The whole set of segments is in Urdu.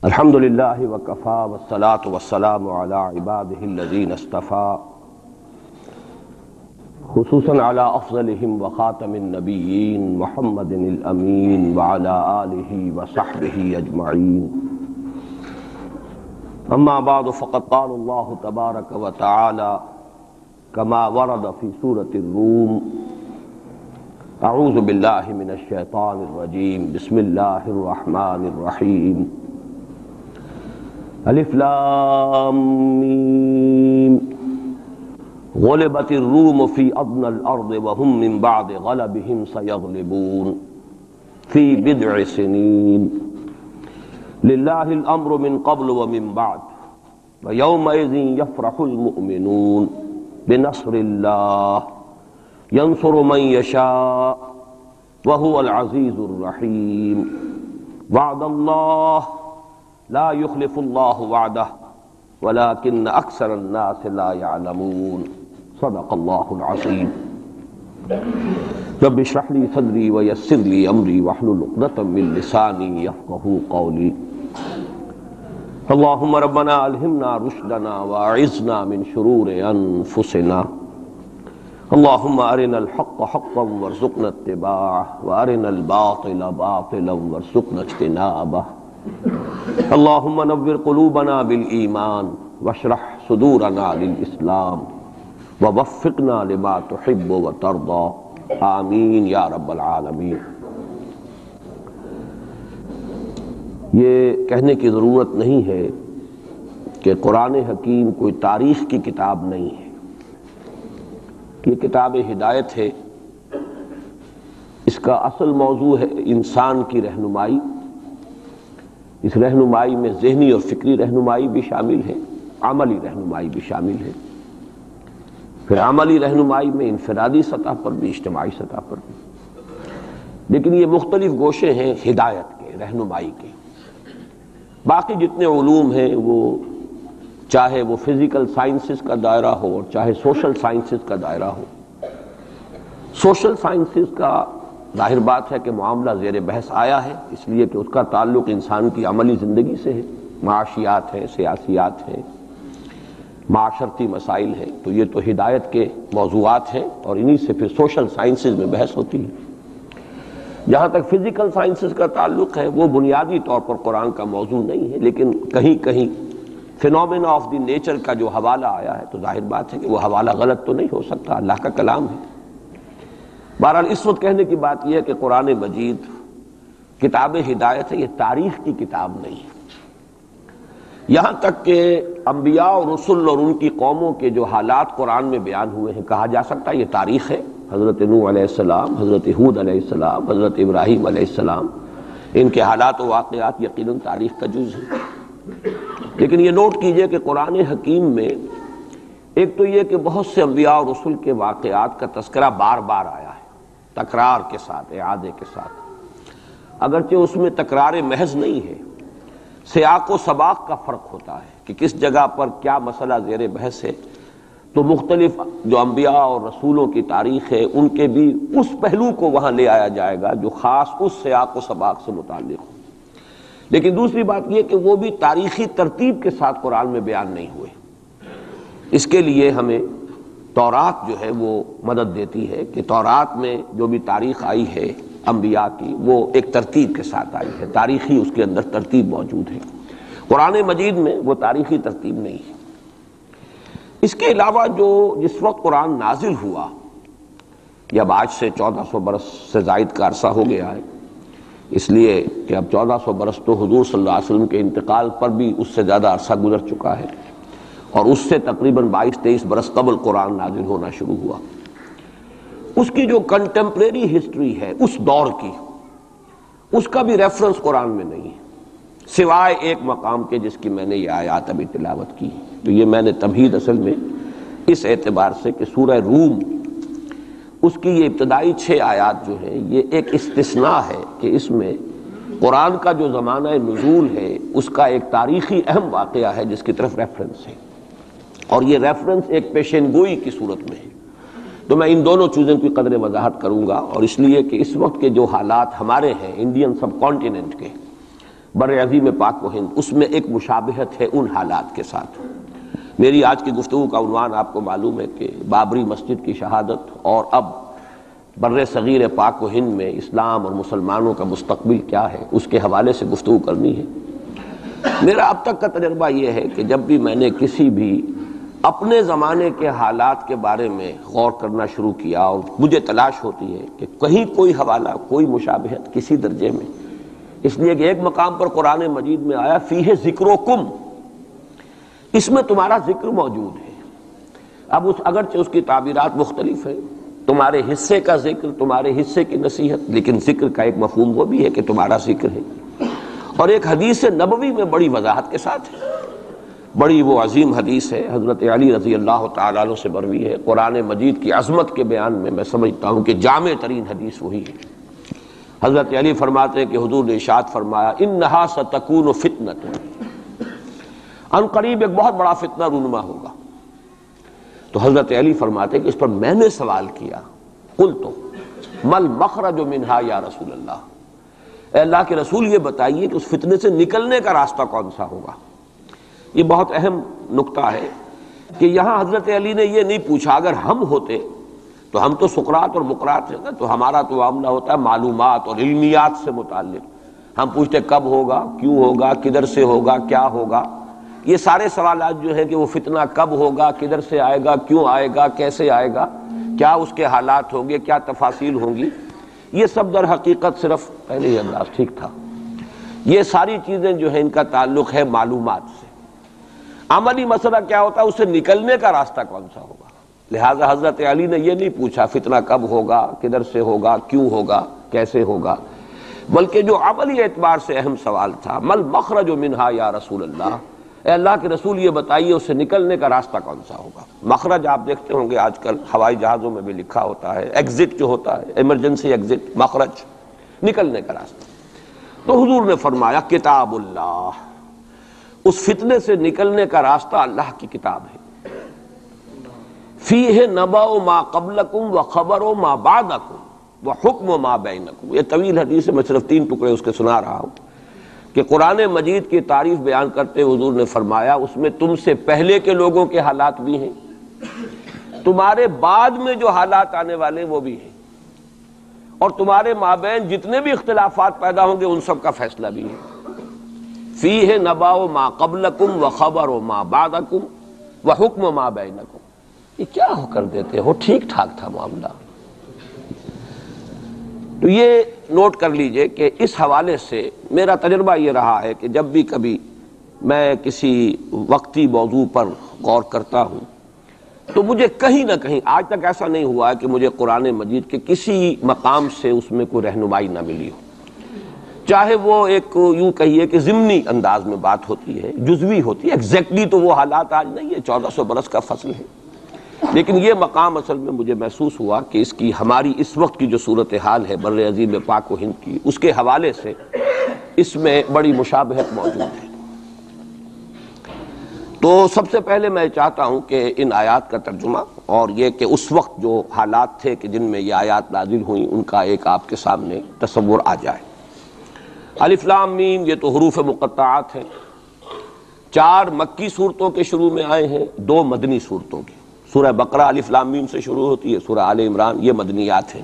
الحمد للہ وکفا والصلاة والسلام علی عباده الذین اصطفى خصوصاً علی افضلهم وخاتم النبیین محمد الامین وعلی آلہ وصحبہ اجمعین. اما بعد فقد قال اللہ تبارک وتعالی کما ورد فی سورة الروم اعوذ باللہ من الشیطان الرجیم بسم اللہ الرحمن الرحیم الف لام میم غلبت الروم فی ادنى الارض وهم من بعد غلبهم سيغلبون فی بضع سنین للہ الامر من قبل ومن بعد ویومئذ یفرح المؤمنون بنصر اللہ ينصر من يشاء وهو العزيز الرحيم وعد الله لا يخلف الله وعده ولكن أكثر الناس لا يعلمون صدق الله العظيم. رب اشرح لي صدري ويسر لي أمري واحلل عقدة من لساني يفقهوا قولي. اللهم ربنا ألهمنا رشدنا وأعذنا من شرور أنفسنا. اللهم أرنا الحق حقا وارزقنا اتباعه وأرنا الباطل باطلا وارزقنا اجتنابه. اللهم نور قلوبنا بالإيمان واشرح صدورنا للإسلام ووفقنا لما تحب وترضى آمین یا رب العالمین. یہ کہنے کی ضرورت نہیں ہے کہ قرآن حکیم کوئی تاریخ کی کتاب نہیں ہے. یہ کتاب ہدایت ہے. اس کا اصل موضوع ہے انسان کی رہنمائی. اس رہنمائی میں ذہنی اور فکری رہنمائی بھی شامل ہے، عملی رہنمائی بھی شامل ہے. پھر عملی رہنمائی میں انفرادی سطح پر بھی، اجتماعی سطح پر بھی. لیکن یہ مختلف گوشے ہیں ہدایت کے، رہنمائی کے. باقی جتنے علوم ہیں وہ چاہے وہ فزیکل سائنسز کا دائرہ ہو اور چاہے سوشل سائنسز کا دائرہ ہو. سوشل سائنسز کا ظاہر بات ہے کہ معاملہ زیر بحث آیا ہے، اس لیے کہ اس کا تعلق انسان کی عملی زندگی سے ہے. معاشیات ہیں، سیاسیات ہیں، معاشرتی مسائل ہیں. تو یہ تو ہدایت کے موضوعات ہیں اور انہی سے پھر سوشل سائنسز میں بحث ہوتی ہے. جہاں تک فزیکل سائنسز کا تعلق ہے وہ بنیادی طور پر قرآن کا موضوع نہیں ہے، لیکن کہیں کہیں فینومینا آف دی نیچر کا جو حوالہ آیا ہے تو ظاہر بات ہے کہ وہ حوالہ غلط تو نہیں ہو سکتا، اللہ کا کلام ہے. بہرحال اس وقت کہنے کی بات یہ ہے کہ قرآن مجید کتاب ہدایت ہے، یہ تاریخ کی کتاب نہیں ہے. یہاں تک کہ انبیاء اور رسل اور ان کی قوموں کے جو حالات قرآن میں بیان ہوئے ہیں کہا جا سکتا ہے یہ تاریخ ہے. حضرت نوح علیہ السلام، حضرت ہود علیہ السلام، حضرت ابراہیم علیہ السلام، ان کے حالات و واقعات یقیناً تاریخ کا جز ہے. لیکن یہ نوٹ کیجئے کہ قرآن حکیم میں ایک تو یہ کہ بہت سے انبیاء اور رسل کے واقعات کا تذکرہ بار بار آیا ہے، تکرار کے ساتھ، اعادے کے ساتھ. اگرچہ اس میں تکرار محض نہیں ہے، سیاق و سباق کا فرق ہوتا ہے کہ کس جگہ پر کیا مسئلہ زیر بحث ہے. تو مختلف جو انبیاء اور رسولوں کی تاریخ ہے ان کے بھی اس پہلو کو وہاں لے آیا جائے گا جو خاص اس سیاق و سباق سے متعلق ہو. لیکن دوسری بات یہ کہ وہ بھی تاریخی ترتیب کے ساتھ قرآن میں بیان نہیں ہوئے. اس کے لیے ہمیں تورات جو ہے وہ مدد دیتی ہے کہ تورات میں جو بھی تاریخ آئی ہے انبیاء کی وہ ایک ترتیب کے ساتھ آئی ہے، تاریخی اس کے اندر ترتیب موجود ہے. قرآن مجید میں وہ تاریخی ترتیب نہیں ہے. اس کے علاوہ جس وقت قرآن نازل ہوا یہ اب آج سے 1400 برس سے زائد کا عرصہ ہو گیا ہے، اس لیے کہ اب 1400 برس تو حضور صلی اللہ علیہ وسلم کے انتقال پر بھی اس سے زیادہ عرصہ گزر چکا ہے اور اس سے تقریباً 22-23 برس قبل قرآن نازل ہونا شروع ہوا. اس کی جو کنٹمپریری ہسٹری ہے اس دور کی، اس کا بھی ریفرنس قرآن میں نہیں ہے سوائے ایک مقام کے جس کی میں نے یہ آیات ابھی تلاوت کی. تو یہ میں نے تمہید اصل میں اس اعتبار سے کہ سورہ روم اس کی یہ ابتدائی 6 آیات جو ہیں یہ ایک استثناء ہے کہ اس میں قرآن کا جو زمانہ نزول ہے اس کا ایک تاریخی اہم واقعہ ہے جس کی طرف ریفرنس ہے، اور یہ ریفرنس ایک پیشین گوئی کی صورت میں ہے. تو میں ان دونوں چیزوں کی قدر وضاحت کروں گا، اور اس لیے کہ اس وقت کے جو حالات ہمارے ہیں انڈین سب کانٹیننٹ کے، بر عظیم پاک و ہند، اس میں ایک مشابہت ہے ان حالات کے ساتھ۔ میری آج کی گفتگو کا عنوان آپ کو معلوم ہے کہ بابری مسجد کی شہادت اور اب بر صغیر پاک و ہند میں اسلام اور مسلمانوں کا مستقبل کیا ہے، اس کے حوالے سے گفتگو کرنی ہے۔ میرا اب تک کا تجربہ یہ ہے کہ جب بھی میں نے کسی بھی اپنے زمانے کے حالات کے بارے میں غور کرنا شروع کیا اور مجھے تلاش ہوتی ہے کہ کہیں کوئی حوالہ، کوئی مشابہت کسی درجے میں، اس لیے کہ ایک مقام پر قرآن مجید میں آیا فیہ ذکرکم، اس میں تمہارا ذکر موجود ہے۔ اب اگرچہ اس کی تعبیرات مختلف ہیں، تمہارے حصے کا ذکر، تمہارے حصے کی نصیحت، لیکن ذکر کا ایک مفہوم وہ بھی ہے کہ تمہارا ذکر ہے۔ اور ایک حدیث نبوی میں بڑی وضاحت کے ساتھ ہے، بڑی وہ عظیم حدیث ہے، حضرت علی رضی اللہ تعالیٰ عنہ سے مروی ہے۔ قرآن مجید کی عظمت کے بیان میں سمجھتا ہوں کہ جامع ترین حدیث وہی ہے۔ حضرت علی فرماتے ہیں کہ حضور نے ارشاد فرمایا انہا ستکون فتنۃ، ان قریب ایک بہت بڑا فتنہ رونما ہوگا۔ تو حضرت علی فرماتے ہیں کہ اس پر میں نے سوال کیا، قلت مل مخرج منہا یا رسول اللہ، اے اللہ کے رسول یہ بتائیے کہ اس فتنے سے نکلنے کا راستہ کون سا ہوگا۔ یہ بہت اہم نکتہ ہے کہ یہاں حضرت علی نے یہ نہیں پوچھا، اگر ہم ہوتے تو ہم تو سقراط اور بقراط ہیں نا، تو ہمارا تو معاملہ ہوتا ہے معلومات اور علمیات سے متعلق، ہم پوچھتے کب ہوگا، کیوں ہوگا، کدھر سے ہوگا، کیا ہوگا۔ یہ سارے سوالات جو ہیں کہ وہ فتنہ کب ہوگا، کدھر سے آئے گا، کیوں آئے گا، کیسے آئے گا، کیا اس کے حالات ہوں گے، کیا تفاصیل ہوں گی، یہ سب در حقیقت صرف پہلے ہی انداز ٹھیک تھا۔ یہ ساری چیزیں جو ہیں ان کا تعلق ہے معلومات سے۔ عملی مسئلہ کیا ہوتا ہے، اس سے نکلنے کا راستہ کون سا ہوگا۔ لہذا حضرت علی نے یہ نہیں پوچھا فتنہ کب ہوگا، کدھر سے ہوگا، کیوں ہوگا، کیسے ہوگا، بلکہ جو عملی اعتبار سے اہم سوال تھا مل مخرج منہا یا رسول اللہ، اے اللہ کے رسول یہ بتائیے اس سے نکلنے کا راستہ کون سا ہوگا۔ مخرج آپ دیکھتے ہوں گے آج کل ہوائی جہازوں میں بھی لکھا ہوتا ہے، ایگزٹ جو ہوتا ہے، ایمرجنسی ایگزٹ، مخرج، نکلنے کا راستہ۔ تو حضور نے فرمایا کتاب اللہ، اس فتنے سے نکلنے کا راستہ اللہ کی کتاب ہے۔ فیہ نبأ ما قبلکم وخبر ما بعدکم وحکم ما بینکم۔ یہ طویل حدیث ہے، میں صرف 3 ٹکڑے اس کے سنا رہا ہوں کہ قرآن مجید کی تعریف بیان کرتے حضور نے فرمایا اس میں تم سے پہلے کے لوگوں کے حالات بھی ہیں، تمہارے بعد میں جو حالات آنے والے ہیں وہ بھی ہیں، اور تمہارے مابین جتنے بھی اختلافات پیدا ہوں گے ان سب کا فیصلہ بھی ہے۔ فیہ نبأ ما قبلکم وخبر ما بعدکم وحکم ما بینکم۔ یہ کیا ہو کر دیتے ہو، ٹھیک ٹھاک تھا معاملہ۔ تو یہ نوٹ کر لیجئے کہ اس حوالے سے میرا تجربہ یہ رہا ہے کہ جب بھی کبھی میں کسی وقتی موضوع پر غور کرتا ہوں تو مجھے کہیں نہ کہیں، آج تک ایسا نہیں ہوا ہے کہ مجھے قرآن مجید کے کسی مقام سے اس میں کوئی رہنمائی نہ ملی ہو، چاہے وہ ایک یوں کہیے کہ ضمنی انداز میں بات ہوتی ہے، جزوی ہوتی ہے، ایگزیکٹلی تو وہ حالات آج نہیں ہے، 1400 برس کا فصل ہے، لیکن یہ مقام اصل میں مجھے محسوس ہوا کہ اس کی ہماری اس وقت کی جو صورتحال ہے بر عظیم پاک و ہند کی، اس کے حوالے سے اس میں بڑی مشابہت موجود ہے۔ تو سب سے پہلے میں چاہتا ہوں کہ ان آیات کا ترجمہ اور یہ کہ اس وقت جو حالات تھے کہ جن میں یہ آیات نازل ہوئیں ان کا ایک آپ کے سامنے تصور آ جائے۔ الف لام میم یہ تو حروف مقطعات ہیں، 4 مکی صورتوں کے شروع میں آئے ہیں، 2 مدنی صورتوں کے۔ سورہ بقرہ الف لام میم سے شروع ہوتی ہے، سورہ آل عمران یہ مدنیات ہیں۔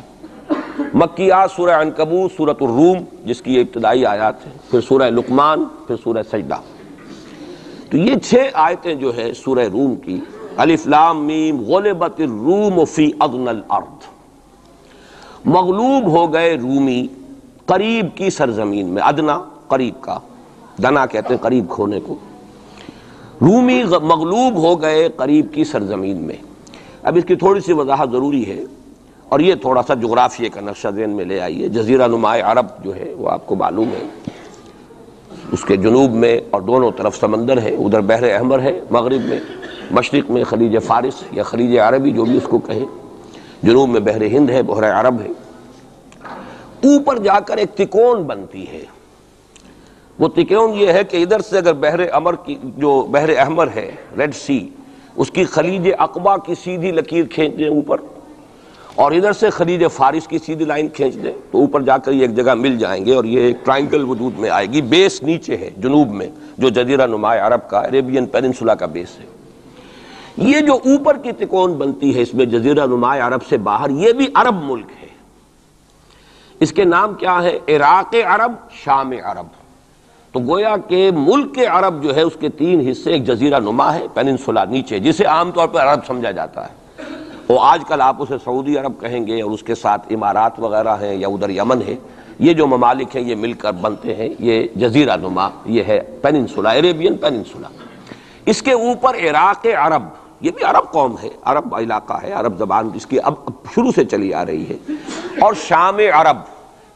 مکیات سورہ عنکبوت، سورۃ الروم جس کی یہ ابتدائی آیات ہیں، پھر سورہ لقمان، پھر سورہ سجدہ۔ تو یہ 6 آیتیں جو ہے سورہ روم کی، الف لام میم غلبت الروم فی ادنی الارض، مغلوب ہو گئے رومی قریب کی سرزمین میں، ادنا قریب کا، دنا کہتے ہیں قریب کھونے کو، رومی مغلوب ہو گئے قریب کی سرزمین میں۔ اب اس کی تھوڑی سی وضاحت ضروری ہے، اور یہ تھوڑا سا جغرافیے کا نقشہ ذہن میں لے آئیے۔ جزیرہ نما عرب جو ہے وہ آپ کو معلوم ہے، اس کے جنوب میں اور دونوں طرف سمندر ہے، ادھر بحر احمر ہے مغرب میں، مشرق میں خلیج فارس یا خلیج عربی جو بھی اس کو کہیں، جنوب میں بحر ہند ہے، بحر عرب ہے۔ اوپر جا کر ایک تکون بنتی ہے، وہ تکون یہ ہے کہ ادھر سے اگر بحر احمر کی جو بحر احمر ہے، ریڈ سی، اس کی خلیج عقبہ کی سیدھی لکیر کھینچ دیں اوپر، اور ادھر سے خلیج فارس کی سیدھی لائن کھینچ دیں تو اوپر جا کر یہ ایک جگہ مل جائیں گے، اور یہ ایک ٹرائنگل وجود میں آئے گی۔ بیس نیچے ہے جنوب میں، جو جزیرہ نما عرب کا عربین پیننسولا کا بیس ہے۔ یہ جو اوپر کی تکون بنتی ہے اس میں جزیرہ نما عرب سے باہر، یہ بھی عرب ملک ہے۔ اس کے نام کیا ہے؟ عراق عرب، شام عرب۔ تو گویا کہ ملک عرب جو ہے اس کے 3 حصے، ایک جزیرہ نما ہے پیننسولا نیچے، جسے عام طور پر عرب سمجھا جاتا ہے، وہ آج کل آپ اسے سعودی عرب کہیں گے، اور اس کے ساتھ امارات وغیرہ ہیں، یا ادھر یمن ہے۔ یہ جو ممالک ہیں یہ مل کر بنتے ہیں یہ جزیرہ نما، یہ ہے پیننسولا، عربین پیننسولا۔ اس کے اوپر عراق عرب، یہ بھی عرب قوم ہے، عرب علاقہ ہے، عرب زبان اس کی اب شروع سے چلی آ رہی ہے۔ اور شام عرب،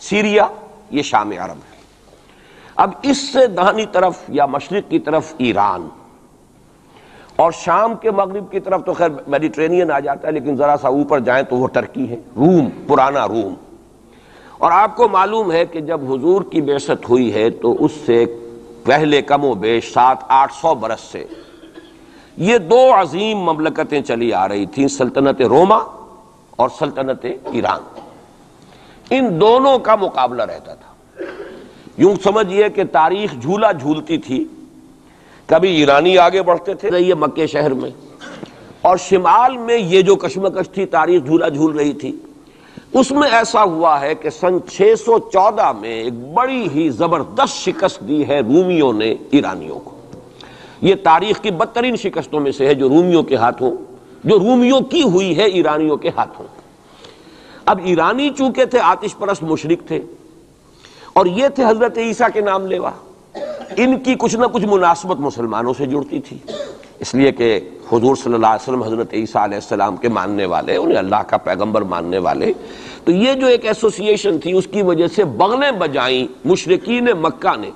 سیریا، یہ شام عرب ہے۔ اب اس سے داہنی طرف یا مشرق کی طرف ایران، اور شام کے مغرب کی طرف تو خیر میڈیٹرینین آ جاتا ہے، لیکن ذرا سا اوپر جائیں تو وہ ترکی ہے، روم، پرانا روم۔ اور آپ کو معلوم ہے کہ جب حضور کی بعثت ہوئی ہے تو اس سے پہلے کم و بیش 700-800 برس سے یہ 2 عظیم مملکتیں چلی آ رہی تھیں، سلطنت روما اور سلطنت ایران۔ ان دونوں کا مقابلہ رہتا تھا۔ یوں سمجھئے کہ تاریخ جھولا جھولتی تھی، کبھی ایرانی آگے بڑھتے تھے یہ مکے شہر میں، اور شمال میں یہ جو کشمکش تھی، تاریخ جھولا جھول رہی تھی۔ اس میں ایسا ہوا ہے کہ سن 614 میں ایک بڑی ہی زبردست شکست دی ہے رومیوں نے ایرانیوں کو۔ یہ تاریخ کی بدترین شکستوں میں سے ہے جو رومیوں کے ہاتھوں، جو رومیوں کی ہوئی ہے ایرانیوں کے ہاتھوں۔ اب ایرانی چونکہ تھے آتش پرست مشرک تھے، اور یہ تھے حضرت عیسیٰ کے نام لیوا، ان کی کچھ نہ کچھ مناسبت مسلمانوں سے جڑتی تھی، اس لیے کہ حضور صلی اللہ علیہ وسلم حضرت عیسیٰ علیہ السلام کے ماننے والے، انہیں اللہ کا پیغمبر ماننے والے، تو یہ جو ایک ایسوسییشن تھی اس کی وجہ سے بغلیں بجائیں مشرکین مکہ نے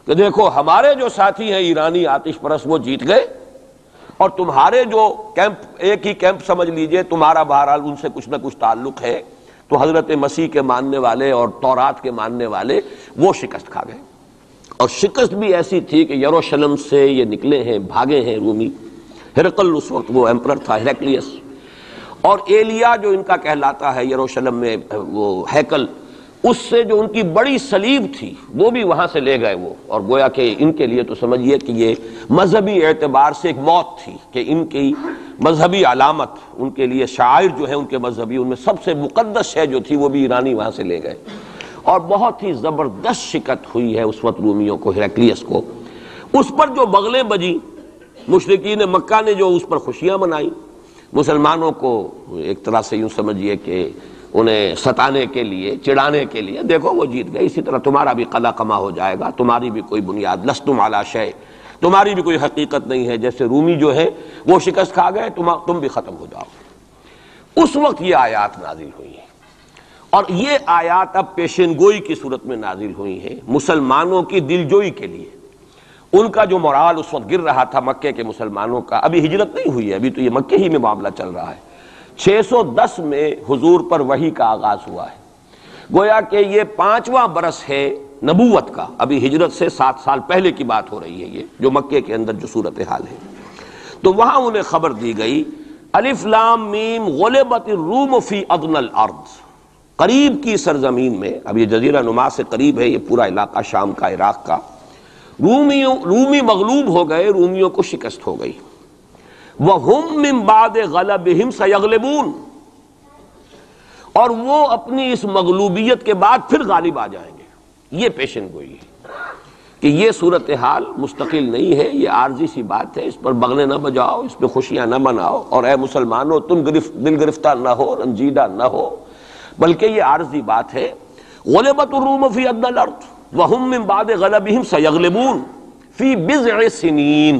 کہ دیکھو ہمارے جو ساتھی ہیں ایرانی آتش پرست وہ جیت گئے، اور تمہارے جو کیمپ، ایک ہی کیمپ سمجھ لیجئے، تمہارا بہرحال ان سے کچھ نہ کچھ تعلق ہے، تو حضرت مسیح کے ماننے والے اور تورات کے ماننے والے وہ شکست کھا گئے۔ اور شکست بھی ایسی تھی کہ یروشلم سے یہ نکلے ہیں، بھاگے ہیں رومی۔ ہرقل اس وقت وہ ایمپرر تھا، ہیرکلیس، اور ایلیا جو ان کا کہلاتا ہے یروشلم میں وہ ہیکل، اس سے جو ان کی بڑی صلیب تھی وہ بھی وہاں سے لے گئے وہ، اور گویا کہ ان کے لیے تو سمجھیے کہ یہ مذہبی اعتبار سے ایک موت تھی کہ ان کی مذہبی علامت، ان کے لیے شاعر جو ہے ان کے مذہبی، ان میں سب سے مقدس شے جو تھی وہ بھی ایرانی وہاں سے لے گئے۔ اور بہت ہی زبردست شکست ہوئی ہے اس وقت رومیوں کو، ہیرکلیس کو۔ اس پر جو بغلیں بجی مشرکین مکہ نے، جو اس پر خوشیاں منائی، مسلمانوں کو ایک طرح سے یوں سمجھیے کہ انہیں ستانے کے لیے، چڑھانے کے لیے، دیکھو وہ جیت گئے، اسی طرح تمہارا بھی قلع قما ہو جائے گا، تمہاری بھی کوئی بنیاد، لستم علی شیء، تمہاری بھی کوئی حقیقت نہیں ہے، جیسے رومی جو ہے وہ شکست کھا گئے، تم بھی ختم ہو جاؤ۔ اس وقت یہ آیات نازل ہوئی ہیں، اور یہ آیات اب پیشن گوئی کی صورت میں نازل ہوئی ہیں مسلمانوں کی دلجوئی کے لیے۔ ان کا جو مورال اس وقت گر رہا تھا مکے کے مسلمانوں کا، ابھی ہجرت نہیں ہوئی ہے، ابھی تو یہ مکے ہی میں معاملہ چل رہا ہے۔ 610 میں حضور پر وحی کا آغاز ہوا ہے، گویا کہ یہ 5واں برس ہے نبوت کا، ابھی ہجرت سے 7 سال پہلے کی بات ہو رہی ہے یہ جو مکے کے اندر جو صورتحال ہے۔ تو وہاں انہیں خبر دی گئی، الف لام میم غلبت الروم فی ادنی الارض، قریب کی سرزمین میں، اب یہ جزیرہ نما سے قریب ہے یہ پورا علاقہ شام کا، عراق کا، رومی مغلوب ہو گئے، رومیوں کو شکست ہو گئی۔ وَهُمْ مِنْ بَعْدِ غَلَبِهِمْ سَيَغْلِبُونَ، اور وہ اپنی اس مغلوبیت کے بعد پھر غالب آ جائیں گے۔ یہ پیشن گوئی ہے کہ یہ صورتحال مستقل نہیں ہے، یہ عارضی سی بات ہے، اس پر بغلیں نہ بجاؤ، اس پہ خوشیاں نہ مناؤ، اور اے مسلمانوں تم دل گرفتہ نہ ہو، رنجیدہ نہ ہو، بلکہ یہ عارضی بات ہے۔ غلبت الروم فی ادنی الارض وَهُمْ مِنْ بَعْدِ غَلَبِهِمْ سَيَغْلِبُونَ فِي بِضْعِ سِنِينَ،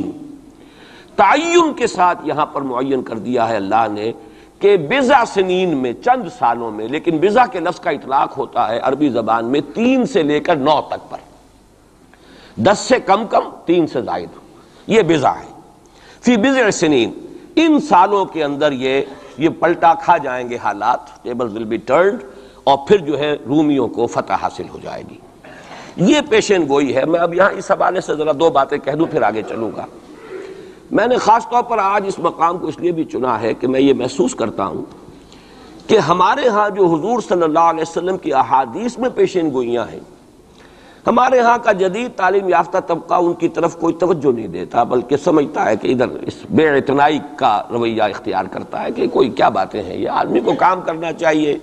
تعین کے ساتھ یہاں پر معین کر دیا ہے اللہ نے کہ بضع سنین میں، چند سالوں میں، لیکن بضع کے لفظ کا اطلاق ہوتا ہے عربی زبان میں 3 سے لے کر 9 تک پر، 10 سے کم 3 سے زائد، یہ بضع ہے۔ فی بضع سنین، ان سالوں کے اندر یہ پلٹا کھا جائیں گے حالات، ٹیبل ول بی ٹرنڈ، اور پھر جو ہے رومیوں کو فتح حاصل ہو جائے گی۔ یہ پیشن گوئی ہے۔ میں اب یہاں اس حوالے سے ذرا 2 باتیں کہہ دوں پھر آگے چلوں گا۔ میں نے خاص طور پر آج اس مقام کو اس لیے بھی چنا ہے کہ میں یہ محسوس کرتا ہوں کہ ہمارے ہاں جو حضور صلی اللہ علیہ وسلم کی احادیث میں پیشین گوئیاں ہیں، ہمارے ہاں کا جدید تعلیم یافتہ طبقہ ان کی طرف کوئی توجہ نہیں دیتا، بلکہ سمجھتا ہے کہ ادھر اس بے اعتنائی کا رویہ اختیار کرتا ہے کہ کوئی کیا باتیں ہیں، یہ آدمی کو کام کرنا چاہیے،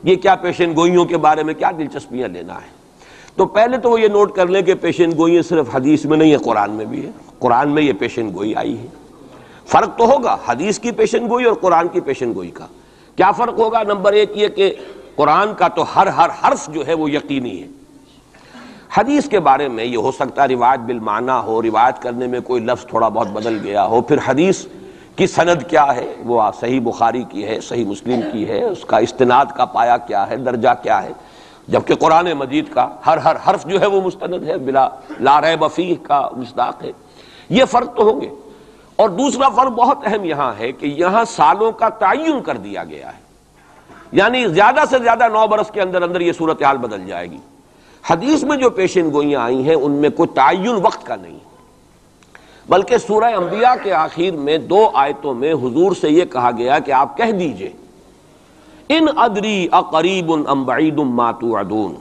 یہ کیا پیشین گوئیوں کے بارے میں کیا دلچسپیاں لینا ہے۔ تو پہلے تو وہ یہ نوٹ کر لیں کہ پیشین گوئیاں صرف حدیث میں نہیں ہے، قرآن میں بھی ہے، قرآن میں یہ پیشین گوئی آئی ہے۔ فرق تو ہوگا حدیث کی پیشین گوئی اور قرآن کی پیشین گوئی کا۔ کیا فرق ہوگا؟ نمبر ایک یہ کہ قرآن کا تو ہر حرف جو ہے وہ یقینی ہے۔ حدیث کے بارے میں یہ ہو سکتا ہے روایت بالمعنی ہو، روایت کرنے میں کوئی لفظ تھوڑا بہت بدل گیا ہو، پھر حدیث کی سند کیا ہے، وہ صحیح بخاری کی ہے، صحیح مسلم کی ہے، اس کا استناد کا پایا کیا ہے، درجہ کیا ہے، جبکہ قرآن مجید کا ہر حرف جو ہے وہ مستند ہے، بلا لا ریب فیہ کا مصداق ہے۔ یہ فرق تو ہوں گے۔ اور دوسرا فرق بہت اہم یہاں ہے کہ یہاں سالوں کا تعین کر دیا گیا ہے، یعنی زیادہ سے زیادہ 9 برس کے اندر اندر یہ صورتحال بدل جائے گی۔ حدیث میں جو پیشین گوئیاں آئی ہیں ان میں کوئی تعین وقت کا نہیں، بلکہ سورہ انبیاء کے آخر میں 2 آیتوں میں حضور سے یہ کہا گیا کہ آپ کہہ دیجئے ان ادری اقریب ام بعید ما توعدون،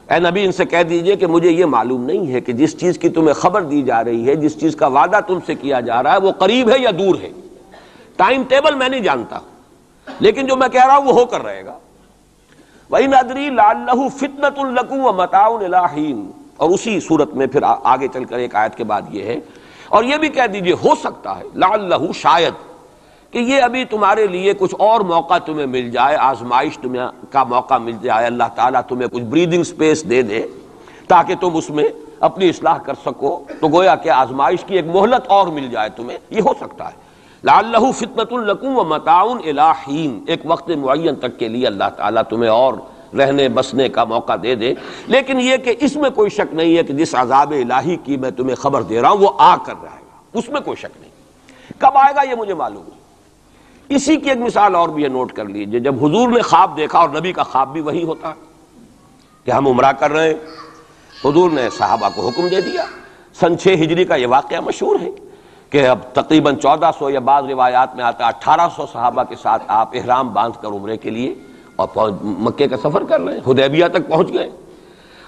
اے نبی ان سے کہہ دیجئے کہ مجھے یہ معلوم نہیں ہے کہ جس چیز کی تمہیں خبر دی جا رہی ہے، جس چیز کا وعدہ تم سے کیا جا رہا ہے وہ قریب ہے یا دور ہے، ٹائم ٹیبل میں نہیں جانتا، لیکن جو میں کہہ رہا ہوں وہ ہو کر رہے گا۔ وَإِنْ أَدْرِي لَعَلَّهُ فِتْنَةٌ لَكُمْ وَمَتَاعٌ إِلَىٰ حِينٍ، اور اسی صورت میں پھر آگے چل کر ایک آیت کے بعد یہ ہے، اور یہ بھی کہہ دیجئے ہو سکتا ہے لعلہ شاید کہ یہ ابھی تمہارے لیے کچھ اور موقع تمہیں مل جائے، آزمائش تمہیں کا موقع مل جائے، اللہ تعالیٰ تمہیں کچھ بریدنگ سپیس دے دے تاکہ تم اس میں اپنی اصلاح کر سکو، تو گویا کہ آزمائش کی ایک مہلت اور مل جائے تمہیں، یہ ہو سکتا ہے۔ لعلہ فتنۃ لکم ومتاع الی حین، ایک وقت معین تک کے لیے اللہ تعالیٰ تمہیں اور رہنے بسنے کا موقع دے دے، لیکن یہ کہ اس میں کوئی شک نہیں ہے کہ جس عذاب الہی کی میں تمہیں خبر دے رہا ہوں وہ آ کر رہے گا، اس میں کوئی شک نہیں۔ کب آئے گا یہ مجھے معلوم ہے۔ اسی کی ایک مثال اور بھی ہے، نوٹ کر لیجئے، جب حضور نے خواب دیکھا، اور نبی کا خواب بھی وہی ہوتا ہے کہ ہم عمرہ کر رہے ہیں، حضور نے صحابہ کو حکم دے دیا۔ سن 6 ہجری کا یہ واقعہ مشہور ہے کہ اب تقریباً 1400 یا بعض روایات میں آتا 1800 صحابہ کے ساتھ آپ احرام باندھ کر عمرے کے لیے اور مکے کا سفر کر رہے ہیں، حدیبیہ تک پہنچ گئے۔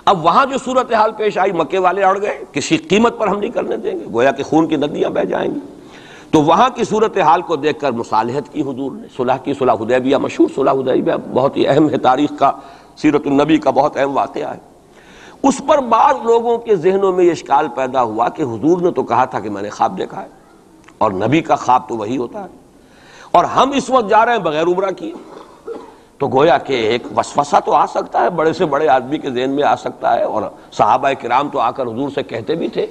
اب وہاں جو صورتحال پیش آئی، مکے والے اڑ گئے، کسی قیمت پر ہم نہیں کرنے دیں گے، گویا کہ خون کی ندیاں بہہ جائیں گی۔ تو وہاں کی صورتحال کو دیکھ کر مصالحت کی حضور نے، صلح کی، صلح حدیبیہ مشہور صلح حدیبیہ بہت ہی اہم ہے، تاریخ کا، سیرت النبی کا بہت اہم واقعہ ہے۔ اس پر بعض لوگوں کے ذہنوں میں یہ اشکال پیدا ہوا کہ حضور نے تو کہا تھا کہ میں نے خواب دیکھا ہے، اور نبی کا خواب تو وہی ہوتا ہے، اور ہم اس وقت جا رہے ہیں بغیر عمرہ کیے، تو گویا کہ ایک وسوسہ تو آ سکتا ہے، بڑے سے بڑے آدمی کے ذہن میں آ سکتا ہے۔ اور صحابہ کرام تو آ کر حضور سے کہتے بھی تھے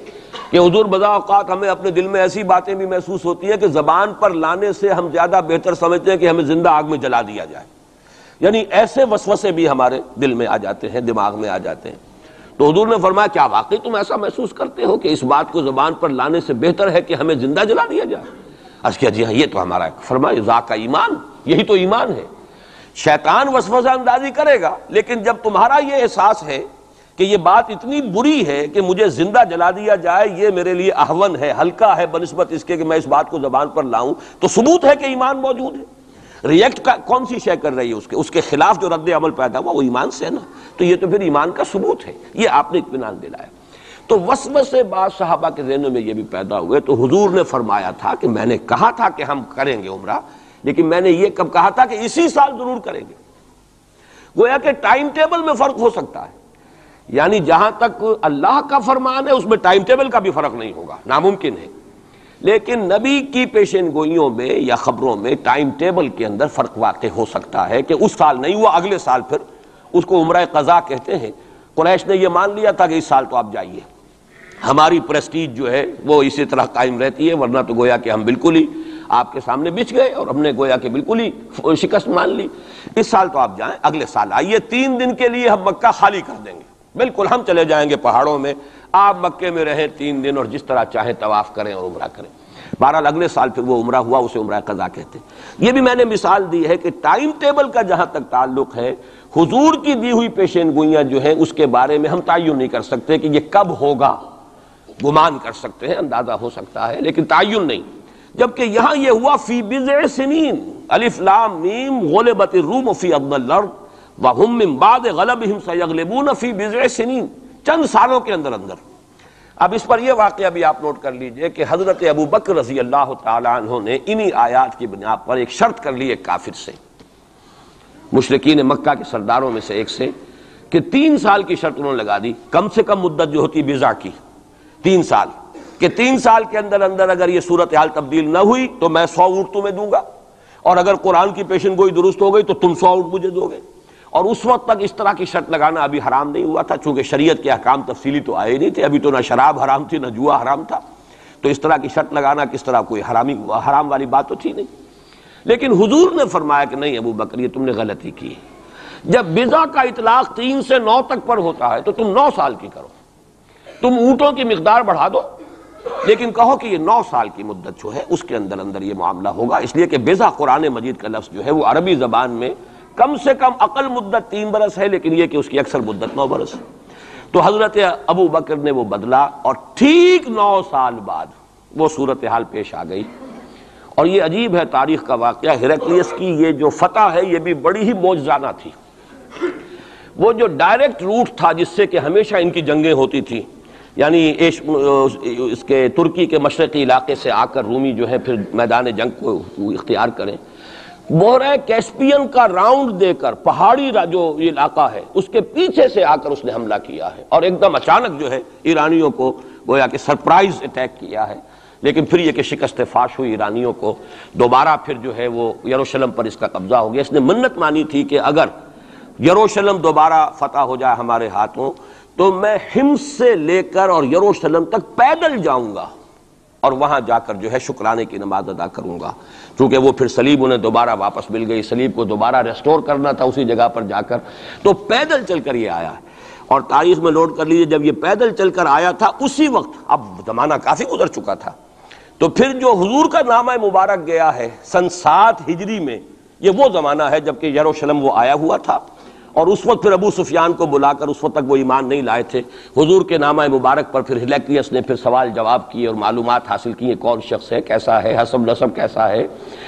کہ حضور بضع اوقات ہمیں اپنے دل میں ایسی باتیں بھی محسوس ہوتی ہیں کہ زبان پر لانے سے ہم زیادہ بہتر سمجھتے ہیں کہ ہمیں زندہ آگ میں جلا دیا جائے، یعنی ایسے وسوسے بھی ہمارے دل میں آ جاتے ہیں، دماغ میں آ جاتے ہیں۔ تو حضور نے فرمایا کیا واقعی تم ایسا محسوس کرتے ہو کہ اس بات کو زبان پر لانے سے بہتر ہے کہ ہمیں زندہ جلا دیا جائے؟ عرض کیا جی ہاں، یہ تو ہمارا، فرمایا ذاک ایمان، یہی تو ایمان ہے۔ شیطان وسوسہ اندازی کرے گا، لیکن جب تمہارا یہ احساس ہے کہ یہ بات اتنی بری ہے کہ مجھے زندہ جلا دیا جائے، یہ میرے لیے اہون ہے، ہلکا ہے بنسبت اس کے کہ میں اس بات کو زبان پر لاؤں، تو ثبوت ہے کہ ایمان موجود ہے۔ ریئیکٹ کون سی شے کر رہی ہے اس کے خلاف جو رد عمل پیدا ہوا وہ ایمان سے ہے نا، تو یہ تو پھر ایمان کا ثبوت ہے، یہ آپ نے اطمینان دلایا۔ تو وسوسے بعض صحابہ کے ذہنوں میں یہ بھی پیدا ہوئے، تو حضور نے فرمایا تھا کہ میں نے کہا تھا کہ ہم کریں گے عمرہ، لیکن میں نے یہ کب کہا تھا کہ اسی سال ضرور کریں گے۔ گویا کہ ٹائم ٹیبل میں فرق ہو سکتا ہے، یعنی جہاں تک اللہ کا فرمان ہے اس میں ٹائم ٹیبل کا بھی فرق نہیں ہوگا، ناممکن ہے، لیکن نبی کی پیشین گوئیوں میں یا خبروں میں ٹائم ٹیبل کے اندر فرق واقع ہو سکتا ہے کہ اس سال نہیں ہوا، اگلے سال پھر اس کو عمرہ قضا کہتے ہیں۔ قریش نے یہ مان لیا تھا کہ اس سال تو آپ جائیے، ہماری پریسٹیج جو ہے وہ اسی طرح قائم رہتی ہے، ورنہ تو گویا کہ ہم بالکل ہی آپ کے سامنے بچ گئے اور ہم نے گویا کہ بالکل ہی شکست مان لی۔ اس سال تو آپ جائیں، اگلے سال آئیے، 3 دن کے لیے ہم مکہ خالی کر دیں گے، بالکل ہم چلے جائیں گے پہاڑوں میں، آپ مکے میں رہیں 3 دن اور جس طرح چاہیں طواف کریں اور عمرہ کریں۔ بہرحال اگلے سال پھر وہ عمرہ ہوا، اسے عمرہ قضا کہتے ہیں۔ یہ بھی میں نے مثال دی ہے کہ ٹائم ٹیبل کا جہاں تک تعلق ہے، حضور کی دی ہوئی پیشین گوئیاں جو ہیں اس کے بارے میں ہم تعین نہیں کر سکتے کہ یہ کب ہوگا، گمان کر سکتے ہیں، اندازہ ہو سکتا ہے، لیکن تعین نہیں۔ جبکہ یہاں یہ ہوا فی بضع سنین، الف لام میم غلبت الروم فی ادنی الارض وہم من بعد غلبہم سیغلبون فی بضع سنین، چند سالوں کے اندر اندر۔ اب اس پر یہ واقعہ بھی آپ نوٹ کر لیجئے کہ حضرت ابو بکر رضی اللہ تعالی عنہ نے انہی آیات کی بنا پر ایک شرط کر لی ایک کافر سے، مشرکین مکہ کے سرداروں میں سے ایک سے، کہ 3 سال کی شرط انہوں نے لگا دی، کم سے کم مدت جو ہوتی بضع کی 3 سال، کہ 3 سال کے اندر اندر اگر یہ صورتحال تبدیل نہ ہوئی تو میں 100 اونٹ تمہیں دوں گا، اور اگر قرآن کی پیشن گوئی درست ہو گئی تو تم 100 اونٹ مجھے دو گے۔ اور اس وقت تک اس طرح کی شرط لگانا ابھی حرام نہیں ہوا تھا، چونکہ شریعت کے احکام تفصیلی تو آئے نہیں تھے، ابھی تو نہ شراب حرام تھی نہ جوا حرام تھا، تو اس طرح کی شرط لگانا کس طرح کوئی حرام والی بات تو تھی نہیں۔ لیکن حضور نے فرمایا کہ نہیں ابو بکر یہ تم نے غلطی کی، جب بضع کا اطلاق 3 سے 9 تک پر ہوتا ہے تو تم 9 سال کی کرو، تم اونٹوں کی مقدار بڑھا دو لیکن کہو کہ یہ 9 سال کی مدت جو ہے اس کے اندر اندر یہ معاملہ ہوگا، اس لیے کہ بضع قرآن مجید کا لفظ جو ہے وہ عربی زبان میں کم سے کم اقل مدت 3 برس ہے، لیکن یہ کہ اس کی اکثر مدت 9 برس ہے۔ تو حضرت ابو بکر نے وہ بدلا، اور ٹھیک 9 سال بعد وہ صورتحال پیش آ گئی۔ اور یہ عجیب ہے تاریخ کا واقعہ، ہرقلیس کی یہ جو فتح ہے یہ بھی بڑی ہی معجزانہ تھی۔ وہ جو ڈائریکٹ روٹ تھا جس سے کہ ہمیشہ ان کی جنگیں ہوتی تھی، یعنی اس کے ترکی کے مشرقی علاقے سے آ کر رومی جو ہے پھر میدان جنگ کو اختیار کریں، بحیرہ کیسپین کا راؤنڈ دے کر پہاڑی جو یہ علاقہ ہے اس کے پیچھے سے آ کر اس نے حملہ کیا ہے، اور ایک دم اچانک جو ہے ایرانیوں کو گویا کہ سرپرائز اٹیک کیا ہے۔ لیکن پھر یہ کہ شکست فاش ہوئی ایرانیوں کو، دوبارہ پھر جو ہے وہ یروشلم پر اس کا قبضہ ہو گیا۔ اس نے منت مانی تھی کہ اگر یروشلم دوبارہ فتح ہو جائے ہمارے ہاتھوں تو میں حمص سے لے کر اور یروشلم تک پیدل جاؤں گا اور وہاں جا کر جو ہے شکرانے کی نماز ادا کروں گا، چونکہ وہ پھر صلیب انہیں دوبارہ واپس مل گئی، صلیب کو دوبارہ ریسٹور کرنا تھا اسی جگہ پر جا کر، تو پیدل چل کر یہ آیا ہے۔ اور تاریخ میں نوٹ کر لیجیے جب یہ پیدل چل کر آیا تھا اسی وقت، اب زمانہ کافی گزر چکا تھا، تو پھر جو حضور کا نامہ مبارک گیا ہے سن 7 ہجری میں، یہ وہ زمانہ ہے جبکہ یروشلم وہ آیا ہوا تھا، اور اس وقت پھر ابو سفیان کو بلا کر، اس وقت تک وہ ایمان نہیں لائے تھے، حضور کے نامہ مبارک پر پھر ہرقلیس نے پھر سوال جواب کیے اور معلومات حاصل کی ہیں، کون شخص ہے، کیسا ہے، حسب نسب کیسا ہے،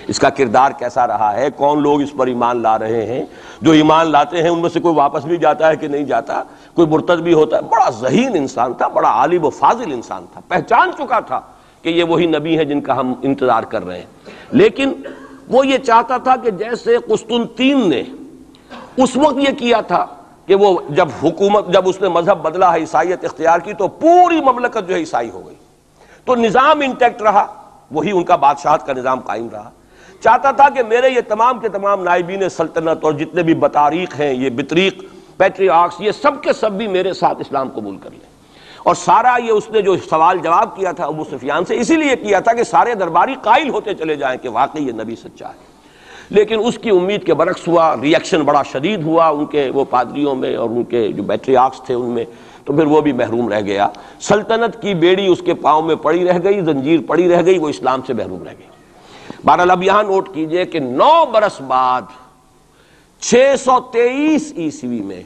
اس کا کردار کیسا رہا ہے، کون لوگ اس پر ایمان لا رہے ہیں، جو ایمان لاتے ہیں ان میں سے کوئی واپس بھی جاتا ہے کہ نہیں جاتا، کوئی مرتد بھی ہوتا ہے۔ بڑا ذہین انسان تھا، بڑا عالم و فاضل انسان تھا، پہچان چکا تھا کہ یہ وہی نبی ہے جن کا ہم انتظار کر رہے ہیں۔ لیکن وہ یہ چاہتا تھا کہ جیسے قسطنطین نے اس وقت یہ کیا تھا کہ وہ جب اس نے مذہب بدلا ہے، عیسائیت اختیار کی، تو پوری مملکت جو ہے عیسائی ہو گئی، تو نظام انٹیکٹ رہا، وہی ان کا بادشاہت کا نظام قائم رہا۔ چاہتا تھا کہ میرے یہ تمام کے تمام نائبین سلطنت اور جتنے بھی بطاریق ہیں، یہ بطریق پیٹریارکس، یہ سب کے سب بھی میرے ساتھ اسلام قبول کر لیں۔ اور سارا یہ اس نے جو سوال جواب کیا تھا ابو سفیان سے، اسی لیے کیا تھا کہ سارے درباری قائل ہوتے چلے جائیں کہ واقعی یہ نبی سچا ہے۔ لیکن اس کی امید کے برعکس ہوا، ریئیکشن بڑا شدید ہوا ان کے وہ پادریوں میں اور ان کے جو پیٹریارکس تھے ان میں، تو پھر وہ بھی محروم رہ گیا، سلطنت کی بیڑی اس کے پاؤں میں پڑی رہ گئی، زنجیر پڑی رہ گئی، وہ اسلام سے محروم رہ گئی۔ بہرحال اب یہاں نوٹ کیجئے کہ 9 برس بعد 623 عیسوی میں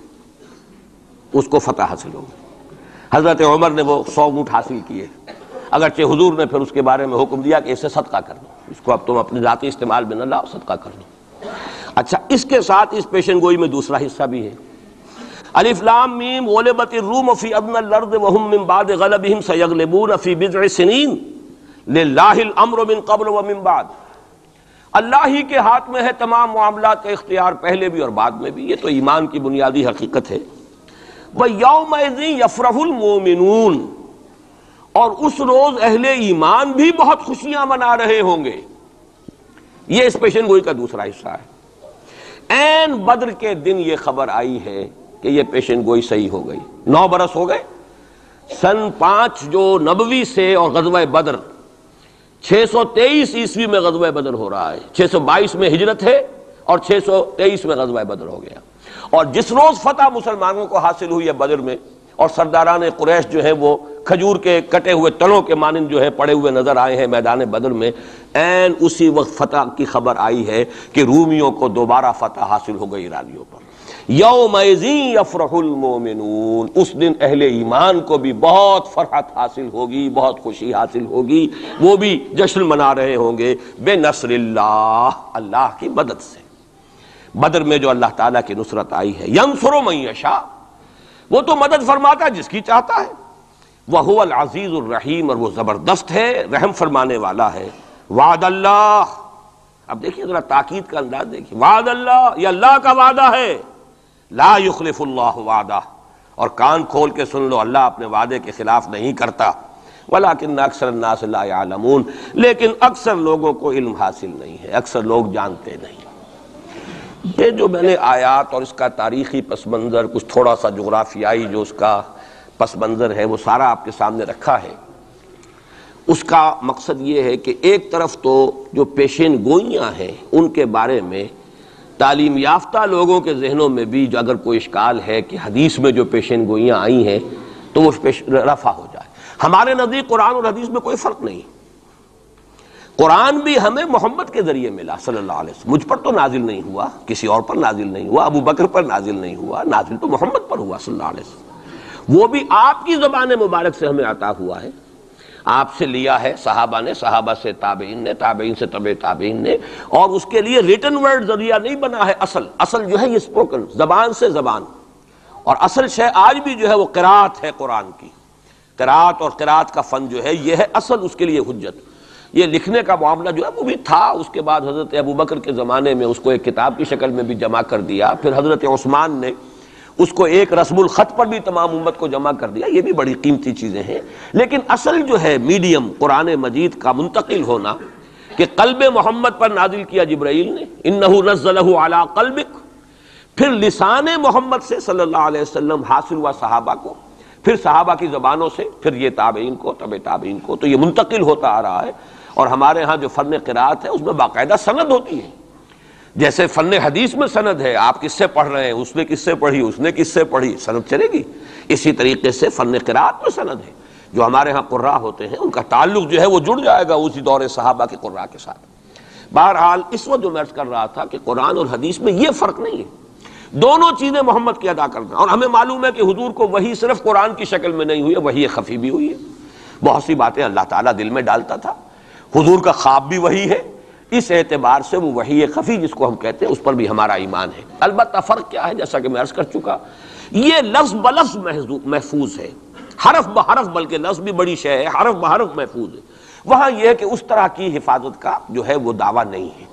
اس کو فتح حاصل ہو گئی۔ حضرت عمر نے وہ 100 اونٹ حاصل کیے، اگرچہ حضور نے پھر اس کے بارے میں حکم دیا کہ اسے صدقہ کر دو، اس کو اب تم اپنے ذاتی استعمال میں نہ لاؤ، صدقہ کر دو۔ اچھا، اس کے ساتھ اس پیشن گوئی میں دوسرا حصہ بھی ہے، الف لام میم غلبت الروم فی ادنی الارض وهم من بعد غلبهم سیغلبون فی بضع سنین للہ الامر من قبل ومن بعد۔ اللہ ہی کے ہاتھ میں ہے تمام معاملات کا اختیار، پہلے بھی اور بعد میں بھی، یہ تو ایمان کی بنیادی حقیقت ہے۔ وَيَوْمَئِذٍ يَفْرَحُ الْمُؤْمِنُونَ، اور اس روز اہل ایمان بھی بہت خوشیاں منا رہے ہوں گے۔ یہ اس پیشن گوئی کا دوسرا حصہ ہے۔ عین بدر کے دن یہ خبر آئی ہے کہ یہ پیشن گوئی صحیح ہو گئی۔ 9 برس ہو گئے، سن 5 جو نبوی سے اور غزوہ بدر 623 عیسوی میں غزوہ بدر ہو رہا ہے، 622 میں ہجرت ہے اور 623 میں غزوہ بدر ہو گیا۔ اور جس روز فتح مسلمانوں کو حاصل ہوئی ہے بدر میں، اور سرداران قریش جو ہیں وہ کھجور کے کٹے ہوئے تنوں کے مانند جو ہے پڑے ہوئے نظر آئے ہیں میدان بدر میں، عین اسی وقت فتح کی خبر آئی ہے کہ رومیوں کو دوبارہ فتح حاصل ہو گئی ایرانیوں پر۔ یومئذ یفرح المؤمنون، اس دن اہل ایمان کو بھی بہت فرحت حاصل ہوگی، بہت خوشی حاصل ہوگی، وہ بھی جشن منا رہے ہوں گے بنصر اللہ، اللہ کی مدد سے۔ بدر میں جو اللہ تعالیٰ کی نصرت آئی ہے، ینصر من یشاء، وہ تو مدد فرماتا ہے جس کی چاہتا ہے، وَهُوَ الْعَزِيزُ الرَّحِيمُ، اور وہ زبردست ہے، رحم فرمانے والا ہے۔ وعد اللہ، اب دیکھیے ذرا تاکید کا انداز دیکھیے، وعد اللہ، یہ اللہ کا وعدہ ہے، لا یخلف اللہ وعدہ، اور کان کھول کے سن لو، اللہ اپنے وعدے کے خلاف نہیں کرتا۔ ولیکن اکثر الناس لا یعلمون، لیکن اکثر لوگوں کو علم حاصل نہیں ہے، اکثر لوگ جانتے نہیں۔ یہ جو میں نے آیات اور اس کا تاریخی پس منظر، کچھ تھوڑا سا جغرافیائی جو اس کا پس منظر ہے، وہ سارا آپ کے سامنے رکھا ہے۔ اس کا مقصد یہ ہے کہ ایک طرف تو جو پیشین گوئیاں ہیں ان کے بارے میں تعلیم یافتہ لوگوں کے ذہنوں میں بھی جو اگر کوئی اشکال ہے کہ حدیث میں جو پیشین گوئیاں آئی ہیں تو وہ رفع ہو جائے۔ ہمارے نزدیک قرآن اور حدیث میں کوئی فرق نہیں، قرآن بھی ہمیں محمد کے ذریعے ملا صلی اللہ علیہ وسلم، مجھ پر تو نازل نہیں ہوا، کسی اور پر نازل نہیں ہوا، ابو بکر پر نازل نہیں ہوا، نازل تو محمد پر ہوا صلی اللہ علیہ وسلم، وہ بھی آپ کی زبان مبارک سے ہمیں عطا ہوا ہے، آپ سے لیا ہے صحابہ نے، صحابہ سے تابعین نے، تابعین سے تبع تابعین نے، اور اس کے لیے ریٹن ورڈ ذریعہ نہیں بنا ہے، اصل جو ہے یہ اسپوکن، زبان سے زبان، اور اصل شے آج بھی جو ہے وہ قرات ہے قرآن کی، قرات اور قرات کا فن جو ہے یہ ہے اصل اس کے لیے حجت۔ یہ لکھنے کا معاملہ جو ہے وہ بھی تھا، اس کے بعد حضرت ابو بکر کے زمانے میں اس کو ایک کتاب کی شکل میں بھی جمع کر دیا، پھر حضرت عثمان نے اس کو ایک رسم الخط پر بھی تمام امت کو جمع کر دیا، یہ بھی بڑی قیمتی چیزیں ہیں۔ لیکن اصل جو ہے میڈیم قرآن مجید کا منتقل ہونا کہ قلب محمد پر نازل کیا جبرائیل نے، انہ نزلہ علی قلبک، پھر لسان محمد سے صلی اللہ علیہ وسلم حاصل ہوا صحابہ کو، پھر صحابہ کی زبانوں سے، پھر یہ تابعین کو، تبع تابعین کو، تو یہ منتقل ہوتا آ رہا ہے۔ اور ہمارے ہاں جو فن قرات ہے اس میں باقاعدہ سند ہوتی ہے، جیسے فن حدیث میں سند ہے، آپ کس سے پڑھ رہے ہیں، اس نے کس سے پڑھی، اس نے کس سے پڑھی، سند چلے گی۔ اسی طریقے سے فن قرات میں سند ہے، جو ہمارے ہاں قراء ہوتے ہیں ان کا تعلق جو ہے وہ جڑ جائے گا اسی دور صحابہ کے قراء کے ساتھ۔ بہرحال اس وقت جو میں عرض کر رہا تھا کہ قرآن اور حدیث میں یہ فرق نہیں ہے، دونوں چیزیں محمد کی ادا کرنا، اور ہمیں معلوم ہے کہ حضور کو وحی صرف قرآن کی شکل میں نہیں ہوئی ہے، وحی خفی بھی ہوئی ہے، بہت سی باتیں اللہ تعالیٰ دل میں ڈالتا تھا، حضور کا خواب بھی وحی ہے، اس اعتبار سے وہ وحی خفی جس کو ہم کہتے ہیں اس پر بھی ہمارا ایمان ہے۔ البتہ فرق کیا ہے، جیسا کہ میں عرض کر چکا، یہ لفظ بلفظ محفوظ ہے، حرف بحرف، بلکہ لفظ بھی بڑی شے ہے، حرف بحرف محفوظ ہے، وہاں یہ ہے کہ اس طرح کی حفاظت کا جو ہے وہ دعویٰ نہیں ہے۔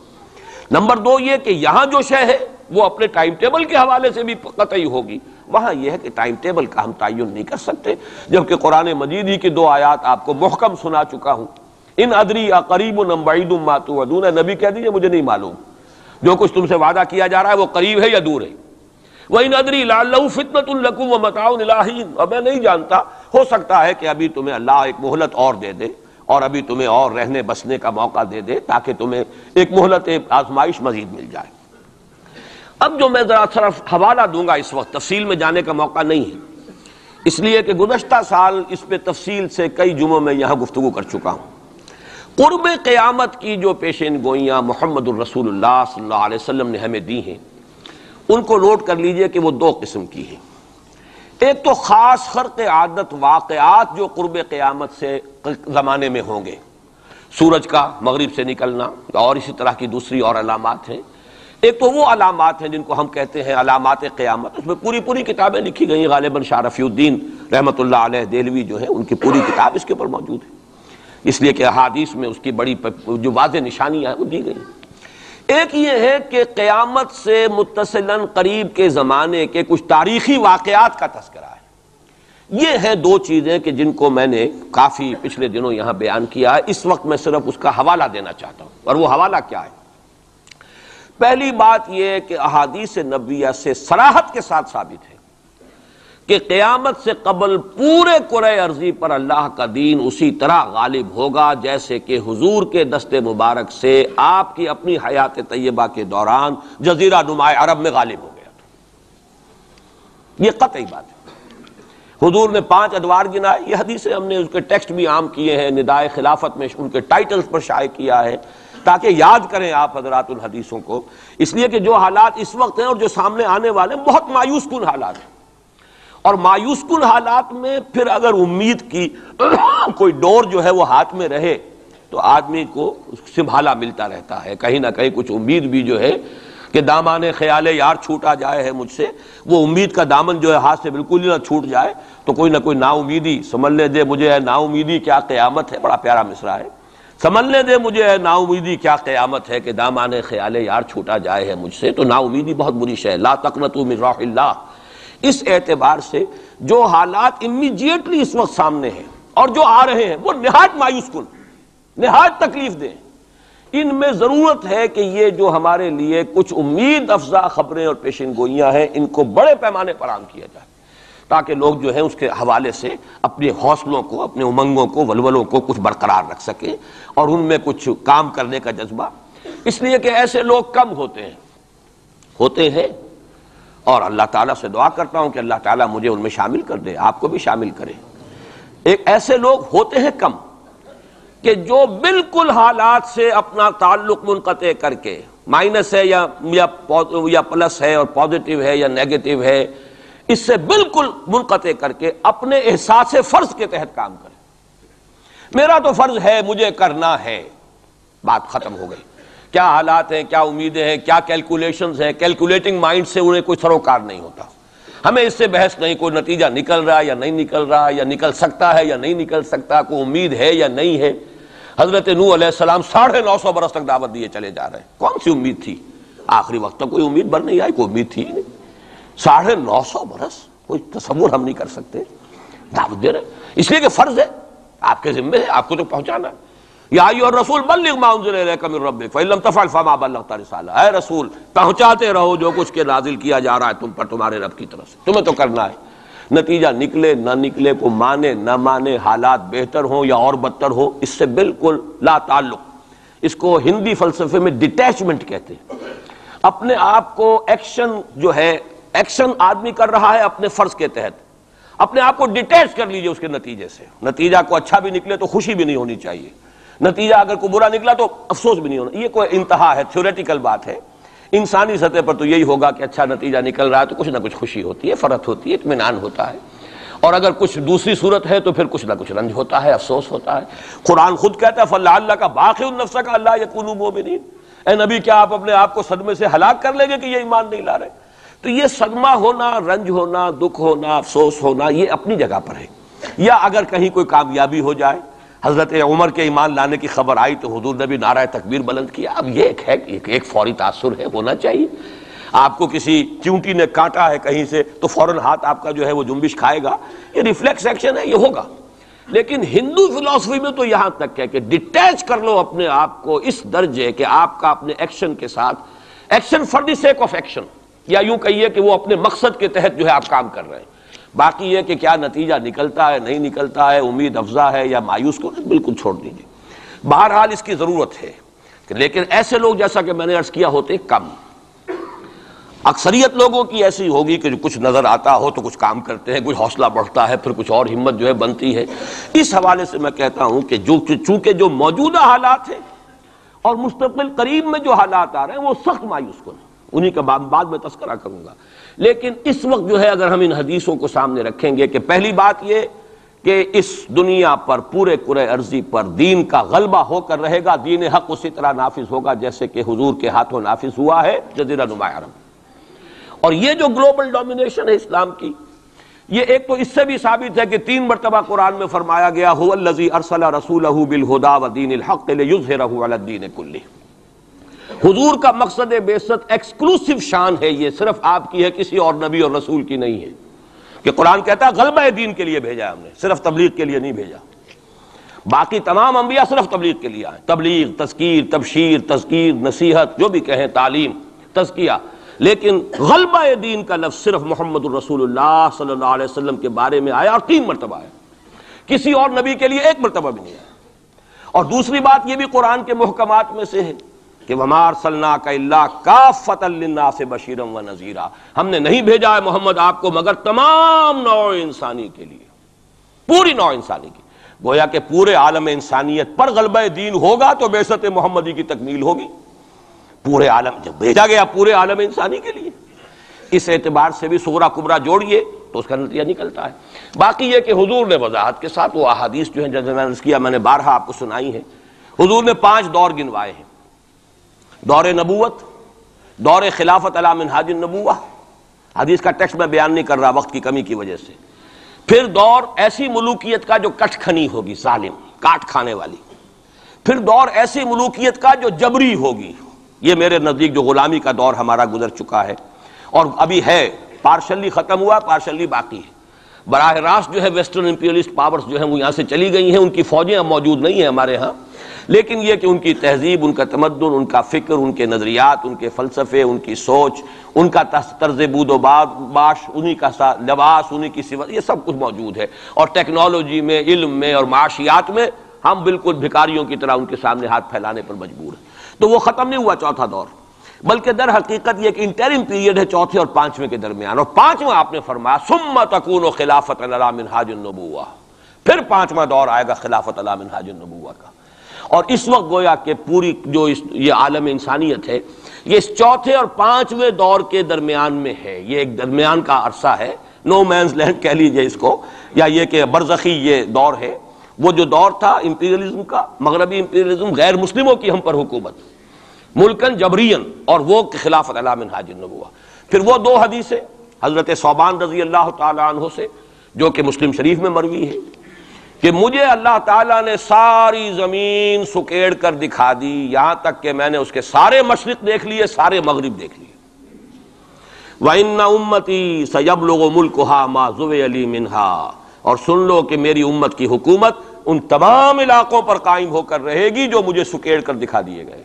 نمبر دو یہ کہ یہاں جو شے ہے وہ اپنے ٹائم ٹیبل کے حوالے سے بھی قطعی ہوگی، وہاں یہ ہے کہ ٹائم ٹیبل کا ہم تعین نہیں کر سکتے، جبکہ قرآن مجید ہی کی دو آیات آپ کو محکم سنا چکا ہوں، ان ادری اقریب ام بعید ما توعدون، نبی کہہ دیجئے مجھے نہیں معلوم جو کچھ تم سے وعدہ کیا جا رہا ہے وہ قریب ہے یا دور ہے، وَإِنْ أَدْرِي لَعَلَّهُ فِتْنَةٌ لَكُمْ وَمَتَاعٌ إِلَىٰ حِينٍ، اور میں نہیں جانتا، ہو سکتا ہے کہ ابھی تمہیں اللہ ایک مہلت اور دے دے، اور ابھی تمہیں اور رہنے بسنے کا موقع دے دے، تاکہ تمہیں ایک مہلت آزمائش مزید مل جائے۔ اب جو میں ذرا صرف حوالہ دوں گا، اس وقت تفصیل میں جانے کا موقع نہیں ہے، اس لیے کہ گزشتہ سال اس پہ تفصیل سے کئی جمعوں میں یہاں گفتگو کر چکا ہوں۔ قرب قیامت کی جو پیشین گوئیاں محمد الرسول اللہ صلی اللہ علیہ وسلم نے ہمیں دی ہیں، ان کو نوٹ کر لیجئے کہ وہ دو قسم کی ہیں۔ ایک تو خاص خرق عادت واقعات جو قرب قیامت سے زمانے میں ہوں گے، سورج کا مغرب سے نکلنا اور اسی طرح کی دوسری اور علامات ہیں۔ ایک تو وہ علامات ہیں جن کو ہم کہتے ہیں علامات قیامت، اس میں پوری کتابیں لکھی گئی ہیں، غالباً شاہ رفیع الدین رحمۃ اللہ علیہ دہلوی جو ہیں ان کی پوری کتاب اس کے اوپر موجود ہے، اس لیے کہ احادیث میں اس کی بڑی جو واضح نشانیاں ہیں وہ دی گئی۔ ایک یہ ہے کہ قیامت سے متصلاً قریب کے زمانے کے کچھ تاریخی واقعات کا تذکرہ ہے۔ یہ ہیں دو چیزیں کہ جن کو میں نے کافی پچھلے دنوں یہاں بیان کیا ہے، اس وقت میں صرف اس کا حوالہ دینا چاہتا ہوں، اور وہ حوالہ کیا ہے؟ پہلی بات یہ ہے کہ احادیث نبویہ سے صراحت کے ساتھ ثابت ہے کہ قیامت سے قبل پورے کرۂ ارضی پر اللہ کا دین اسی طرح غالب ہوگا جیسے کہ حضور کے دست مبارک سے آپ کی اپنی حیات طیبہ کے دوران جزیرہ نما عرب میں غالب ہو گیا تھا۔ یہ قطعی بات ہے۔ حضور نے 5 ادوار گنائے، یہ حدیثیں ہم نے اس کے ٹیکسٹ بھی عام کیے ہیں، ندائے خلافت میں ان کے ٹائٹلز پر شائع کیا ہے تاکہ یاد کریں آپ حضرات الحدیثوں کو، اس لیے کہ جو حالات اس وقت ہیں اور جو سامنے آنے والے ہیں بہت مایوس کن حالات ہیں، اور مایوس کن حالات میں پھر اگر امید کی کوئی ڈور جو ہے وہ ہاتھ میں رہے تو آدمی کو سنبھالا ملتا رہتا ہے، کہیں نہ کہیں کچھ امید بھی جو ہے کہ دامان خیال یار چھوٹا جائے ہے مجھ سے، وہ امید کا دامن جو ہے ہاتھ سے بالکل ہی نہ چھوٹ جائے تو کوئی نہ کوئی نا امیدی سنبھلنے دے مجھے ہے نا امیدی کیا قیامت ہے، بڑا پیارا مصرع ہے، سنبھلنے دے مجھے ہے نا امیدی کیا قیامت ہے کہ دامان خیال یار چھوٹا جائے ہے مجھ سے، تو نا امیدی بہت بری شے ہے، لا تقنطوا من رحمۃ اللہ۔ اس اعتبار سے جو حالات امیڈیٹلی اس وقت سامنے ہیں اور جو آ رہے ہیں وہ نہایت مایوس کن، نہایت تکلیف دہ، ان میں ضرورت ہے کہ یہ جو ہمارے لیے کچھ امید افزا خبریں اور پیشن گوئیاں ہیں ان کو بڑے پیمانے پر عام کیا جائے، تاکہ لوگ جو ہیں اس کے حوالے سے اپنے حوصلوں کو، اپنے امنگوں کو، ولولوں کو کچھ برقرار رکھ سکیں اور ان میں کچھ کام کرنے کا جذبہ، اس لیے کہ ایسے لوگ کم ہوتے ہیں اور اللہ تعالیٰ سے دعا کرتا ہوں کہ اللہ تعالیٰ مجھے ان میں شامل کر دے، آپ کو بھی شامل کرے۔ ایک ایسے لوگ ہوتے ہیں کم کہ جو بالکل حالات سے اپنا تعلق منقطع کر کے، مائنس ہے یا پلس ہے اور پازیٹیو ہے یا نیگیٹو ہے، اس سے بالکل منقطع کر کے اپنے احساس فرض کے تحت کام کرے، میرا تو فرض ہے مجھے کرنا ہے، بات ختم ہو گئی۔ کیا حالات ہیں، کیا امیدیں ہیں، کیا کیلکولیشنز ہیں، کیلکولیٹنگ مائنڈ سے انہیں کوئی سروکار نہیں ہوتا، ہمیں اس سے بحث نہیں، کوئی نتیجہ نکل رہا ہے یا نہیں نکل رہا، یا نکل سکتا ہے یا نہیں نکل سکتا، کوئی امید ہے یا نہیں ہے۔ حضرت نوح علیہ السلام 950 برس تک دعوت دیے چلے جا رہے ہیں، کون سی امید تھی؟ آخری وقت تک کوئی امید بر نہیں آئی، کوئی امید تھی ہی نہیں۔ 950 برس کوئی تصور ہم نہیں کر سکتے، دعوت دے رہے، اس لیے کہ فرض ہے، آپ کے ذمہ ہے، آپ کو تو پہنچانا ہے۔ یا ایھا الرسول بلغ ما انزل الیک من ربک فإن لم تفعل فما بلغت رسالہ، اے رسول پہنچاتے رہو جو کچھ کے نازل کیا جا رہا ہے تم پر تمہارے رب کی طرف سے، تمہیں تو کرنا ہے۔ نتیجہ نکلے نہ نکلے، کو مانے نہ مانے، حالات بہتر ہوں یا اور بدتر ہو، اس سے بالکل لا تعلق۔ اس کو ہندی فلسفے میں ڈیٹیچمنٹ کہتے ہیں، اپنے آپ کو ایکشن جو ہے، ایکشن آدمی کر رہا ہے اپنے فرض کے تحت، اپنے آپ کو ڈیٹیچ کر لیجئے اس کے نتیجے سے۔ نتیجہ کو اچھا بھی نکلے تو خوشی بھی نہیں ہونی چاہیے، نتیجہ اگر کوئی برا نکلا تو افسوس بھی نہیں ہونا، یہ کوئی انتہا ہے، تھیوریٹیکل بات ہے۔ انسانی سطح پر تو یہی ہوگا کہ اچھا نتیجہ نکل رہا ہے تو کچھ نہ کچھ خوشی ہوتی ہے، فرحت ہوتی ہے، اطمینان ہوتا ہے، اور اگر کچھ دوسری صورت ہے تو پھر کچھ نہ کچھ رنج ہوتا ہے، افسوس ہوتا ہے۔ قرآن خود کہتا ہے فَلَعَلَّكَ بَاخِعٌ نَفْسَكَ أَلَّا يَكُونُوا مُؤْمِنِينَ، اے نبی کیا آپ اپنے آپ کو صدمے سے ہلاک کر لیں گے کہ یہ ایمان نہیں لا رہے؟ تو یہ صدمہ ہونا، رنج ہونا، دکھ ہونا، افسوس ہونا، یہ اپنی جگہ پر ہے۔ یا اگر کہیں کوئی کامیابی ہو جائے، حضرت عمر کے ایمان لانے کی خبر آئی تو حضور نے بھی نعرہ تکبیر بلند کیا، اب یہ ایک فوری تاثر ہے، ہونا چاہیے۔ آپ کو کسی چیونٹی نے کاٹا ہے کہیں سے تو فوراً ہاتھ آپ کا جو ہے وہ جنبش کھائے گا، یہ ریفلیکس ایکشن ہے، یہ ہوگا۔ لیکن ہندو فلسفی میں تو یہاں تک ہے کہ ڈیٹیچ کر لو اپنے آپ کو اس درجے کہ آپ کا اپنے ایکشن کے ساتھ، action for the sake of action, یا یوں کہیے کہ وہ اپنے مقصد کے تحت جو ہے آپ کام کر رہے ہیں۔ باقی یہ کہ کیا نتیجہ نکلتا ہے نہیں نکلتا ہے، امید افزا ہے یا مایوس کو، بالکل چھوڑ دیجیے۔ بہرحال اس کی ضرورت ہے، لیکن ایسے لوگ جیسا کہ میں نے عرض کیا ہوتے کم، اکثریت لوگوں کی ایسی ہوگی کہ جو کچھ نظر آتا ہو تو کچھ کام کرتے ہیں، کچھ حوصلہ بڑھتا ہے، پھر کچھ اور ہمت جو ہے بنتی ہے۔ اس حوالے سے میں کہتا ہوں کہ چونکہ جو موجودہ حالات ہیں اور مستقبل قریب میں جو حالات آ رہے ہیں وہ سخت مایوس کن ہیں، انہی کا بعد میں تذکرہ کروں گا۔ لیکن اس وقت جو ہے اگر ہم ان حدیثوں کو سامنے رکھیں گے کہ پہلی بات یہ کہ اس دنیا پر، پورے کرۂ ارضی پر دین کا غلبہ ہو کر رہے گا، دین حق اسی طرح نافذ ہوگا جیسے کہ حضور کے ہاتھوں نافذ ہوا ہے جزیرہ نما عرب۔ اور یہ جو گلوبل ڈومینیشن ہے اسلام کی، یہ ایک تو اس سے بھی ثابت ہے کہ 3 مرتبہ قرآن میں فرمایا گیا هو الذی ارسل رسولہ بالہدی ودین الحق لیظہرہ علی الدین کلہ۔ حضور کا مقصد بعثت ایکسکلوسیو شان ہے، یہ صرف آپ کی ہے، کسی اور نبی اور رسول کی نہیں ہے، کہ قرآن کہتا ہے غلبہ دین کے لیے بھیجا ہم نے، صرف تبلیغ کے لیے نہیں بھیجا۔ باقی تمام انبیاء صرف تبلیغ کے لیے آئے، تبلیغ، تذکیر، تبشیر، تذکیر، نصیحت، جو بھی کہیں، تعلیم، تزکیہ، لیکن غلبہ دین کا لفظ صرف محمد الرسول اللہ صلی اللہ علیہ وسلم کے بارے میں آیا، اور 3 مرتبہ آیا، کسی اور نبی کے لیے 1 مرتبہ بھی نہیں آیا۔ اور دوسری بات یہ بھی قرآن کے محکمات میں سے ہے کہ وَمَا أَرْسَلْنَاكَ إِلَّا كَافَّةً لِلنَّاسِ بَشِيرًا وَنَذِيرًا، ہم نے نہیں بھیجا ہے محمد آپ کو مگر تمام نوع انسانی کے لیے، پوری نوع انسانی کی۔ گویا کہ پورے عالم انسانیت پر غلبہ دین ہوگا تو بعثت محمدی کی تکمیل ہوگی، پورے عالم جب بھیجا گیا پورے عالم انسانی کے لیے۔ اس اعتبار سے بھی صغرا کبرا جوڑیے تو اس کا نتیجہ نکلتا ہے۔ باقی یہ کہ حضور نے وضاحت کے ساتھ وہ احادیث جو ہیں جیسے میں نے عرض کیا، میں نے بارہا آپ کو سنائی ہیں، حضور نے 5 دور گنوائے ہیں: دور نبوت، دور خلافت علی منہاج النبوہ، حدیث کا ٹیکسٹ میں بیان نہیں کر رہا وقت کی کمی کی وجہ سے، پھر دور ایسی ملوکیت کا جو کٹ کھنی ہوگی، ظالم کاٹ کھانے والی، پھر دور ایسی ملوکیت کا جو جبری ہوگی، یہ میرے نزدیک جو غلامی کا دور ہمارا گزر چکا ہے اور ابھی ہے، پارشلی ختم ہوا، پارشلی باقی ہے۔ براہ راست جو ہے ویسٹرن امپیریلسٹ پاورز جو ہیں وہ یہاں سے چلی گئی ہیں، ان کی فوجیں اب موجود نہیں ہیں ہمارے ہاں، لیکن یہ کہ ان کی تہذیب، ان کا تمدن، ان کا فکر، ان کے نظریات، ان کے فلسفے، ان کی سوچ، ان کا طرز بود و باش، انہی کا لباس، انہی کی صفت، یہ سب کچھ موجود ہے۔ اور ٹیکنالوجی میں، علم میں اور معاشیات میں ہم بالکل بھکاریوں کی طرح ان کے سامنے ہاتھ پھیلانے پر مجبور ہیں۔ تو وہ ختم نہیں ہوا چوتھا دور، بلکہ در حقیقت یہ کہ انٹرم پیریڈ ہے چوتھے اور 5ویں کے درمیان، اور 5واں آپ نے فرمایا ثم تکون خلافت علی منہاج النبوہ، پھر 5واں دور آئے گا خلافت علی منہاج النبوہ کا۔ اور اس وقت گویا کہ پوری جو یہ عالم انسانیت ہے یہ اس چوتھے اور 5ویں دور کے درمیان میں ہے، یہ ایک درمیان کا عرصہ ہے، نو مینز لینڈ کہہ لیجئے اس کو، یا یہ کہ برزخی یہ دور ہے۔ وہ جو دور تھا امپیریلزم کا، مغربی امپیریلزم، غیر مسلموں کی ہم پر حکومت، ملکن جبرین، اور وہ خلافت علی منہاج النبوہ۔ پھر وہ 2 حدیثیں حضرت ثوبان رضی اللہ تعالی عنہ سے جو کہ مسلم شریف میں مروی ہے کہ مجھے اللہ تعالیٰ نے ساری زمین سکیڑ کر دکھا دی، یہاں تک کہ میں نے اس کے سارے مشرق دیکھ لیے، سارے مغرب دیکھ لیے۔ وَإِنَّ أُمَّتِي سَيَبْلُغُ مُلْكُهَا مَا زُوِيَ لِي مِنْهَا، اور سن لو کہ میری امت کی حکومت ان تمام علاقوں پر قائم ہو کر رہے گی جو مجھے سکیڑ کر دکھا دیے گئے۔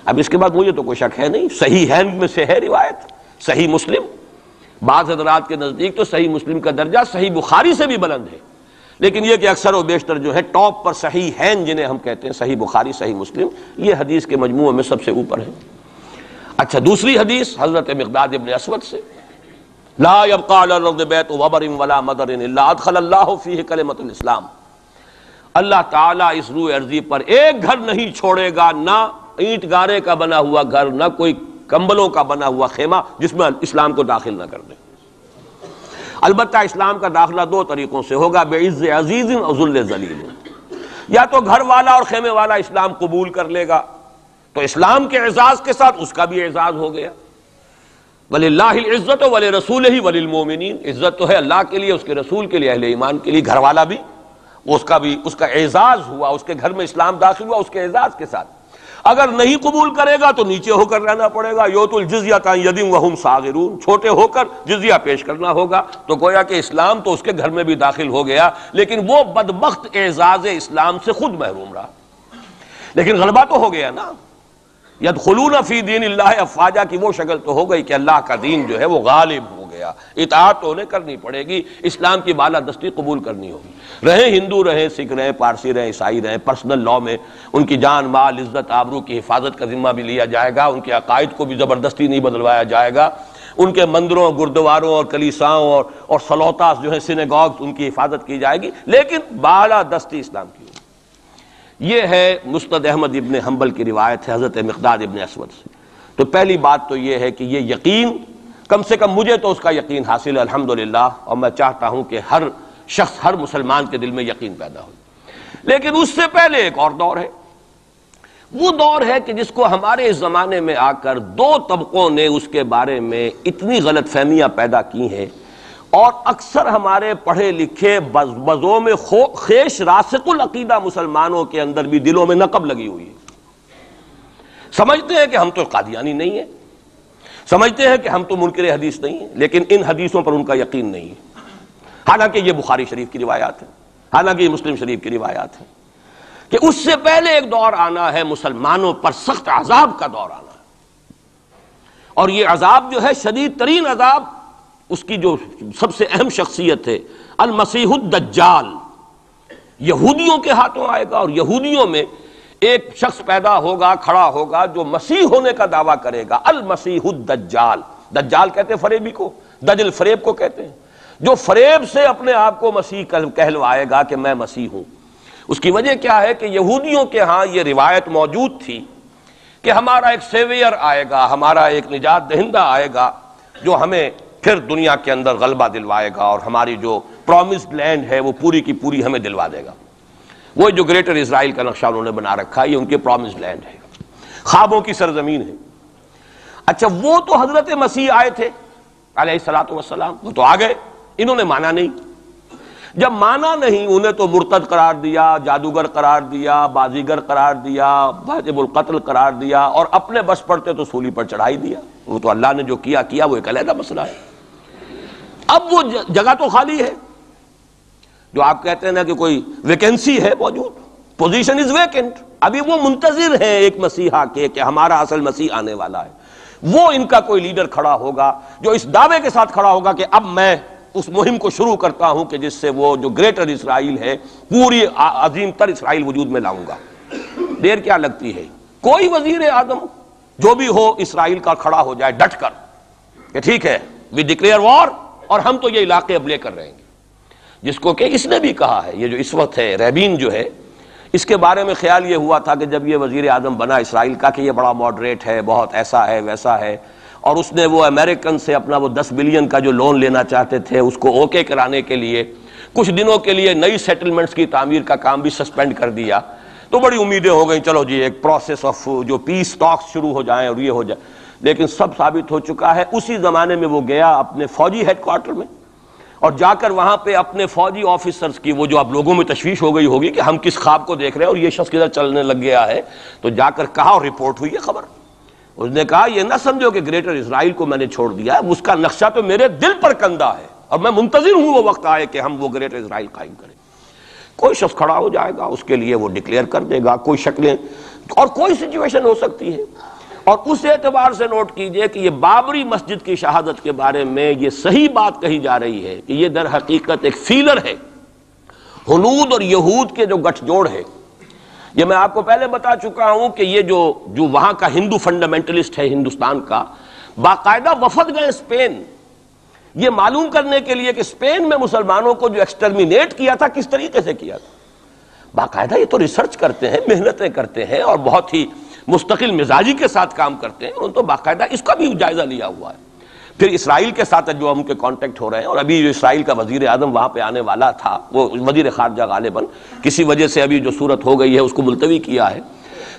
اب اس کے بعد مجھے تو کوئی شک ہے نہیں، صحیح ہے میں سے ہے روایت، صحیح مسلم، بعض حضرات کے نزدیک تو صحیح مسلم کا درجہ صحیح بخاری سے بھی بلند ہے، لیکن یہ کہ اکثر و بیشتر جو ہے ٹاپ پر صحیح ہیں جنہیں ہم کہتے ہیں صحیح بخاری، صحیح مسلم، یہ حدیث کے مجموعے میں سب سے اوپر ہے۔ اچھا، دوسری حدیث حضرت مقداد ابن اسود سے، لا يبقى على الارض بیت وبر ولا مدر الا ادخل اللہ فیہ کلمۃ الاسلام، اللہ تعالیٰ اس روئے ارضی پر ایک گھر نہیں چھوڑے گا، نہ اینٹ گارے کا بنا ہوا گھر، نہ کوئی کمبلوں کا بنا ہوا خیمہ جس میں اسلام کو داخل نہ کر دیں۔ البتہ اسلام کا داخلہ 2 طریقوں سے ہوگا، بعز عزیز و ذل ذلیل، یا تو گھر والا اور خیمے والا اسلام قبول کر لے گا تو اسلام کے اعزاز کے ساتھ اس کا بھی اعزاز ہو گیا، وَلِلَّهِ الْعِزَّةُ وَلِرَسُولِهِ وَلِلْمُؤْمِنِينَ، عزت تو ہے اللہ کے لیے، اس کے رسول کے لیے، اہل ایمان کے لیے، گھر والا بھی اس کا اعزاز ہوا، اس کے گھر میں اسلام داخل ہوا اس کے اعزاز کے ساتھ۔ اگر نہیں قبول کرے گا تو نیچے ہو کر رہنا پڑے گا، یؤت الجزیۃ عن ید وہم صاغرون، چھوٹے ہو کر جزیہ پیش کرنا ہوگا۔ تو گویا کہ اسلام تو اس کے گھر میں بھی داخل ہو گیا، لیکن وہ بدبخت اعزاز اسلام سے خود محروم رہا، لیکن غلبہ تو ہو گیا نا، یدخلون فی دین اللہ افواجا کی وہ شکل تو ہو گئی کہ اللہ کا دین جو ہے وہ غالب ہو گیا، اطاعت تو انہیں کرنی پڑے گی، اسلام کی بالادستی قبول کرنی ہوگی، رہیں ہندو رہیں سکھ رہیں پارسی رہیں عیسائی رہیں، پرسنل لاء میں ان کی جان مال عزت آبرو کی حفاظت کا ذمہ بھی لیا جائے گا، ان کے عقائد کو بھی زبردستی نہیں بدلوایا جائے گا، ان کے مندروں گردواروں اور کلیساؤں اور سلوتاس جو ہیں سینیگاگز ان کی حفاظت کی جائے گی، لیکن بالادستی اسلام کی ہوگی۔ یہ ہے مسند احمد ابن حنبل کی روایت ہے حضرت مقداد ابن اسود سے۔ تو پہلی بات تو یہ ہے کہ یہ یقین، کم سے کم مجھے تو اس کا یقین حاصل ہے الحمدللہ، اور میں چاہتا ہوں کہ ہر شخص، ہر مسلمان کے دل میں یقین پیدا ہو۔ لیکن اس سے پہلے ایک اور دور ہے، وہ دور ہے کہ جس کو ہمارے اس زمانے میں آ کر 2 طبقوں نے اس کے بارے میں اتنی غلط فہمیاں پیدا کی ہیں، اور اکثر ہمارے پڑھے لکھے بزوں میں خیش راسخ العقیدہ مسلمانوں کے اندر بھی دلوں میں نقب لگی ہوئی ہے۔ سمجھتے ہیں کہ ہم تو قادیانی نہیں ہیں، سمجھتے ہیں کہ ہم تو منکر حدیث نہیں ہیں، لیکن ان حدیثوں پر ان کا یقین نہیں ہے، حالانکہ یہ بخاری شریف کی روایات ہیں، حالانکہ یہ مسلم شریف کی روایات ہیں کہ اس سے پہلے ایک دور آنا ہے، مسلمانوں پر سخت عذاب کا دور آنا ہے، اور یہ عذاب جو ہے شدید ترین عذاب، اس کی جو سب سے اہم شخصیت ہے المسیح الدجال، یہودیوں کے ہاتھوں آئے گا، اور یہودیوں میں ایک شخص پیدا ہوگا، کھڑا ہوگا جو مسیح ہونے کا دعویٰ کرے گا، المسیح الدجال، دجال کہتے ہیں فریبی کو، دجل فریب کو کہتے ہیں، جو فریب سے اپنے آپ کو مسیح کہلوائے گا کہ میں مسیح ہوں. اس کی وجہ کیا ہے کہ یہودیوں کے ہاں یہ روایت موجود تھی کہ ہمارا ایک سیویئر آئے گا، ہمارا ایک نجات دہندہ آئے گا جو ہمیں پھر دنیا کے اندر غلبہ دلوائے گا اور ہماری جو پرومسڈ لینڈ ہے وہ پوری کی پوری ہمیں دلوا دے گا. وہ جو گریٹر اسرائیل کا نقشہ انہوں نے بنا رکھا ہے، یہ ان کے پرومسڈ لینڈ ہے، خوابوں کی سرزمین ہے. اچھا وہ تو حضرت مسیح آئے تھے علیہ الصلوۃ والسلام، وہ تو آ گئے، انہوں نے مانا نہیں. جب مانا نہیں، انہیں تو مرتد قرار دیا، جادوگر قرار دیا، بازیگر قرار دیا، واجب القتل قرار دیا، اور اپنے بس پڑتے تو سولی پر چڑھائی دیا. وہ تو اللہ نے جو کیا وہ ایک علیحدہ مسئلہ ہے. اب وہ جگہ تو خالی ہے جو آپ کہتے ہیں نا کہ کوئی ویکینسی ہے موجود، پوزیشن از ویکنٹ. ابھی وہ منتظر ہیں ایک مسیحا کے کہ ہمارا اصل مسیح آنے والا ہے. وہ ان کا کوئی لیڈر کھڑا ہوگا جو اس دعوے کے ساتھ کھڑا ہوگا کہ اب میں اس مہم کو شروع کرتا ہوں کہ جس سے وہ جو گریٹر اسرائیل ہے، پوری عظیم تر اسرائیل وجود میں لاؤں گا. دیر کیا لگتی ہے؟ کوئی وزیر اعظم جو بھی ہو اسرائیل کا کھڑا ہو جائے ڈٹ کر کہ ٹھیک ہے وی ڈکلیئر وار، اور ہم تو یہ علاقے اب لے کر رہیں گے. جس کو کہ اس نے بھی کہا ہے، یہ جو اس وقت ہے ریبین جو ہے، اس کے بارے میں خیال یہ ہوا تھا کہ جب یہ وزیر اعظم بنا اسرائیل کا کہ یہ بڑا ماڈریٹ ہے، بہت ایسا ہے ویسا ہے، اور اس نے وہ امریکن سے اپنا وہ 10 بلین کا جو لون لینا چاہتے تھے اس کو اوکے کرانے کے لیے کچھ دنوں کے لیے نئی سیٹلمنٹس کی تعمیر کا کام بھی سسپینڈ کر دیا. تو بڑی امیدیں ہو گئیں، چلو جی ایک پروسیس آف جو پیس ٹاکس شروع ہو جائیں اور یہ ہو جائے. لیکن سب ثابت ہو چکا ہے. اسی زمانے میں وہ گیا اپنے فوجی ہیڈ کوارٹر میں اور جا کر وہاں پہ اپنے فوجی آفیسرز کی وہ جو اب لوگوں میں تشویش ہو گئی ہوگی کہ ہم کس خواب کو دیکھ رہے ہیں اور یہ شخص کدھر چلنے لگ گیا ہے، تو جا کر کہا اور رپورٹ ہوئی ہے خبر. اس نے کہا یہ نہ سمجھو کہ گریٹر اسرائیل کو میں نے چھوڑ دیا ہے، اس کا نقشہ تو میرے دل پر کندہ ہے اور میں منتظر ہوں وہ وقت آئے کہ ہم وہ گریٹر اسرائیل قائم کریں. کوئی شخص کھڑا ہو جائے گا، اس کے لیے وہ ڈکلیئر کر دے گا. کوئی شکلیں اور کوئی سچویشن ہو سکتی ہے. اور اس اعتبار سے نوٹ کیجئے کہ یہ بابری مسجد کی شہادت کے بارے میں یہ صحیح بات کہی جا رہی ہے کہ یہ در حقیقت ایک فیلر ہے ہنود اور یہود کے جو گٹھ جوڑ ہے. یہ میں آپ کو پہلے بتا چکا ہوں کہ یہ جو وہاں کا ہندو فنڈامنٹلسٹ ہے ہندوستان کا، باقاعدہ وفد گئے اسپین یہ معلوم کرنے کے لیے کہ اسپین میں مسلمانوں کو جو ایکسٹرمینیٹ کیا تھا کس طریقے سے کیا تھا. باقاعدہ یہ تو ریسرچ کرتے ہیں، محنتیں کرتے ہیں اور بہت ہی مستقل مزاجی کے ساتھ کام کرتے ہیں. انہوں نے تو باقاعدہ اس کا بھی جائزہ لیا ہوا ہے. پھر اسرائیل کے ساتھ جو ہم کے کانٹیکٹ ہو رہے ہیں، اور ابھی جو اسرائیل کا وزیر اعظم وہاں پہ آنے والا تھا، وہ وزیر خارجہ غالباً کسی وجہ سے ابھی جو صورت ہو گئی ہے اس کو ملتوی کیا ہے.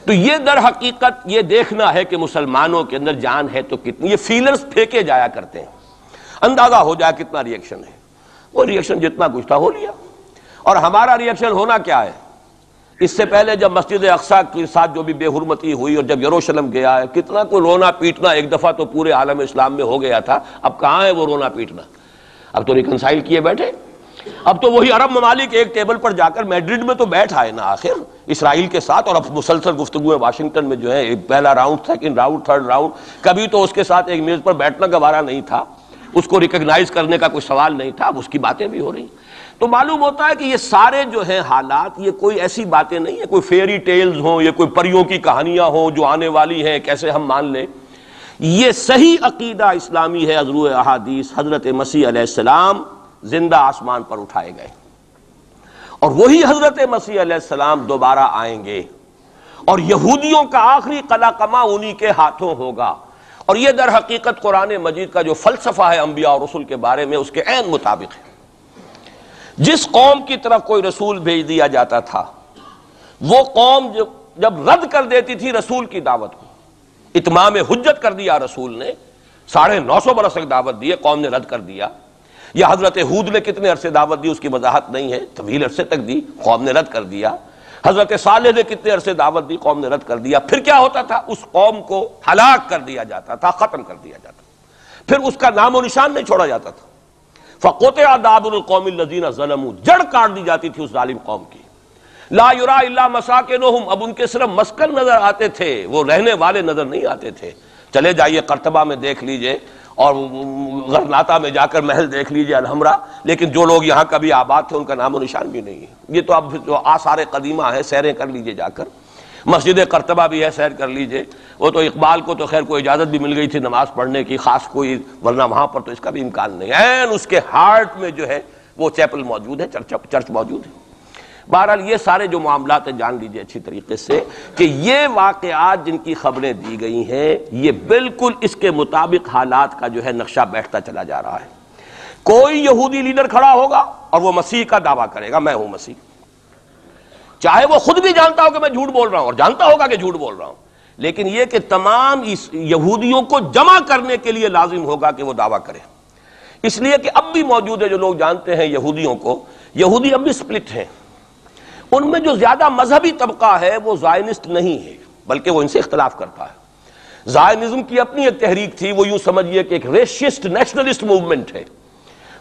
تو یہ در حقیقت یہ دیکھنا ہے کہ مسلمانوں کے اندر جان ہے تو کتنی. یہ فیلرز پھینکے جایا کرتے ہیں، اندازہ ہو جائے کتنا ریئیکشن ہے. وہ ریئیکشن جتنا کچھ تھا ہو لیا. اور ہمارا ریئیکشن ہونا کیا ہے؟ اس سے پہلے جب مسجد اقصیٰ کے ساتھ جو بھی بے حرمتی ہوئی اور جب یروشلم گیا ہے، کتنا کو رونا پیٹنا ایک دفعہ تو پورے عالم اسلام میں ہو گیا تھا. اب کہاں ہے وہ رونا پیٹنا؟ اب تو ریکنسائل کیے بیٹھے. اب تو وہی عرب ممالک ایک ٹیبل پر جا کر میڈرڈ میں تو بیٹھ آئے نا آخر اسرائیل کے ساتھ، اور اب مسلسل گفتگویں واشنگٹن میں جو ہے، پہلا round, second round, third round, کبھی تو اس کے ساتھ ایک میز پر بیٹھنا گوارا نہیں تھا، اس کو ریکگنائز کرنے کا کوئی سوال نہیں تھا. اب اس کی باتیں بھی ہو رہی. تو معلوم ہوتا ہے کہ یہ سارے جو ہیں حالات، یہ کوئی ایسی باتیں نہیں ہیں کوئی فیری ٹیلز ہوں، یہ کوئی پریوں کی کہانیاں ہوں جو آنے والی ہیں کیسے ہم مان لیں. یہ صحیح عقیدہ اسلامی ہے. ازروع احادیث حضرت مسیح علیہ السلام زندہ آسمان پر اٹھائے گئے اور وہی حضرت مسیح علیہ السلام دوبارہ آئیں گے اور یہودیوں کا آخری قلع قمع انہی کے ہاتھوں ہوگا. اور یہ در حقیقت قرآن مجید کا جو فلسفہ ہے انبیاء اور رسول کے بارے میں، اس کے عین مطابق ہے. جس قوم کی طرف کوئی رسول بھیج دیا جاتا تھا، وہ قوم جب رد کر دیتی تھی رسول کی دعوت کو، اتمام حجت کر دیا رسول نے، 950 برس تک دعوت دی، قوم نے رد کر دیا. یا حضرت ہود نے کتنے عرصے دعوت دی اس کی وضاحت نہیں ہے، طویل عرصے تک دی، قوم نے رد کر دیا. حضرت صالح نے کتنے عرصے دعوت دی، قوم نے رد کر دیا. پھر کیا ہوتا تھا؟ اس قوم کو ہلاک کر دیا جاتا تھا، ختم کر دیا جاتا تھا، پھر اس کا نام و نشان نہیں چھوڑا جاتا تھا. فَقُطِعَ دَابِرُ الْقَوْمِ الَّذِينَ ظَلَمُوا، جڑ کاٹ دی جاتی تھی اس ظالم قوم کی. لا یرا الا مساکنہم، اب ان کے صرف مسکن نظر آتے تھے، وہ رہنے والے نظر نہیں آتے تھے. چلے جائیے قرطبہ میں دیکھ لیجئے اور غرناطہ میں جا کر محل دیکھ لیجئے الحمرا، لیکن جو لوگ یہاں کبھی آباد تھے ان کا نام و نشان بھی نہیں ہے. یہ تو اب جو آثار قدیمہ ہے، سیریں کر لیجئے جا کر. مسجد قرطبہ بھی ہے، سیر کر لیجئے، وہ تو اقبال کو تو خیر کوئی اجازت بھی مل گئی تھی نماز پڑھنے کی خاص کوئی، ورنہ وہاں پر تو اس کا بھی امکان نہیں ہے، اس کے ہارٹ میں جو ہے وہ چیپل موجود ہے، چرچ موجود ہے۔ بہرحال یہ سارے جو معاملات ہیں جان لیجئے اچھی طریقے سے کہ یہ واقعات جن کی خبریں دی گئی ہیں یہ بالکل اس کے مطابق حالات کا جو ہے نقشہ بیٹھتا چلا جا رہا ہے۔ کوئی یہودی لیڈر کھڑا ہوگا اور وہ مسیح کا دعویٰ کرے گا، میں ہوں مسیح، چاہے وہ خود بھی جانتا ہو کہ میں جھوٹ بول رہا ہوں اور جانتا ہوگا کہ جھوٹ بول رہا ہوں، لیکن یہ کہ تمام اس یہودیوں کو جمع کرنے کے لیے لازم ہوگا کہ وہ دعویٰ کرے۔ اس لیے کہ اب بھی موجود ہے جو لوگ جانتے ہیں یہودیوں کو، یہودی اب بھی سپلٹ ہیں، ان میں جو زیادہ مذہبی طبقہ ہے وہ زائنسٹ نہیں ہے بلکہ وہ ان سے اختلاف کرتا ہے۔ زائنزم کی اپنی ایک تحریک تھی، وہ یوں سمجھیے کہ ایک ریشسٹ نیشنلسٹ موومنٹ ہے،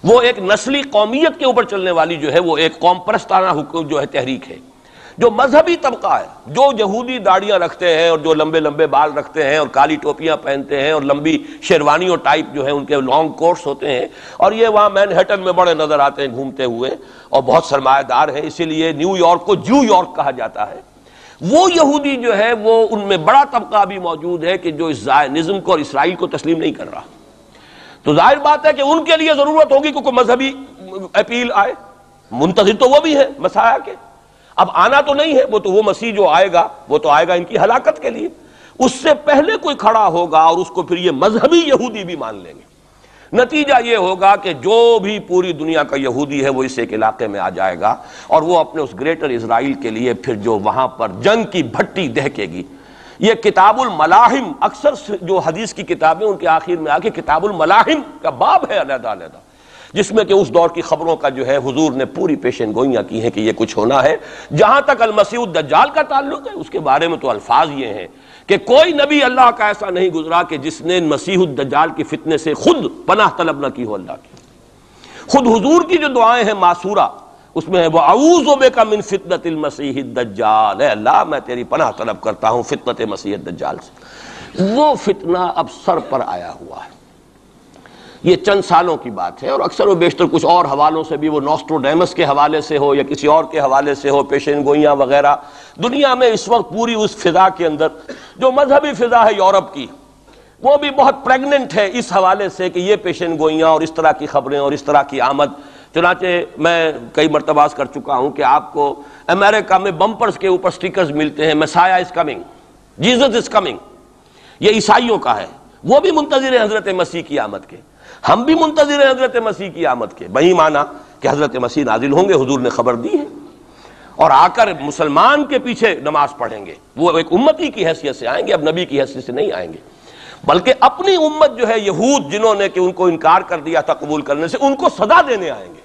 وہ ایک نسلی قومیت کے اوپر چلنے والی جو ہے وہ ایک قوم پرستانہ جو ہے تحریک ہے۔ جو مذہبی طبقہ ہے، جو یہودی داڑیاں رکھتے ہیں اور جو لمبے لمبے بال رکھتے ہیں اور کالی ٹوپیاں پہنتے ہیں اور لمبی شیروانیوں ٹائپ جو ہے ان کے لانگ کوٹس ہوتے ہیں، اور یہ وہاں مینہٹن میں بڑے نظر آتے ہیں گھومتے ہوئے اور بہت سرمایہ دار ہیں، اسی لیے نیو یارک کو جو یارک کہا جاتا ہے، وہ یہودی جو ہے وہ ان میں بڑا طبقہ بھی موجود ہے کہ جو اس زائنزم کو اور اسرائیل کو تسلیم نہیں کر رہا۔ تو ظاہر بات ہے کہ ان کے لیے ضرورت ہوگی کہ کوئی مذہبی اپیل آئے، منتظر تو وہ بھی ہے مسیح کے، اب آنا تو نہیں ہے، وہ مسیح جو آئے گا وہ تو آئے گا ان کی ہلاکت کے لیے، اس سے پہلے کوئی کھڑا ہوگا اور اس کو پھر یہ مذہبی یہودی بھی مان لیں گے۔ نتیجہ یہ ہوگا کہ جو بھی پوری دنیا کا یہودی ہے وہ اس ایک علاقے میں آ جائے گا اور وہ اپنے اس گریٹر اسرائیل کے لیے پھر جو وہاں پر جنگ کی بھٹی دہکے گی۔ یہ کتاب الملاحم، اکثر جو حدیث کی کتابیں ان کے آخر میں آ کے کتاب الملاحم کا باب ہے علیحدہ علیحدہ، جس میں کہ اس دور کی خبروں کا جو ہے حضور نے پوری پیشن گوئیاں کی ہیں کہ یہ کچھ ہونا ہے۔ جہاں تک المسیح الدجال کا تعلق ہے اس کے بارے میں تو الفاظ یہ ہیں کہ کوئی نبی اللہ کا ایسا نہیں گزرا کہ جس نے مسیح الدجال کی فتنے سے خود پناہ طلب نہ کی ہو اللہ کی۔ خود حضور کی جو دعائیں ہیں معصورہ اس میں ہے وَأَعُوذُ بِكَ مِن فِتْنَةِ الْمَسِيحِ الدَّجَّالِ، اے اللہ میں تیری پناہ طلب کرتا ہوں فتنت مسیح الدجال سے۔ وہ فتنہ اب سر پر آیا ہوا ہے، یہ چند سالوں کی بات ہے، اور اکثر و بیشتر کچھ اور حوالوں سے بھی، وہ نوسٹروڈیمس کے حوالے سے ہو یا کسی اور کے حوالے سے ہو، پیشین گوئیاں وغیرہ، دنیا میں اس وقت پوری اس فضا کے اندر جو مذہبی فضا ہے یورپ کی وہ بھی بہت پریگننٹ ہے اس حوالے سے کہ یہ پیشین گوئیاں اور اس طرح کی خبریں اور اس طرح کی آمد۔ چنانچہ میں کئی مرتبہ کر چکا ہوں کہ آپ کو امریکہ میں بمپرز کے اوپر سٹیکرز ملتے ہیں مسیح is coming, Jesus is coming, یہ عیسائیوں کا ہے، وہ بھی منتظر ہیں حضرت مسیح کی آمد کے، ہم بھی منتظر ہیں حضرت مسیح کی آمد کے، وہی مانا کہ حضرت مسیح نازل ہوں گے، حضور نے خبر دی ہے، اور آ کر مسلمان کے پیچھے نماز پڑھیں گے، وہ ایک امتی کی حیثیت سے آئیں گے، اب نبی کی حیثیت سے نہیں آئیں گے، بلکہ اپنی امت جو ہے یہود جنہوں نے کہ ان کو انکار کر دیا تھا قبول کرنے سے، ان کو سزا دینے آئیں گے،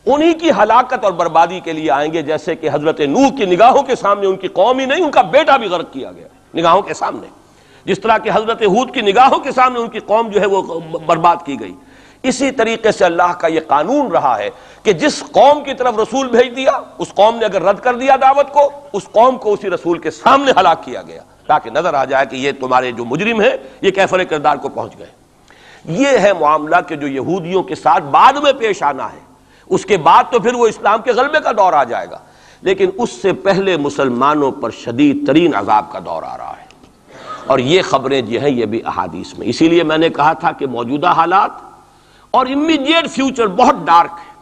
انہی کی ہلاکت اور بربادی کے لیے آئیں گے، جیسے کہ حضرت نوح کی نگاہوں کے سامنے ان کی قوم ہی نہیں ان کا بیٹا بھی غرق کیا گیا نگاہوں کے سامنے، جس طرح کہ حضرت ہود کی نگاہوں کے سامنے ان کی قوم جو ہے وہ برباد کی گئی۔ اسی طریقے سے اللہ کا یہ قانون رہا ہے کہ جس قوم کی طرف رسول بھیج دیا اس قوم نے اگر رد کر دیا دعوت کو، اس قوم کو اسی رسول کے سامنے ہلاک کیا گیا تاکہ نظر آ جائے کہ یہ تمہارے جو مجرم ہیں یہ کیفر کردار کو پہنچ گئے۔ یہ ہے معاملہ کہ جو یہودیوں کے ساتھ بعد میں پیش آنا ہے، اس کے بعد تو پھر وہ اسلام کے غلبے کا دور آ جائے گا، لیکن اس سے پہلے مسلمانوں پر شدید ترین عذاب کا دور آ رہا ہے، اور یہ خبریں جو ہیں یہ بھی احادیث میں۔ اسی لیے میں نے کہا تھا کہ موجودہ حالات اور امیڈیٹ فیوچر بہت ڈارک ہے،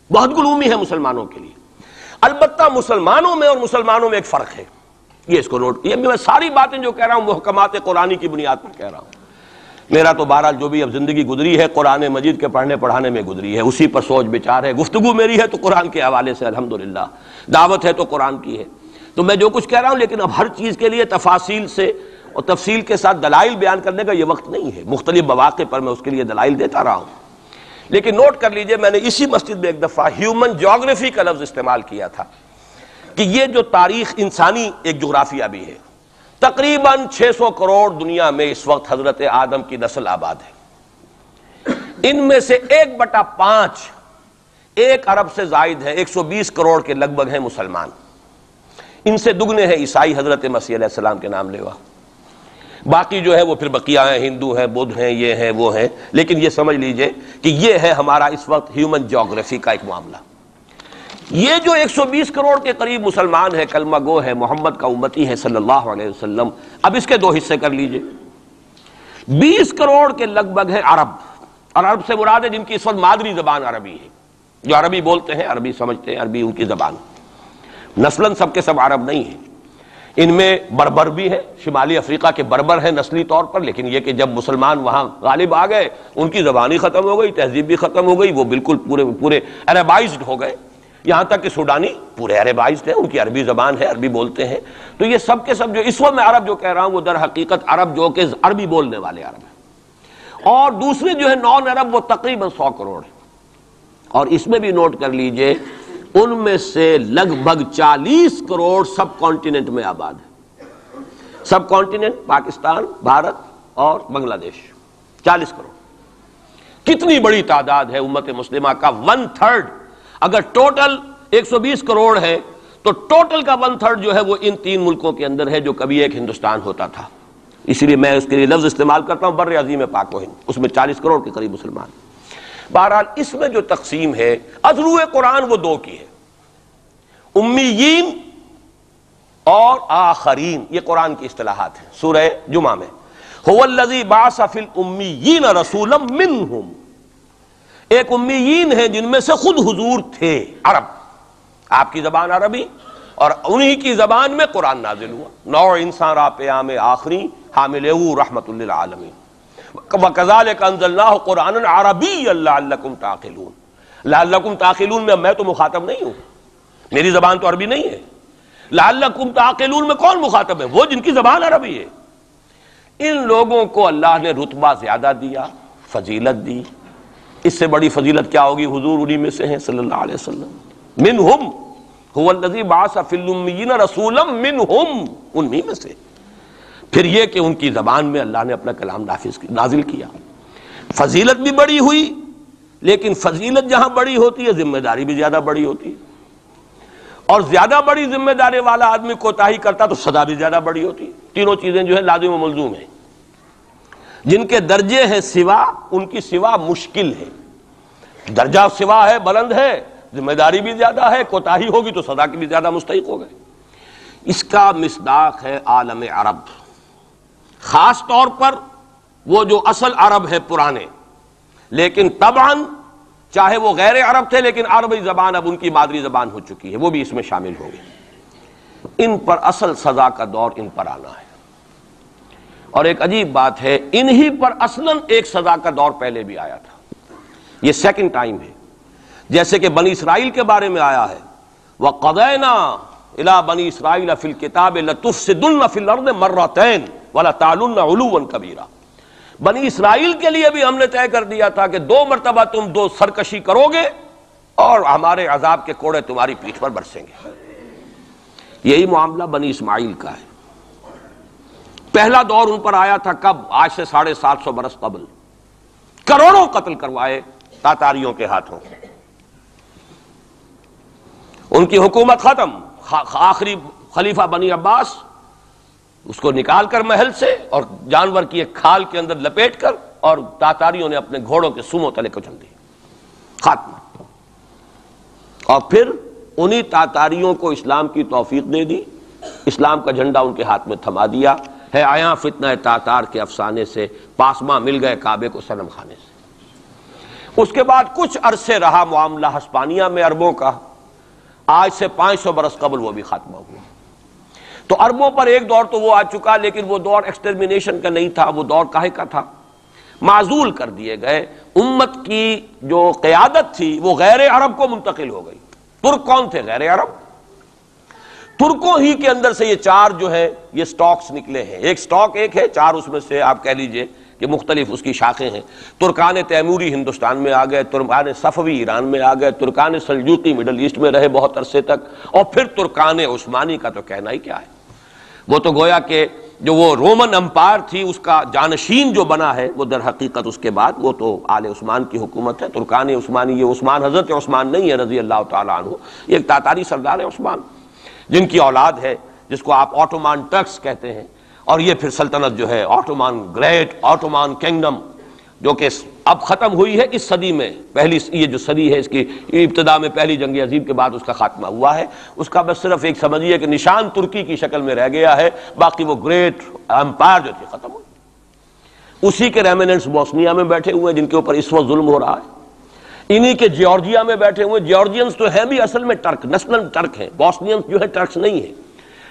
بہت گلومی ہے مسلمانوں کے لیے۔ البتہ مسلمانوں میں اور مسلمانوں میں ایک فرق ہے، یہ اس کو نوٹ، یہ میں ساری باتیں جو کہہ رہا ہوں محکمات قرآنی کی بنیاد پر کہہ رہا ہوں۔ میرا تو بہرحال جو بھی اب زندگی گزری ہے قرآن مجید کے پڑھنے پڑھانے میں گزری ہے، اسی پر سوچ بچار ہے، گفتگو میری ہے تو قرآن کے حوالے سے الحمدللہ، دعوت ہے تو قرآن کی ہے، تو میں جو کچھ کہہ رہا ہوں، لیکن اب ہر چیز کے لیے تفاصیل سے اور تفصیل کے ساتھ دلائل بیان کرنے کا یہ وقت نہیں ہے، مختلف مواقع پر میں اس کے لیے دلائل دیتا رہا ہوں۔ لیکن نوٹ کر لیجئے، میں نے اسی مسجد میں ایک دفعہ ہیومن جیوگرافی کا لفظ استعمال کیا تھا کہ یہ جو تاریخ انسانی ایک جغرافیہ بھی ہے، تقریباً 600 کروڑ دنیا میں اس وقت حضرت آدم کی نسل آباد ہے، ان میں سے 1/5 1 ارب سے زائد ہے، 120 کروڑ کے لگ بھگ ہیں مسلمان، ان سے دگنے ہیں عیسائی حضرت مسیح علیہ السلام کے نام لیوا، باقی جو ہے وہ پھر بقیہ ہیں، ہندو ہیں، بدھ ہیں، یہ ہیں وہ ہیں، لیکن یہ سمجھ لیجئے کہ یہ ہے ہمارا اس وقت ہیومن جیوگرافی کا ایک معاملہ۔ یہ جو 120 کروڑ کے قریب مسلمان ہے، کلمہ گو ہے، محمد کا امتی ہے صلی اللہ علیہ وسلم، اب اس کے دو حصے کر لیجئے۔ 20 کروڑ کے لگ بھگ ہے عرب، اور عرب سے مراد ہے جن کی اس وقت مادری زبان عربی ہے، جو عربی بولتے ہیں، عربی سمجھتے ہیں، عربی ان کی زبان۔ نسلاً سب کے سب عرب نہیں ہیں، ان میں بربر بھی ہیں، شمالی افریقہ کے بربر ہیں نسلی طور پر، لیکن یہ کہ جب مسلمان وہاں غالب آ گئے ان کی زبان ہی ختم ہو گئی، تہذیب بھی ختم ہو گئی، وہ بالکل پورے عربائزڈ ہو گئے، یہاں تک کہ سوڈانی پورے عربائزڈ ہیں، ان کی عربی زبان ہے، عربی بولتے ہیں۔ تو یہ سب کے سب جو اس وقت میں عرب جو کہہ رہا ہوں وہ در حقیقت عرب جو کہ عربی بولنے والے عرب ہیں، اور دوسرے جو ہے نان عرب وہ تقریباً 100 کروڑ ہیں۔ اور اس میں بھی نوٹ کر لیجئے ان میں سے لگ بھگ 40 کروڑ سب کانٹیننٹ میں آباد ہے، سب کانٹیننٹ پاکستان، بھارت اور بنگلہ دیش، 40 کروڑ۔ کتنی بڑی تعداد ہے امت مسلمہ کا 1/3۔ اگر ٹوٹل 120 کروڑ ہے تو ٹوٹل کا 1/3 جو ہے وہ ان 3 ملکوں کے اندر ہے جو کبھی ایک ہندوستان ہوتا تھا، اسی لیے میں اس کے لیے لفظ استعمال کرتا ہوں بر عظیم پاک و ہند، اس میں 40 کروڑ کے قریب مسلمان۔ بہرحال اس میں جو تقسیم ہے اذرو قرآن وہ دو کی ہے، امیین اور آخرین، یہ قرآن کی اصطلاحات ہیں۔ سورہ جمعہ میں هو الذی بعث فی الامیین رسولا منہم، ایک امیین ہیں جن میں سے خود حضور تھے، عرب، آپ کی زبان عربی، اور انہی کی زبان میں قرآن نازل ہوا، نوع انسان را پیام آخری حامل رحمت للعالمین، وَكَذَلِكَ أَنزَلْنَاهُ قُرْآنًا عَرَبِيًّا لَعَلَّكُمْ تَعْقِلُونَ۔ لَعَلَّكُمْ تَعْقِلُونَ میں تو مخاطب نہیں ہوں، میری زبان تو عربی نہیں ہے۔ لَعَلَّكُمْ تَعْقِلُونَ میں کون مخاطب ہے؟ وہ جن کی زبان عربی ہے۔ ان لوگوں کو اللہ نے رتبہ زیادہ دیا، فضیلت دی، اس سے بڑی فضیلت کیا ہوگی؟ حضور انہی میں سے ہیں صلی اللہ علیہ وسلم۔ منہم هو الذی بعث فی الامیین رسولا منہم، انہی میں سے۔ پھر یہ کہ ان کی زبان میں اللہ نے اپنا کلام نازل کیا، فضیلت بھی بڑی ہوئی، لیکن فضیلت جہاں بڑی ہوتی ہے ذمہ داری بھی زیادہ بڑی ہوتی ہے، اور زیادہ بڑی ذمہ داری والا آدمی کوتاہی کرتا تو سزا بھی زیادہ بڑی ہوتی ہے۔ تینوں چیزیں جو ہے لازم و ملزوم ہیں۔ جن کے درجے ہیں سوا، ان کی سوا مشکل ہے، درجہ سوا ہے، بلند ہے، ذمہ داری بھی زیادہ ہے، کوتاہی ہوگی تو سزا کی بھی زیادہ مستحق ہو گئے۔ اس کا مصداق ہے عالم عرب، خاص طور پر وہ جو اصل عرب ہے پرانے، لیکن طبعاً چاہے وہ غیر عرب تھے لیکن عربی زبان اب ان کی مادری زبان ہو چکی ہے، وہ بھی اس میں شامل ہو گئے۔ ان پر اصل سزا کا دور ان پر آنا ہے، اور ایک عجیب بات ہے، انہی پر اصلاً ایک سزا کا دور پہلے بھی آیا تھا، یہ سیکنڈ ٹائم ہے، جیسے کہ بنی اسرائیل کے بارے میں آیا ہے، وَقَضَيْنَا إِلَىٰ بَنِي إِسْرَائِيلَ فِي الْكِتَابِ لَتُفْسِدُنَّ فِي الْأَرْضِ مَرَّتَيْنِ وَلَتَعْلُنَّ عُلُوًّا كَبِيرًا۔ بنی اسرائیل کے لیے بھی ہم نے طے کر دیا تھا کہ 2 مرتبہ تم 2 سرکشی کرو گے اور ہمارے عذاب کے کوڑے تمہاری پیٹھ پر برسیں گے۔ یہی معاملہ بنی اسماعیل کا ہے۔ پہلا دور ان پر آیا تھا کب؟ آج سے 750 برس قبل، کروڑوں قتل کروائے تاتاریوں کے ہاتھوں، ان کی حکومت ختم، آخری خلیفہ بنی عباس اس کو نکال کر محل سے اور جانور کی ایک کھال کے اندر لپیٹ کر، اور تاتاریوں نے اپنے گھوڑوں کے سموں تلے کچل دی، خاتمہ۔ اور پھر انہی تاتاریوں کو اسلام کی توفیق دے دی، اسلام کا جھنڈا ان کے ہاتھ میں تھما دیا ہے، آیا فتنہ تاتار کے افسانے سے پاسماں مل گئے کعبے کو صنم خانے سے۔ اس کے بعد کچھ عرصے رہا معاملہ ہسپانیہ میں عربوں کا، آج سے 500 برس قبل وہ بھی خاتمہ ہوا۔ تو عربوں پر ایک دور تو وہ آ چکا، لیکن وہ دور ایکسٹرمینیشن کا نہیں تھا، وہ دور کاہے کا تھا؟ معزول کر دیے گئے، امت کی جو قیادت تھی وہ غیر عرب کو منتقل ہو گئی۔ ترک کون تھے؟ غیر عرب۔ ترکوں ہی کے اندر سے یہ 4 جو ہے یہ سٹاکس نکلے ہیں، ایک سٹاک ایک ہے، 4 اس میں سے آپ کہہ لیجئے کہ مختلف اس کی شاخیں ہیں۔ ترکان تیموری ہندوستان میں آ گئے، ترکان صفوی ایران میں آ گئے، ترکان سلجوقی مڈل ایسٹ میں رہے بہت عرصے تک، اور پھر ترکان عثمانی کا تو کہنا ہی کیا ہے، وہ تو گویا کہ جو وہ رومن امپائر تھی اس کا جانشین جو بنا ہے، وہ در حقیقت اس کے بعد وہ تو آل عثمان کی حکومت ہے۔ ترکان عثمانی، یہ عثمان حضرت عثمان نہیں ہے رضی اللہ تعالیٰ عنہ، یہ ایک تاتاری سردار ہے عثمان، جن کی اولاد ہے جس کو آپ آٹومان ٹرکس کہتے ہیں، اور یہ پھر سلطنت جو ہے آٹومان، گریٹ آٹومان کنگڈم، جو کہ اب ختم ہوئی ہے اس صدی میں، پہلی یہ جو صدی ہے اس کی ابتدا میں پہلی جنگ عظیم کے بعد اس کا خاتمہ ہوا ہے، اس کا بس صرف ایک سمجھیے کہ نشان ترکی کی شکل میں رہ گیا ہے، باقی وہ گریٹ امپائر جو تھی ختم ہوئی۔ اسی کے ریمیننٹس بوسنیا میں بیٹھے ہوئے ہیں جن کے اوپر اس وقت ظلم ہو رہا ہے، انہی کے جارجیا میں بیٹھے ہوئے، جارجینز تو ہیں بھی اصل میں ٹرک، نسلاً ٹرک ہیں، بوسنینز جو ہے ٹرکس نہیں ہیں،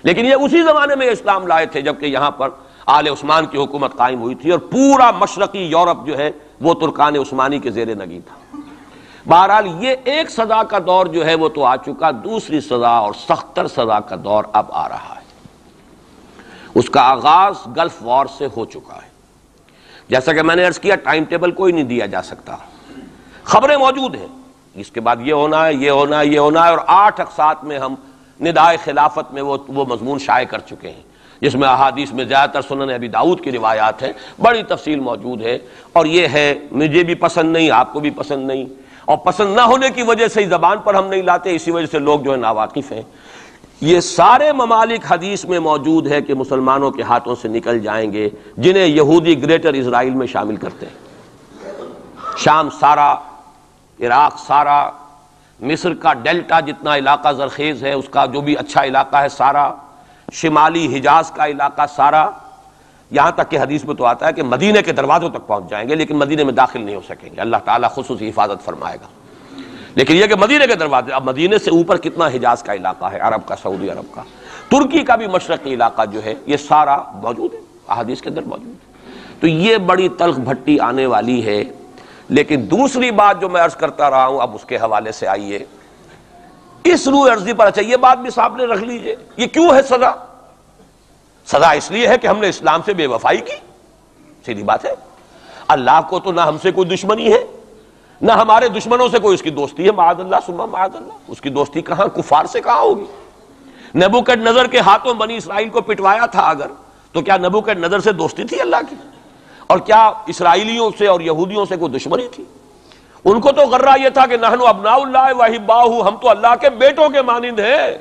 لیکن یہ اسی زمانے میں اسلام لائے تھے جبکہ یہاں پر آل عثمان کی حکومت قائم ہوئی تھی اور پورا مشرقی یورپ جو ہے وہ ترکان عثمانی کے زیر نگین تھا۔ بہرحال یہ ایک سزا کا دور جو ہے وہ تو آ چکا، دوسری سزا اور سختر سزا کا دور اب آ رہا ہے۔ اس کا آغاز گلف وار سے ہو چکا ہے۔ جیسا کہ میں نے عرض کیا، ٹائم ٹیبل کوئی نہیں دیا جا سکتا، خبریں موجود ہیں، اس کے بعد یہ ہونا ہے، یہ ہونا ہے، یہ ہونا ہے، اور 8 اقساط میں ہم ندائے خلافت میں وہ مضمون شائع کر چکے ہیں جس میں احادیث میں زیادہ تر سنن ابی داؤد کی روایات ہیں، بڑی تفصیل موجود ہے، اور یہ ہے مجھے بھی پسند نہیں، آپ کو بھی پسند نہیں، اور پسند نہ ہونے کی وجہ سے زبان پر ہم نہیں لاتے، اسی وجہ سے لوگ جو ہے ناواقف ہیں۔ یہ سارے ممالک حدیث میں موجود ہے کہ مسلمانوں کے ہاتھوں سے نکل جائیں گے جنہیں یہودی گریٹر اسرائیل میں شامل کرتے ہیں۔ شام سارا، عراق سارا، مصر کا ڈیلٹا جتنا علاقہ زرخیز ہے اس کا جو بھی اچھا علاقہ ہے سارا، شمالی حجاز کا علاقہ سارا، یہاں تک کہ حدیث میں تو آتا ہے کہ مدینے کے دروازوں تک پہنچ جائیں گے لیکن مدینے میں داخل نہیں ہو سکیں گے، اللہ تعالیٰ خصوصی حفاظت فرمائے گا۔ لیکن یہ کہ مدینے کے دروازے، اب مدینے سے اوپر کتنا حجاز کا علاقہ ہے، عرب کا، سعودی عرب کا، ترکی کا بھی مشرقی علاقہ جو ہے یہ سارا موجود ہے، احادیث کے اندر موجود ہے۔ تو یہ بڑی تلخ بھٹی آنے والی ہے۔ لیکن دوسری بات جو میں عرض کرتا رہا ہوں، اب اس کے حوالے سے آئیے اس روح عرضی پر، اچھا یہ بات بھی سامنے رکھ لیجئے، یہ کیوں ہے سزا؟ سزا اس لیے ہے کہ ہم نے اسلام سے بے وفائی کی، سیدھی بات ہے۔ اللہ کو تو نہ ہم سے کوئی دشمنی ہے نہ ہمارے دشمنوں سے کوئی اس کی دوستی ہے، معاذ اللہ ثم معاذ اللہ، اس کی دوستی کہاں، کفار سے کہاں ہوگی؟ نبوکدنضر کے ہاتھوں بنی اسرائیل کو پٹوایا تھا اگر، تو کیا نبوکدنضر سے دوستی تھی اللہ کی؟ اور کیا اسرائیلیوں سے اور یہودیوں سے کوئی دشمنی تھی؟ ان کو تو غرہ یہ تھا کہ نحن ابناء اللہ واحباؤہ، ہم تو اللہ کے بیٹوں کے مانند ہیں،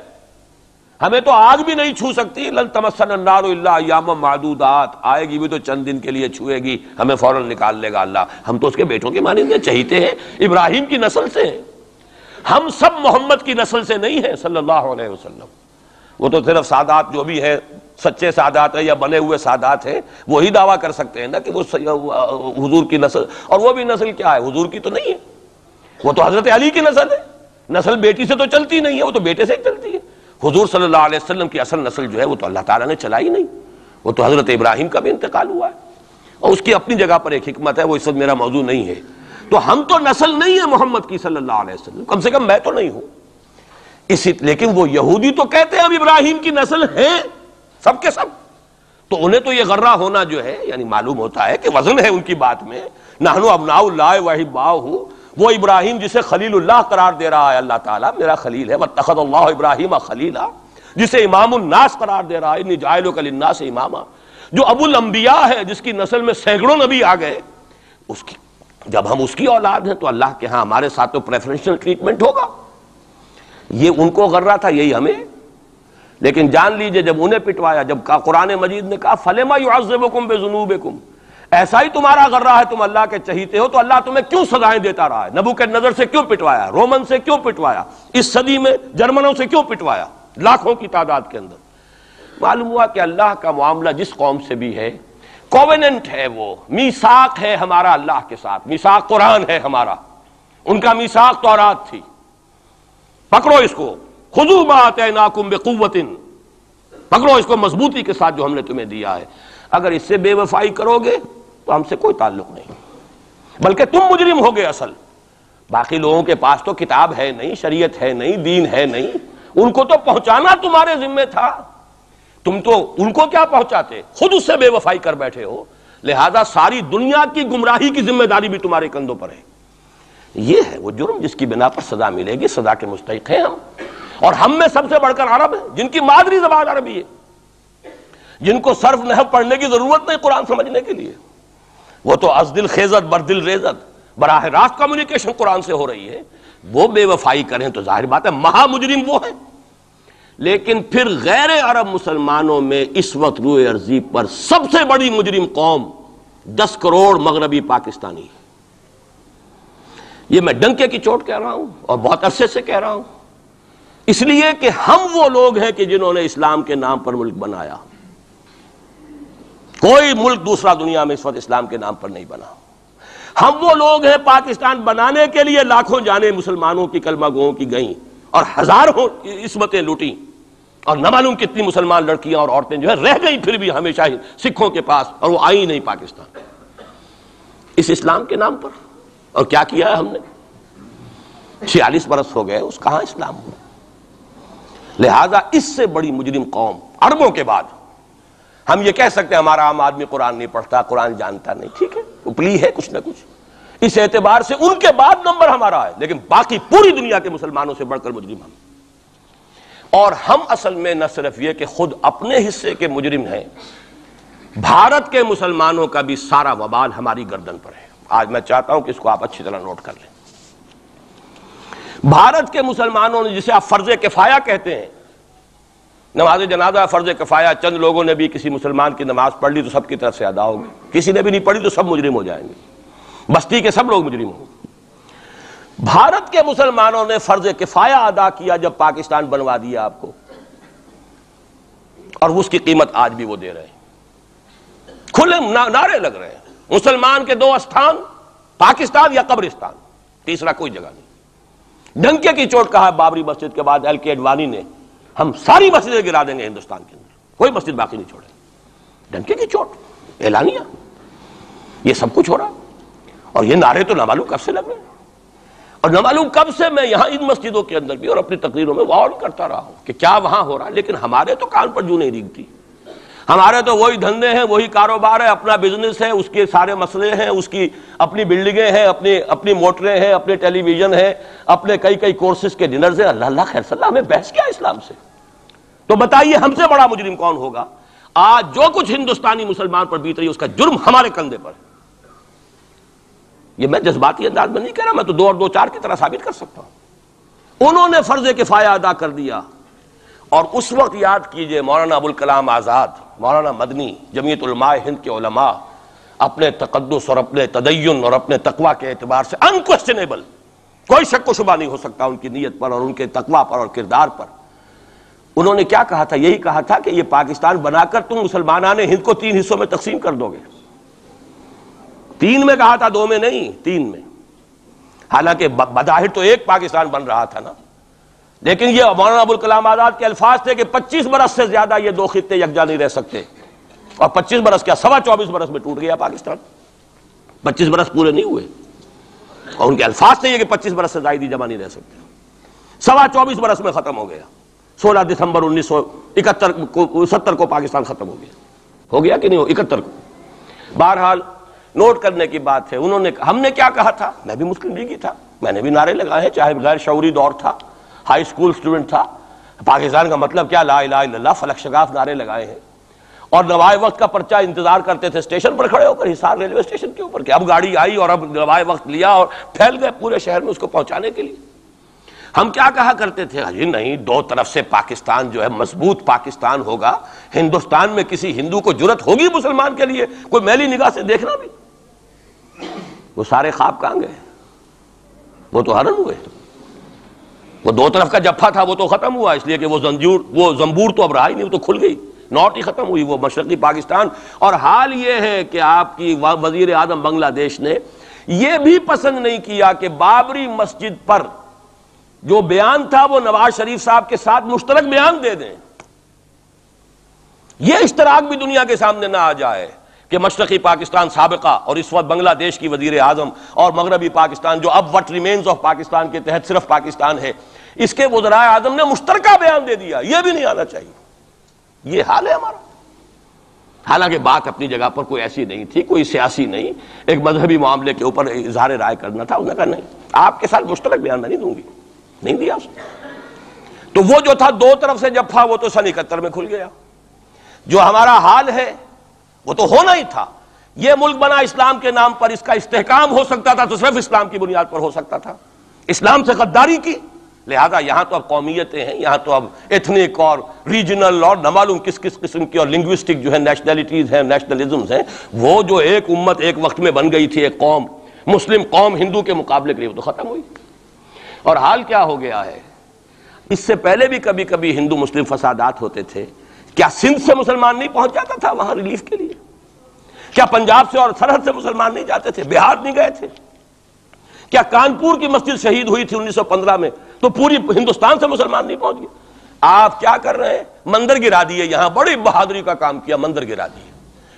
ہمیں تو آگ بھی نہیں چھو سکتی، لن تمسنا النار الا ایاما معدودات، آئے گی بھی تو چند دن کے لیے چھوئے گی، ہمیں فوراً نکال لے گا اللہ، ہم تو اس کے بیٹوں کے مانند ہیں، چہیتے ہیں، ابراہیم کی نسل سے ہیں، ہم سب محمد کی نسل سے نہیں ہیں صلی اللہ علیہ وسلم۔ وہ تو صرف سادات جو بھی ہیں، سچے سادات ہیں یا بنے ہوئے سادات ہیں، وہی دعویٰ کر سکتے ہیں نا کہ وہ حضور کی نسل، اور وہ بھی نسل کیا ہے، حضور کی تو نہیں ہے، وہ تو حضرت علی کی نسل ہے، نسل بیٹی سے تو چلتی نہیں ہے، وہ تو بیٹے سے ہی چلتی ہے۔ حضور صلی اللہ علیہ وسلم کی اصل نسل جو ہے وہ تو اللہ تعالیٰ نے چلائی نہیں، وہ تو حضرت ابراہیم کا بھی انتقال ہوا ہے، اور اس کی اپنی جگہ پر ایک حکمت ہے، وہ اس وقت میرا موضوع نہیں ہے۔ تو ہم تو نسل نہیں ہے محمد کی صلی اللہ علیہ وسلم، کم سے کم میں تو نہیں ہوں، لیکن وہ یہودی تو کہتے ہیں ہم ابراہیم کی نسل ہیں، سب کے سب، تو انہیں تو یہ غرہ ہونا جو ہے یعنی معلوم ہوتا ہے کہ وزن ہے ان کی بات میں، نحن ابناء اللہ واحباؤہ، وہ ابراہیم جسے خلیل اللہ قرار دے رہا ہے اللہ تعالیٰ، میرا خلیل ہے، واتخذ اللہ ابراہیم خلیلا، جسے امام الناس قرار دے رہا ہے، انی جاعلک للناس اماما، جو ابو الانبیاء ہے جس کی نسل میں سینکڑوں نبی آ گئے، اس کی جب ہم اس کی اولاد ہیں تو اللہ کے ہاں ہمارے ساتھ تو پریفرنشل ٹریٹمنٹ ہوگا۔ یہ ان کو غرہ تھا، یہی ہمیں۔ لیکن جان لیجئے جب انہیں پٹوایا، جب قرآن مجید نے کہا فَلِمَ يُعَذِّبُكُم بِذُنُوبِكُم، ایسا ہی تمہارا غرہ ہے، تم اللہ کے چہیتے ہو تو اللہ تمہیں کیوں سزائیں دیتا رہا ہے؟ نبوکدنضر سے کیوں پٹوایا، رومن سے کیوں پٹوایا، اس صدی میں جرمنوں سے کیوں پٹوایا، لاکھوں کی تعداد کے اندر؟ معلوم ہوا کہ اللہ کا معاملہ جس قوم سے بھی ہے، کووننٹ ہے، وہ میثاق ہے ہمارا اللہ کے ساتھ، میثاق قرآن ہے ہمارا، ان کا میثاق تورات تھی، پکڑو اس کو، خذوا ما آتیناکم بقوۃ، پکڑو اس کو مضبوطی کے ساتھ جو ہم نے تمہیں دیا ہے، اگر اس سے بے وفائی کرو گے تو ہم سے کوئی تعلق نہیں، بلکہ تم مجرم ہوگے اصل۔ باقی لوگوں کے پاس تو کتاب ہے نہیں، شریعت ہے نہیں، دین ہے نہیں، ان کو تو پہنچانا تمہارے ذمہ تھا، تم تو ان کو کیا پہنچاتے، خود اس سے بے وفائی کر بیٹھے ہو، لہذا ساری دنیا کی گمراہی کی ذمہ داری بھی تمہارے کندھوں پر ہے۔ یہ ہے وہ جرم جس کی بنا پر سزا ملے گی، سزا کے مستحق ہیں ہم، اور ہم میں سب سے بڑھ کر عرب ہیں جن کی مادری زبان عربی ہے، جن کو صرف نحو پڑھنے کی ضرورت نہیں قرآن سمجھنے کے لیے، وہ تو از دل خیزت بر دل ریزت، براہ راست کمیونیکیشن قرآن سے ہو رہی ہے، وہ بے وفائی کریں تو ظاہر بات ہے مہا مجرم وہ ہیں۔ لیکن پھر غیر عرب مسلمانوں میں اس وقت روئے ارضی پر سب سے بڑی مجرم قوم 10 کروڑ مغربی پاکستانی، یہ میں ڈنکے کی چوٹ کہہ رہا ہوں اور بہت عرصے سے کہہ رہا ہوں، اس لیے کہ ہم وہ لوگ ہیں کہ جنہوں نے اسلام کے نام پر ملک بنایا۔ کوئی ملک دوسرا دنیا میں اس وقت اسلام کے نام پر نہیں بنا۔ ہم وہ لوگ ہیں پاکستان بنانے کے لیے لاکھوں جانیں مسلمانوں کی کلمہ گوؤں کی گئیں اور ہزاروں عصمتیں لوٹیں، اور نہ معلوم کتنی مسلمان لڑکیاں اور عورتیں جو ہے رہ گئیں پھر بھی ہمیشہ سکھوں کے پاس، اور وہ آئی نہیں پاکستان اس اسلام کے نام پر۔ اور کیا کیا ہے ہم نے؟ 46 برس ہو گئے، اس کہاں اسلام ہوا؟ لہذا اس سے بڑی مجرم قوم عربوں کے بعد ہم یہ کہہ سکتے ہیں ہمارا عام آدمی قرآن نہیں پڑھتا، قرآن جانتا نہیں، ٹھیک ہے، اپلی ہے کچھ نہ کچھ، اس اعتبار سے ان کے بعد نمبر ہمارا ہے، لیکن باقی پوری دنیا کے مسلمانوں سے بڑھ کر مجرم ہم۔ اور ہم اصل میں نہ صرف یہ کہ خود اپنے حصے کے مجرم ہیں، بھارت کے مسلمانوں کا بھی سارا وبال ہماری گردن پر ہے۔ آج میں چاہتا ہوں کہ اس کو آپ اچھی طرح نوٹ کر لیں۔ بھارت کے مسلمانوں نے، جسے آپ فرض کفایہ کہتے ہیں، نماز جنازہ فرض کفایہ، چند لوگوں نے بھی کسی مسلمان کی نماز پڑھ لی تو سب کی طرف سے ادا ہوگی، کسی نے بھی نہیں پڑھی تو سب مجرم ہو جائیں گے، بستی کے سب لوگ مجرم ہوں گے۔ بھارت کے مسلمانوں نے فرض کفایہ ادا کیا جب پاکستان بنوا دیا آپ کو، اور اس کی قیمت آج بھی وہ دے رہے ہیں، کھلے نعرے لگ رہے ہیں، مسلمان کے 2 استھان، پاکستان یا قبرستان، تیسرا کوئی جگہ نہیں۔ ڈنکے کی چوٹ کہا بابری مسجد کے بعد ایل کے اڈوانی نے، ہم ساری مسجدیں گرا دیں گے ہندوستان کے اندر، کوئی مسجد باقی نہیں چھوڑے۔ ڈنکے کی چوٹ، اعلانیہ، یہ سب کچھ ہو رہا، اور یہ نعرے تو نہ معلوم کب سے لگ رہے ہیں، اور نہ معلوم کب سے میں یہاں ان مسجدوں کے اندر بھی اور اپنی تقریروں میں غور کرتا رہا ہوں کہ کیا وہاں ہو رہا، لیکن ہمارے تو کان پر جوں نہیں ریگتی، ہمارے تو وہی دھندے ہیں، وہی کاروبار ہے، اپنا بزنس ہے، اس کے سارے مسئلے ہیں، اس کی اپنی بلڈنگیں ہیں، اپنی موٹریں ہیں، اپنے ٹیلی ویژن ہیں، اپنے کئی کورسز کے ڈنرز ہیں۔ اللہ خیر صلی اللہ، ہمیں بحث کیا اسلام سے؟ تو بتائیے ہم سے بڑا مجرم کون ہوگا؟ آج جو کچھ ہندوستانی مسلمان پر بیت رہی ہے اس کا جرم ہمارے کندھے پر ہے۔ یہ میں جذباتی انداز میں نہیں کہہ رہا، میں تو 2 اور 2 4 کی طرح ثابت کر سکتا ہوں۔ انہوں نے فرض کفایہ ادا کر دیا، اور اس وقت یاد کیجئے مولانا ابوالکلام آزاد، مولانا مدنی، جمعیت علماء ہند کے علماء اپنے تقدس اور اپنے تدین اور اپنے تقوی کے اعتبار سے انکویسچنیبل، کوئی شک و شبہ نہیں ہو سکتا ان کی نیت پر اور ان کے تقوی پر اور کردار پر، انہوں نے کیا کہا تھا؟ یہی کہا تھا کہ یہ پاکستان بنا کر تم مسلمانان ہند کو 3 حصوں میں تقسیم کر دو گے۔ 3 میں کہا تھا، 2 میں نہیں، 3 میں۔ حالانکہ بظاہر تو ایک پاکستان بن رہا تھا نا، لیکن یہ مولانا ابوالکلام آزاد کے الفاظ تھے کہ 25 برس سے زیادہ یہ 2 خطے یکجا نہیں رہ سکتے، اور 25 برس کیا، 24.25 برس میں ٹوٹ گیا پاکستان، 25 برس پورے نہیں ہوئے، اور ان کے الفاظ تھے یہ کہ 25 برس سے زائد جمع نہیں رہ سکتے، 24.25 برس میں ختم ہو گیا۔ 16 دسمبر 1970 کو پاکستان ختم ہو گیا کہ نہیں ہو 71 کو۔ بہرحال نوٹ کرنے کی بات ہے، ہم نے کیا کہا تھا؟ میں بھی مسلم لیگی تھا، میں نے بھی نعرے لگائے ہیں، چاہے غیر شعوری دور تھا، ہائی اسکول اسٹوڈنٹ تھا، پاکستان کا مطلب کیا، لا الہ الا اللہ، فلک شگاف نعرے لگائے ہیں، اور نوائے وقت کا پرچہ انتظار کرتے تھے اسٹیشن پر کھڑے ہو کر، حصار ریلوے اسٹیشن کے اوپر، کہ اب گاڑی آئی اور اب نوائے وقت لیا اور پھیل گئے پورے شہر میں اس کو پہنچانے کے لیے۔ ہم کیا کہا کرتے تھے؟ جی نہیں، 2 طرف سے پاکستان جو ہے مضبوط پاکستان ہوگا، ہندوستان میں کسی ہندو کو جرت ہوگی مسلمان کے لیے کوئی میلی نگاہ سے دیکھنا بھی؟ وہ سارے خواب کہاں گئے؟ وہ تو حرم ہوئے، وہ 2 طرف کا جفا تھا وہ تو ختم ہوا، اس لیے کہ وہ زنبور تو اب رہا ہی نہیں، وہ تو کھل گئی، نوٹ ہی ختم ہوئی وہ مشرقی پاکستان۔ اور حال یہ ہے کہ آپ کی وزیر اعظم بنگلہ دیش نے یہ بھی پسند نہیں کیا کہ بابری مسجد پر جو بیان تھا وہ نواز شریف صاحب کے ساتھ مشترک بیان دے دیں، یہ اشتراک بھی دنیا کے سامنے نہ آ جائے کہ مشرقی پاکستان سابقہ اور اس وقت بنگلہ دیش کی وزیر اعظم اور مغربی پاکستان جو اب وٹ ریمینز آف پاکستان کے تحت صرف پاکستان ہے، اس کے وزرائے اعظم نے مشترکہ بیان دے دیا، یہ بھی نہیں آنا چاہیے۔ یہ حال ہے ہمارا، حالانکہ بات اپنی جگہ پر کوئی ایسی نہیں تھی، کوئی سیاسی نہیں، ایک مذہبی معاملے کے اوپر اظہار رائے کرنا تھا، انہوں نے کہا نہیں، آپ کے ساتھ مشترک بیان میں نہیں دوں گی، نہیں دیا اس نے۔ تو وہ جو تھا 2 طرف سے جفا وہ تو سن 71 میں کھل گیا۔ جو ہمارا حال ہے وہ تو ہونا ہی تھا، یہ ملک بنا اسلام کے نام پر، اس کا استحکام ہو سکتا تھا تو صرف اسلام کی بنیاد پر ہو سکتا تھا، اسلام سے غداری کی، لہذا یہاں تو اب قومیتیں ہیں، یہاں تو اب ایتھنک اور ریجنل اور نہ معلوم کس قسم کی اور لنگوسٹک جو ہے نیشنلٹیز ہیں، نیشنلزمز ہیں، وہ جو ایک امت ایک وقت میں بن گئی تھی، ایک قوم، مسلم قوم ہندو کے مقابلے کے لیے وہ تو ختم ہوئی. اور حال کیا ہو گیا ہے، اس سے پہلے بھی کبھی کبھی ہندو مسلم فسادات ہوتے تھے. کیا سندھ سے مسلمان نہیں پہنچ جاتا تھا وہاں ریلیف کے لیے؟ کیا پنجاب سے اور سرحد سے مسلمان نہیں جاتے تھے؟ بہار نہیں گئے تھے؟ کیا کانپور کی مسجد شہید ہوئی تھی 1915 میں تو پوری ہندوستان سے مسلمان نہیں پہنچ گئے؟ آپ کیا کر رہے ہیں؟ مندر گرا دیے. یہاں بڑی بہادری کا کام کیا، مندر گرا دیے.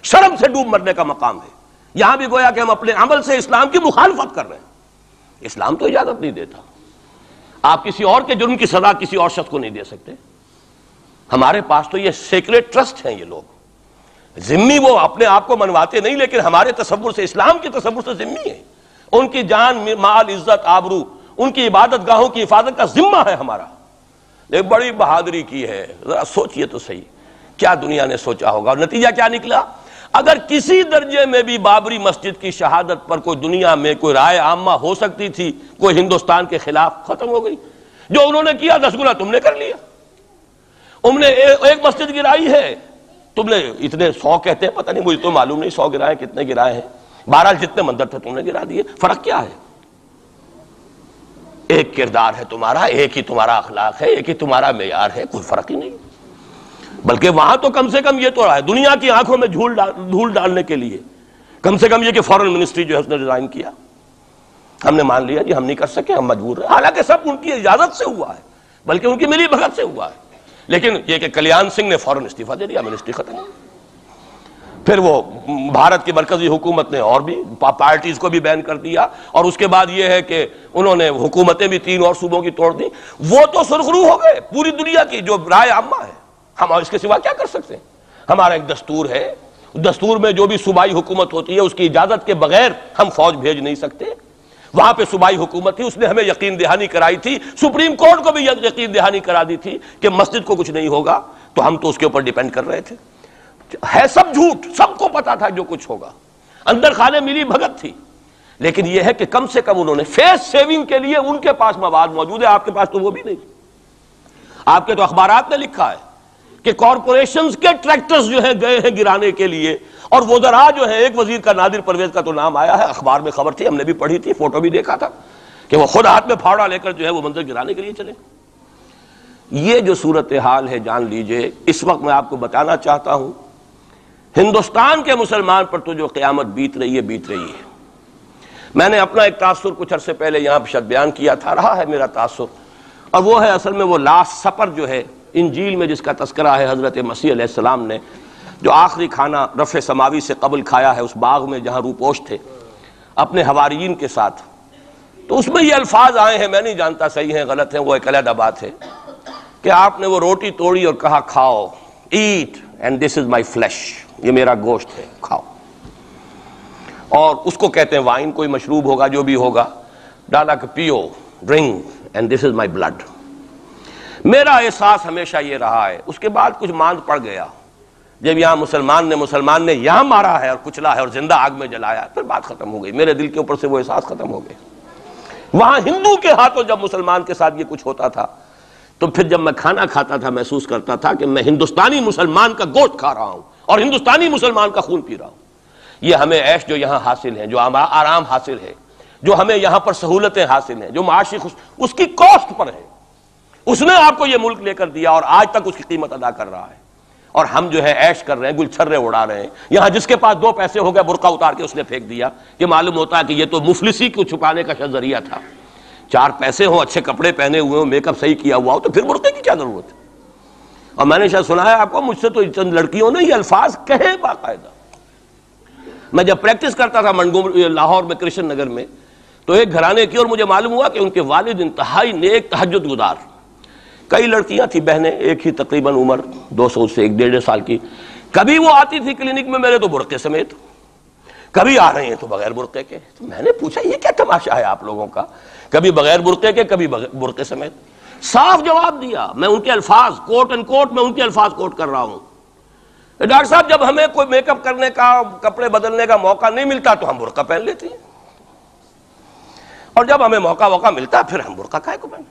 شرم سے ڈوب مرنے کا مقام ہے. یہاں بھی گویا کہ ہم اپنے عمل سے اسلام کی مخالفت کر رہے ہیں. اسلام تو اجازت نہیں دیتا. آپ کسی اور کے جرم کی سزا کسی اور شخص کو نہیں دے سکتے. ہمارے پاس تو یہ سیکریٹ ٹرسٹ ہیں. یہ لوگ ذمہ وہ اپنے آپ کو منواتے نہیں، لیکن ہمارے تصور سے، اسلام کے تصور سے ذمہ ہیں. ان کی جان، مال، عزت، آبرو، ان کی عبادت گاہوں کی حفاظت کا ذمہ ہے ہمارا. لیکن بڑی بہادری کی ہے. ذرا سوچئے تو صحیح کیا دنیا نے سوچا ہوگا. اور نتیجہ کیا نکلا؟ اگر کسی درجے میں بھی بابری مسجد کی شہادت پر کوئی دنیا میں کوئی رائے عامہ ہو سکتی تھی کوئی ہندوستان کے خلاف، ختم ہو گئی. جو انہوں نے کیا 10 گنا تم نے کر لیا. انہوں نے ایک مسجد گرائی ہے، تم نے اتنے 100 کہتے ہیں، پتہ نہیں مجھے تو معلوم نہیں 100 گرائے کتنے گرائے ہیں. بہرحال جتنے مندر تھے تم نے گرا دیے. فرق کیا ہے؟ ایک کردار ہے تمہارا، ایک ہی تمہارا اخلاق ہے، ایک ہی تمہارا معیار ہے. کوئی فرق ہی نہیں. بلکہ وہاں تو کم سے کم یہ تو رہا ہے دنیا کی آنکھوں میں دھول ڈالنے کے لیے کم سے کم یہ کہ فورن منسٹری جو ہے اس نے ڈیزائن کیا. ہم نے مان لیا جی ہم نہیں کر سکے، ہم مجبور ہیں. حالانکہ سب ان کی اجازت سے ہوا ہے، بلکہ ان کی ملی بھگت سے ہوا ہے. لیکن یہ کہ کلیان سنگھ نے فوراً استعفیٰ دے دیا، منسٹری ختم. پھر وہ بھارت کی مرکزی حکومت نے اور بھی پارٹیز کو بھی بین کر دیا. اور اس کے بعد یہ ہے کہ انہوں نے حکومتیں بھی 3 اور صوبوں کی توڑ دی. وہ تو سرخرو ہو گئے پوری دنیا کی جو رائے عامہ ہے. ہم اس کے سوا کیا کر سکتے ہیں؟ ہمارا ایک دستور ہے، دستور میں جو بھی صوبائی حکومت ہوتی ہے اس کی اجازت کے بغیر ہم فوج بھیج نہیں سکتے. وہاں پہ صوبائی حکومت تھی، اس نے ہمیں یقین دہانی کرائی تھی. سپریم کورٹ کو بھی یقین دہانی کرا دی تھی کہ مسجد کو کچھ نہیں ہوگا. تو ہم تو اس کے اوپر ڈیپینڈ کر رہے تھے. ہے سب جھوٹ، سب کو پتا تھا جو کچھ ہوگا. اندر خانے ملی بھگت تھی. لیکن یہ ہے کہ کم سے کم انہوں نے فیس سیونگ کے لیے ان کے پاس مواد موجود ہے. آپ کے پاس تو وہ بھی نہیں. آپ کے تو اخبارات نے لکھا ہے کہ کارپوریشنز کے ٹریکٹرز جو ہیں گئے ہیں گرانے کے لیے. اور وزراء جو ہیں، ایک وزیر کا نادر پرویز کا تو نام آیا ہے، اخبار میں خبر تھی، ہم نے بھی پڑھی تھی، فوٹو بھی دیکھا تھا کہ وہ خود ہاتھ میں پھاوڑا لے کر جو ہے وہ منظر گرانے کے لیے چلے. یہ جو صورتحال ہے جان لیجئے. اس وقت میں آپ کو بتانا چاہتا ہوں ہندوستان کے مسلمان پر تو جو قیامت بیت رہی ہے. میں نے اپنا ایک تاثر کچھ عرصے پہلے یہاں شد بیان کیا تھا، رہا ہے میرا تاثر. اور وہ ہے اصل میں وہ لاسٹ سپر جو ہے انجیل میں جس کا تذکرہ ہے حضرت مسیح علیہ السلام نے جو آخری کھانا رفع سماوی سے قبل کھایا ہے اس باغ میں جہاں روپوش تھے اپنے حواریین کے ساتھ. تو اس میں یہ الفاظ آئے ہیں، میں نہیں جانتا صحیح ہیں غلط ہیں، وہ ایک علیحدہ بات ہے کہ آپ نے وہ روٹی توڑی اور کہا کھاؤ، eat and this is my flesh, یہ میرا گوشت ہے، کھاؤ. اور اس کو کہتے ہیں وائن، کوئی مشروب ہوگا جو بھی ہوگا، ڈالا کہ پیو، drink and this is my blood. میرا احساس ہمیشہ یہ رہا ہے. اس کے بعد کچھ ماند پڑ گیا جب یہاں مسلمان نے یہاں مارا ہے اور کچلا ہے اور زندہ آگ میں جلایا، پھر بات ختم ہو گئی. میرے دل کے اوپر سے وہ احساس ختم ہو گئے. وہاں ہندو کے ہاتھوں جب مسلمان کے ساتھ یہ کچھ ہوتا تھا تو پھر جب میں کھانا کھاتا تھا محسوس کرتا تھا کہ میں ہندوستانی مسلمان کا گوشت کھا رہا ہوں اور ہندوستانی مسلمان کا خون پی رہا ہوں. یہ ہمیں عیش جو یہاں حاصل ہے، جو آرام حاصل ہے، جو ہمیں یہاں پر سہولتیں حاصل ہیں، جو معاشی اس کی کاسٹ پر ہے. اس نے آپ کو یہ ملک لے کر دیا اور آج تک اس کی قیمت ادا کر رہا ہے. اور ہم جو ہے عیش کر رہے ہیں، گل چھرے اڑا رہے ہیں. یہاں جس کے پاس 2 پیسے ہو گئے برقع اتار کے اس نے پھینک دیا. یہ معلوم ہوتا ہے کہ یہ تو مفلسی کو چھپانے کا ذریعہ تھا. 4 پیسے ہوں، اچھے کپڑے پہنے ہوئے ہوں، میک اپ صحیح کیا ہوا ہو تو پھر برقعے کی کیا ضرورت ہے؟ اور میں نے شاید سنا ہے آپ کو، مجھ سے تو چند لڑکیوں نے یہ الفاظ کہے باقاعدہ. میں جب پریکٹس کرتا تھا لاہور میں کرشن نگر میں تو ایک گھرانے کی، اور مجھے معلوم ہوا کہ ان کے والد انتہائی نیک تہجد گزار. کئی لڑکیاں تھیں بہنیں، ایک ہی تقریباً عمر 200 سے 1.5 سال کی. کبھی وہ آتی تھی کلینک میں میرے تو برقعے سمیت، کبھی آ رہے ہیں تو بغیر برقعے کے. تو میں نے پوچھا یہ کیا تماشا ہے آپ لوگوں کا، کبھی بغیر برقعے کے کبھی برقعے سمیت. صاف جواب دیا. میں ان کے الفاظ کوٹ اینڈ کوٹ میں ان کے الفاظ کوٹ کر رہا ہوں. ڈاکٹر صاحب جب ہمیں کوئی میک اپ کرنے کا، کپڑے بدلنے کا موقع نہیں ملتا تو ہم برقع پہن لیتے ہیں، اور جب ہمیں موقع ملتا پھر ہم برقع کائے کو پہن.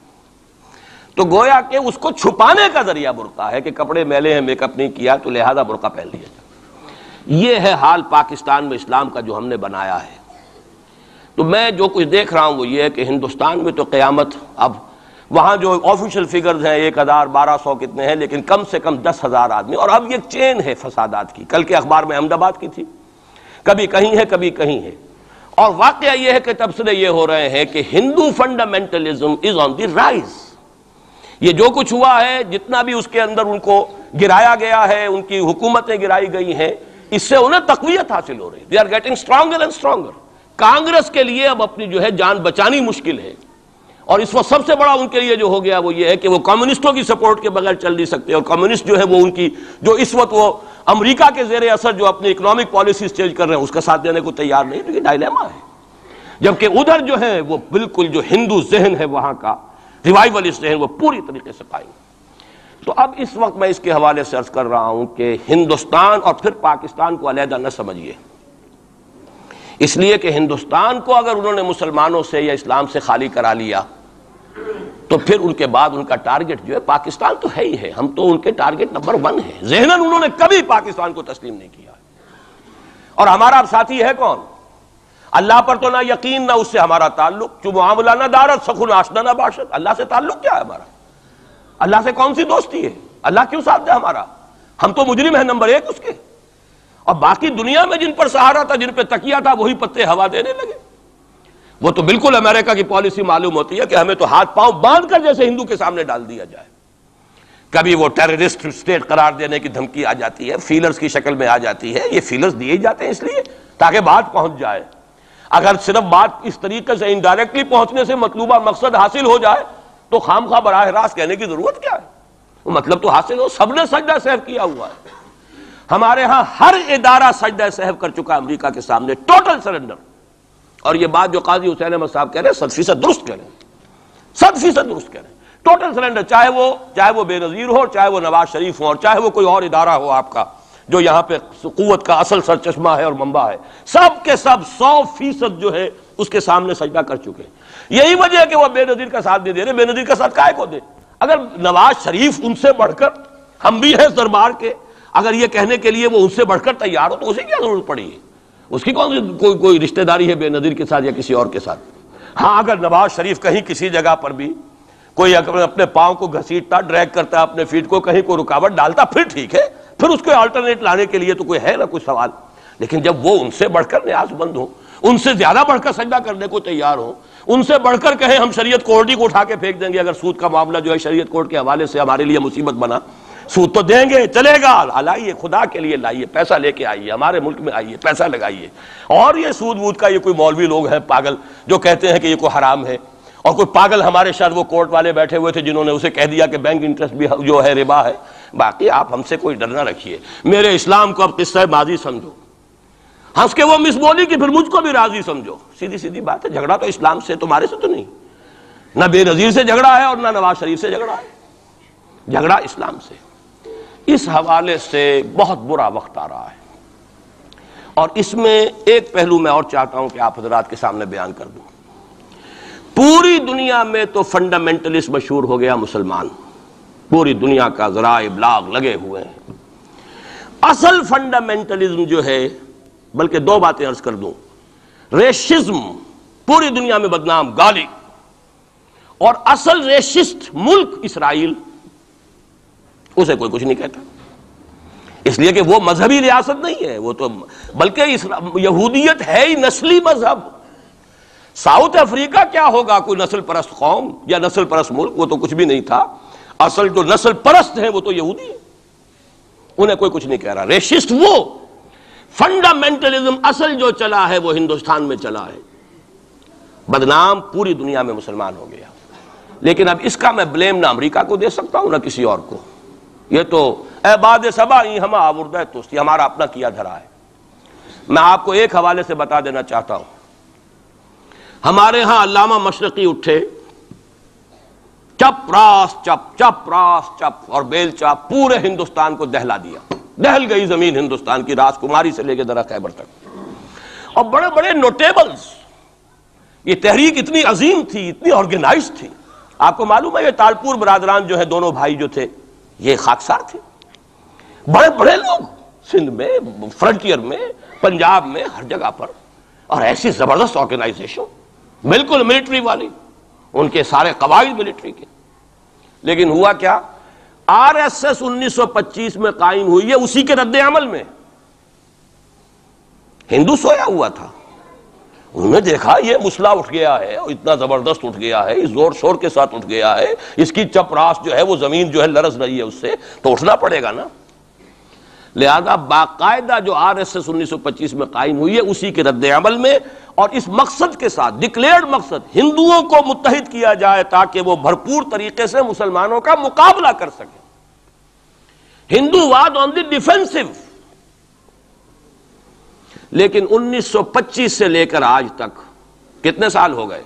تو گویا کہ اس کو چھپانے کا ذریعہ برقع ہے کہ کپڑے میلے ہیں، میک اپ نہیں کیا تو لہذا برقع پہن لیا جائے. یہ ہے حال پاکستان میں اسلام کا جو ہم نے بنایا ہے. تو میں جو کچھ دیکھ رہا ہوں وہ یہ ہے کہ ہندوستان میں تو قیامت، اب وہاں جو آفیشیل فگرز ہیں 1000 1200 کتنے ہیں، لیکن کم سے کم 10,000 آدمی، اور اب یہ چین ہے فسادات کی. کل کے اخبار میں احمد آباد کی تھی، کبھی کہیں ہے کبھی کہیں ہے. اور واقعہ یہ ہے کہ تبصرے یہ ہو رہے ہیں کہ ہندو فنڈامنٹلزم از آن دی رائز. یہ جو کچھ ہوا ہے، جتنا بھی اس کے اندر ان کو گرایا گیا ہے، ان کی حکومتیں گرائی گئی ہیں، اس سے انہیں تقویت حاصل ہو رہی ہے. They are getting stronger and stronger. Congress کے لیے اب اپنی جو ہے جان بچانی مشکل ہے، اور اس وقت سب سے بڑا ان کے لیے جو ہو گیا وہ یہ ہے کہ وہ کمیونسٹوں کی سپورٹ کے بغیر چل نہیں سکتے. اور کمیونسٹ جو ہے وہ ان کی جو اس وقت وہ امریکہ کے زیر اثر جو اپنی اکنامک پالیسیز چینج کر رہے ہیں اس کا ساتھ دینے کو تیار نہیں. تو یہ ڈائلیما ہے. جبکہ ادھر جو ہے وہ بالکل جو ہندو ذہن ہے وہاں کا ریوائولسٹ ذہن وہ پوری طریقے سے قائم. تو اب اس وقت میں اس کے حوالے سے عرض کر رہا ہوں کہ ہندوستان اور پھر پاکستان کو علیحدہ نہ سمجھیے، اس لیے کہ ہندوستان کو اگر انہوں نے مسلمانوں سے یا اسلام سے خالی کرا لیا تو پھر ان کے بعد ان کا ٹارگٹ جو ہے پاکستان تو ہے ہی ہے. ہم تو ان کے ٹارگٹ نمبر 1 ہیں. ذہناً انہوں نے کبھی پاکستان کو تسلیم نہیں کیا. اور ہمارا اب ساتھی ہے کون؟ اللہ پر تو نہ یقین نہ اس سے ہمارا تعلق. جو معاملہ نہ دارت سخن آشنا نہ باشد. اللہ سے تعلق کیا ہے ہمارا؟ اللہ سے کون سی دوستی ہے؟ اللہ کیوں ساتھ دے ہمارا؟ ہم تو مجرم ہیں نمبر 1 اس کے. اور باقی دنیا میں جن پر سہارا تھا، جن پہ تکیہ تھا، وہی پتے ہوا دینے لگے. وہ تو بالکل امریکہ کی پالیسی معلوم ہوتی ہے کہ ہمیں تو ہاتھ پاؤں باندھ کر جیسے ہندو کے سامنے ڈال دیا جائے. کبھی وہ ٹیررسٹ اسٹیٹ قرار دینے کی دھمکی آ جاتی ہے، فیلرز کی شکل میں آ جاتی ہے. یہ فیلرز دیے جاتے ہیں اس لیے تاکہ بات پہنچ جائے. اگر صرف بات اس طریقے سے انڈائریکٹلی پہنچنے سے مطلوبہ مقصد حاصل ہو جائے تو خام خواہ براہ راست کہنے کی ضرورت کیا ہے؟ مطلب تو حاصل ہو. سب نے سجدہ سہو کیا ہوا ہے. ہمارے ہاں ہر ادارہ سجدہ سہو کر چکا امریکہ کے سامنے، ٹوٹل سرنڈر. اور یہ بات جو قاضی حسین احمد صاحب کہہ رہے ہیں 100% درست کہہ رہے ہیں، 100% درست کہہ رہے ہیں. ٹوٹل سرنڈر، چاہے وہ بے نظیر ہو، چاہے وہ نواز شریف ہو، اور چاہے وہ کوئی اور ادارہ ہو آپ کا جو یہاں پہ قوت کا اصل سرچشمہ ہے اور منبع ہے، سب کے سب 100% جو ہے اس کے سامنے سجدہ کر چکے ہیں. یہی وجہ ہے کہ وہ بے نظیر کا ساتھ نہیں دے رہے. بے نظیر کا ساتھ کائے کو دے؟ اگر نواز شریف ان سے بڑھ کر، ہم بھی ہیں دربار کے، اگر یہ کہنے کے لیے وہ ان سے بڑھ کر تیار ہو تو اسے کیا ضرورت پڑی ہے؟ اس کی کون سی کوئی رشتہ داری ہے بے نظیر کے ساتھ یا کسی اور کے ساتھ؟ ہاں اگر نواز شریف کہیں کسی جگہ پر بھی کوئی اپنے پاؤں کو گھسیٹتا، ڈریگ کرتا اپنے فیٹ کو، کہیں کوئی رکاوٹ ڈالتا، پھر ٹھیک ہے، پھر اس کو آلٹرنیٹ لانے کے لیے تو کوئی ہے نہ کوئی سوال. لیکن جب وہ ان سے بڑھ کر نیاز مند ہوں، ان سے زیادہ بڑھ کر سجدہ کرنے کو تیار ہوں، ان سے بڑھ کر کہیں ہم شریعت کورٹ ہی کو اٹھا کے پھینک دیں گے اگر سود کا معاملہ جو ہے شریعت کورٹ کے حوالے سے ہمارے لیے مصیبت بنا، سود تو دیں گے، چلے گا، لائیے خدا کے لیے لائیے، پیسہ لے کے آئیے، ہمارے ملک میں آئیے، پیسہ لگائیے. اور یہ سود وود کا یہ کوئی مولوی لوگ ہیں پاگل جو کہتے ہیں کہ یہ کوئی حرام ہے، اور کوئی پاگل ہمارے شاید وہ کورٹ والے بیٹھے ہوئے تھے جنہوں نے اسے کہہ دیا کہ بینک انٹرسٹ بھی جو ہے ربا ہے. باقی آپ ہم سے کوئی ڈر نہ رکھیے. میرے اسلام کو اب قصہ ماضی سمجھو، ہنس کے وہ مس بولی کہ پھر مجھ کو بھی راضی سمجھو. سیدھی سیدھی بات ہے. جھگڑا تو اسلام سے تمہارے سے تو نہیں، نہ بے نظیر سے جھگڑا ہے اور نہ نواز شریف سے جھگڑا ہے، جھگڑا اسلام سے. اس حوالے سے بہت برا وقت آ رہا ہے. اور اس میں ایک پہلو میں اور چاہتا ہوں کہ آپ حضرات کے سامنے بیان کر دوں. پوری دنیا میں تو فنڈامنٹلسٹ مشہور ہو گیا مسلمان، پوری دنیا کا ذرائع ابلاغ لگے ہوئے ہیں. اصل فنڈامنٹلزم جو ہے، بلکہ 2 باتیں عرض کر دوں. ریشزم پوری دنیا میں بدنام گالی، اور اصل ریشسٹ ملک اسرائیل، اسے کوئی کچھ نہیں کہتا، اس لیے کہ وہ مذہبی ریاست نہیں ہے، وہ تو بلکہ یہودیت ہے ہی نسلی مذہب. ساؤتھ افریقہ کیا ہوگا کوئی نسل پرست قوم یا نسل پرست ملک؟ وہ تو کچھ بھی نہیں تھا. اصل جو نسل پرست ہیں وہ تو یہودی ہیں، انہیں کوئی کچھ نہیں کہہ رہا. ریشسٹ وہ فنڈامنٹلزم اصل جو چلا ہے وہ ہندوستان میں چلا ہے، بدنام پوری دنیا میں مسلمان ہو گیا. لیکن اب اس کا میں بلیم نہ امریکہ کو دے سکتا ہوں نہ کسی اور کو. یہ تو اے باد سبا ہی ہم آوردہ توستی، ہمارا اپنا کیا دھرا ہے. میں آپ کو ایک حوالے سے بتا دینا چاہتا ہوں. ہمارے ہاں علامہ مشرقی اٹھے، چپ راس چپ، چپ راس چپ، اور بیل چاپ پورے ہندوستان کو دہلا دیا. دہل گئی زمین ہندوستان کی، راس کماری سے لے کے درہ خیبر تک. اور بڑے بڑے نوٹیبلز، یہ تحریک اتنی عظیم تھی، اتنی آرگنائز تھی. آپ کو معلوم ہے یہ تالپور برادران جو ہے، دونوں بھائی جو تھے، یہ خاکسار تھے. بڑے بڑے لوگ سندھ میں، فرنٹیئر میں، پنجاب میں، ہر جگہ پر. اور ایسی زبردست آرگنائزیشن بالکل ملٹری والی، ان کے سارے قواعد ملٹری کے. لیکن ہوا کیا؟ آر ایس ایس 1925 میں قائم ہوئی ہے اسی کے رد عمل میں. ہندو سویا ہوا تھا، انہوں نے دیکھا یہ مسئلہ اٹھ گیا ہے، اتنا زبردست اٹھ گیا ہے، اس زور شور کے ساتھ اٹھ گیا ہے، اس کی چپراس جو ہے وہ زمین جو ہے لرز رہی ہے، اس سے تو اٹھنا پڑے گا نا. لہذا باقاعدہ جو آر ایس ایس 1925 میں قائم ہوئی ہے اسی کے رد عمل میں، اور اس مقصد کے ساتھ، ڈکلیئرڈ مقصد، ہندوؤں کو متحد کیا جائے تاکہ وہ بھرپور طریقے سے مسلمانوں کا مقابلہ کر سکیں. ہندو واد آن دی ڈیفینسو. لیکن 1925 سے لے کر آج تک کتنے سال ہو گئے؟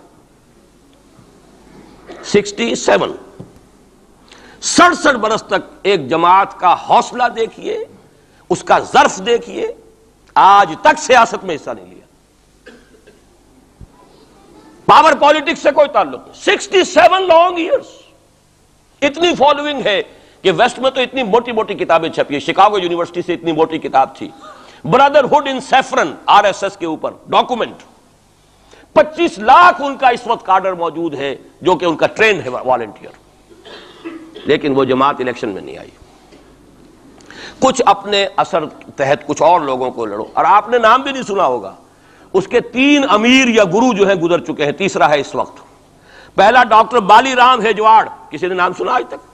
67. 67 برس تک ایک جماعت کا حوصلہ دیکھیے، اس کا ظرف دیکھیے، آج تک سیاست میں حصہ نہیں لیا. پاور پالیٹکس سے کوئی تعلق نہیں. 67 لانگ ایئرس. اتنی فالوئنگ ہے کہ ویسٹ میں تو اتنی موٹی موٹی کتابیں چھپی ہیں. شکاگو یونیورسٹی سے اتنی موٹی کتاب تھی، برادرہڈ ان سیفرن، آر ایس ایس کے اوپر ڈاکومنٹ. 25 لاکھ ان کا اس وقت کارڈر موجود ہے جو کہ ان کا ٹرینڈ ہے والنٹیئر. لیکن وہ جماعت الیکشن میں نہیں آئی. کچھ اپنے اثر تحت کچھ اور لوگوں کو لڑو. اور آپ نے نام بھی نہیں سنا ہوگا، اس کے 3 امیر یا گرو جو ہیں گزر چکے ہیں، تیسرا ہے اس وقت. پہلا ڈاکٹر بالی رام ہیجواڑ، کسی نے نام سنا آج تک؟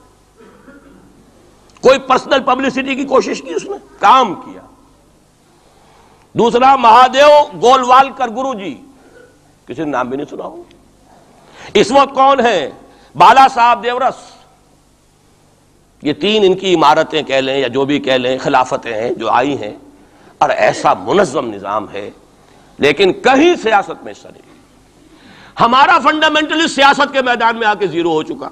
کوئی پرسنل پبلسٹی کی کوشش کی اس نے؟ کام کیا. دوسرا مہادیو گولوالکر گرو جی، کسی نے نام بھی نہیں سنا ہو. اس وقت کون ہیں؟ بالا صاحب دیورس. یہ 3 ان کی عمارتیں کہہ لیں یا جو بھی کہہ لیں، خلافتیں ہیں جو آئی ہیں، اور ایسا منظم نظام ہے، لیکن کہیں سیاست میں حصہ نہیں. ہمارا فنڈامنٹلی سیاست کے میدان میں آ کے زیرو ہو چکا.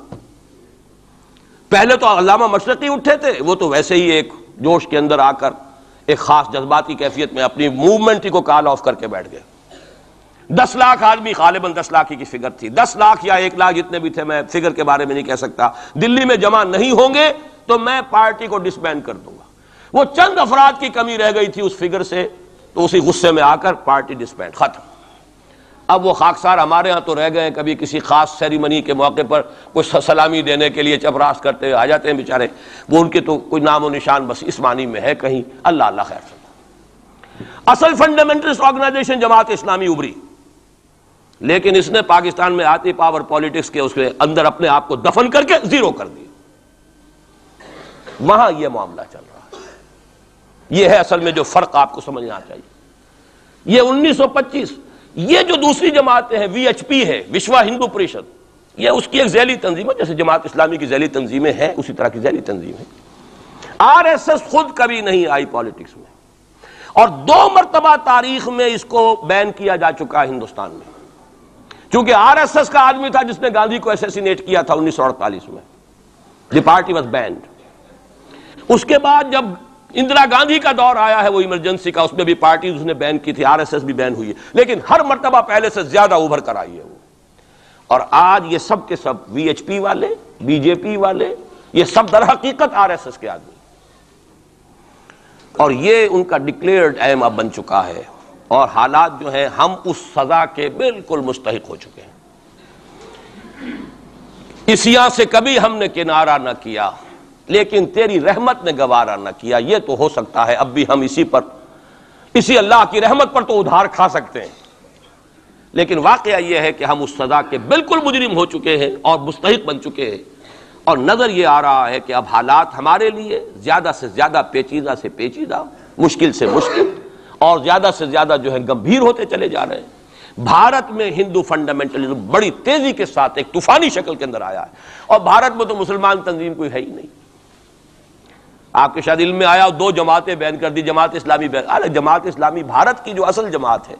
پہلے تو علامہ مشرقی اٹھے تھے، وہ تو ویسے ہی ایک جوش کے اندر آ کر ایک خاص جذباتی کیفیت میں اپنی موومنٹ کو کال آف کر کے بیٹھ گئے. 10 لاکھ آدمی، غالباً 10 لاکھ کی فگر تھی، 10 لاکھ یا 1 لاکھ جتنے بھی تھے، میں فگر کے بارے میں نہیں کہہ سکتا، دلی میں جمع نہیں ہوں گے تو میں پارٹی کو ڈسبینڈ کر دوں گا. وہ چند افراد کی کمی رہ گئی تھی اس فگر سے، تو اسی غصے میں آ کر پارٹی ڈسبینڈ، ختم. اب وہ خاکسار ہمارے ہاں تو رہ گئے ہیں، کبھی کسی خاص سیریمنی کے موقع پر کچھ سلامی دینے کے لیے چپراس کرتے آ جاتے ہیں بیچارے. وہ ان کے تو کوئی نام و نشان بس اس معنی میں ہے کہیں. اللہ اللہ خیر سے. اصل فنڈامنٹلسٹ آرگنائزیشن جماعت اسلامی ابھری، لیکن اس نے پاکستان میں آتی پاور پالیٹکس کے اس کے اندر اپنے آپ کو دفن کر کے زیرو کر دیا. وہاں یہ معاملہ چل رہا ہے. یہ ہے اصل میں جو فرق آپ کو سمجھنا چاہیے. یہ 1925 یہ جو دوسری جماعتیں ہیں، وی ایچ پی ہے، وشوا ہندو پریشد، یہ اس کی ایک ذیلی تنظیم ہے، جیسے جماعت اسلامی کی ذیلی تنظیمیں ہیں اسی طرح کی ذیلی تنظیم ہے. آر ایس ایس خود کبھی نہیں آئی پالیٹکس میں، اور 2 مرتبہ تاریخ میں اس کو بین کیا جا چکا ہے ہندوستان میں. چونکہ آر ایس ایس کا آدمی تھا جس نے گاندھی کو اسیسینیٹ کیا تھا 1948 میں. دی پارٹی واز بینڈ. اس کے بعد جب اندرا گاندھی کا دور آیا ہے وہ ایمرجنسی کا، اس میں بھی پارٹیز اس نے بین کی تھی، آر ایس ایس بھی بین ہوئی ہے، لیکن ہر مرتبہ پہلے سے زیادہ ابھر کر آئی ہے وہ. اور آج یہ سب کے سب وی ایچ پی والے، بی جے پی والے، یہ سب در حقیقت آر ایس ایس کے آدمی، اور یہ ان کا ڈکلیئرڈ ایم اب بن چکا ہے. اور حالات جو ہیں، ہم اس سزا کے بالکل مستحق ہو چکے ہیں. اسیاں سے کبھی ہم نے کنارہ نہ کیا، لیکن تیری رحمت نے گوارا نہ کیا. یہ تو ہو سکتا ہے اب بھی ہم اسی اللہ کی رحمت پر تو ادھار کھا سکتے ہیں، لیکن واقعہ یہ ہے کہ ہم اس سزا کے بالکل مجرم ہو چکے ہیں اور مستحق بن چکے ہیں. اور نظر یہ آ رہا ہے کہ اب حالات ہمارے لیے زیادہ سے زیادہ پیچیدہ سے پیچیدہ، مشکل سے مشکل، اور زیادہ سے زیادہ جو ہے گمبھیر ہوتے چلے جا رہے ہیں. بھارت میں ہندو فنڈامنٹلزم بڑی تیزی کے ساتھ ایک طوفانی شکل کے اندر آیا ہے، اور بھارت میں تو مسلمان تنظیم کوئی ہے ہی نہیں. آپ کے شاید علم میں آیا 2 جماعتیں بین کر دی، جماعت اسلامی بین. ارے جماعت اسلامی بھارت کی جو اصل جماعت ہے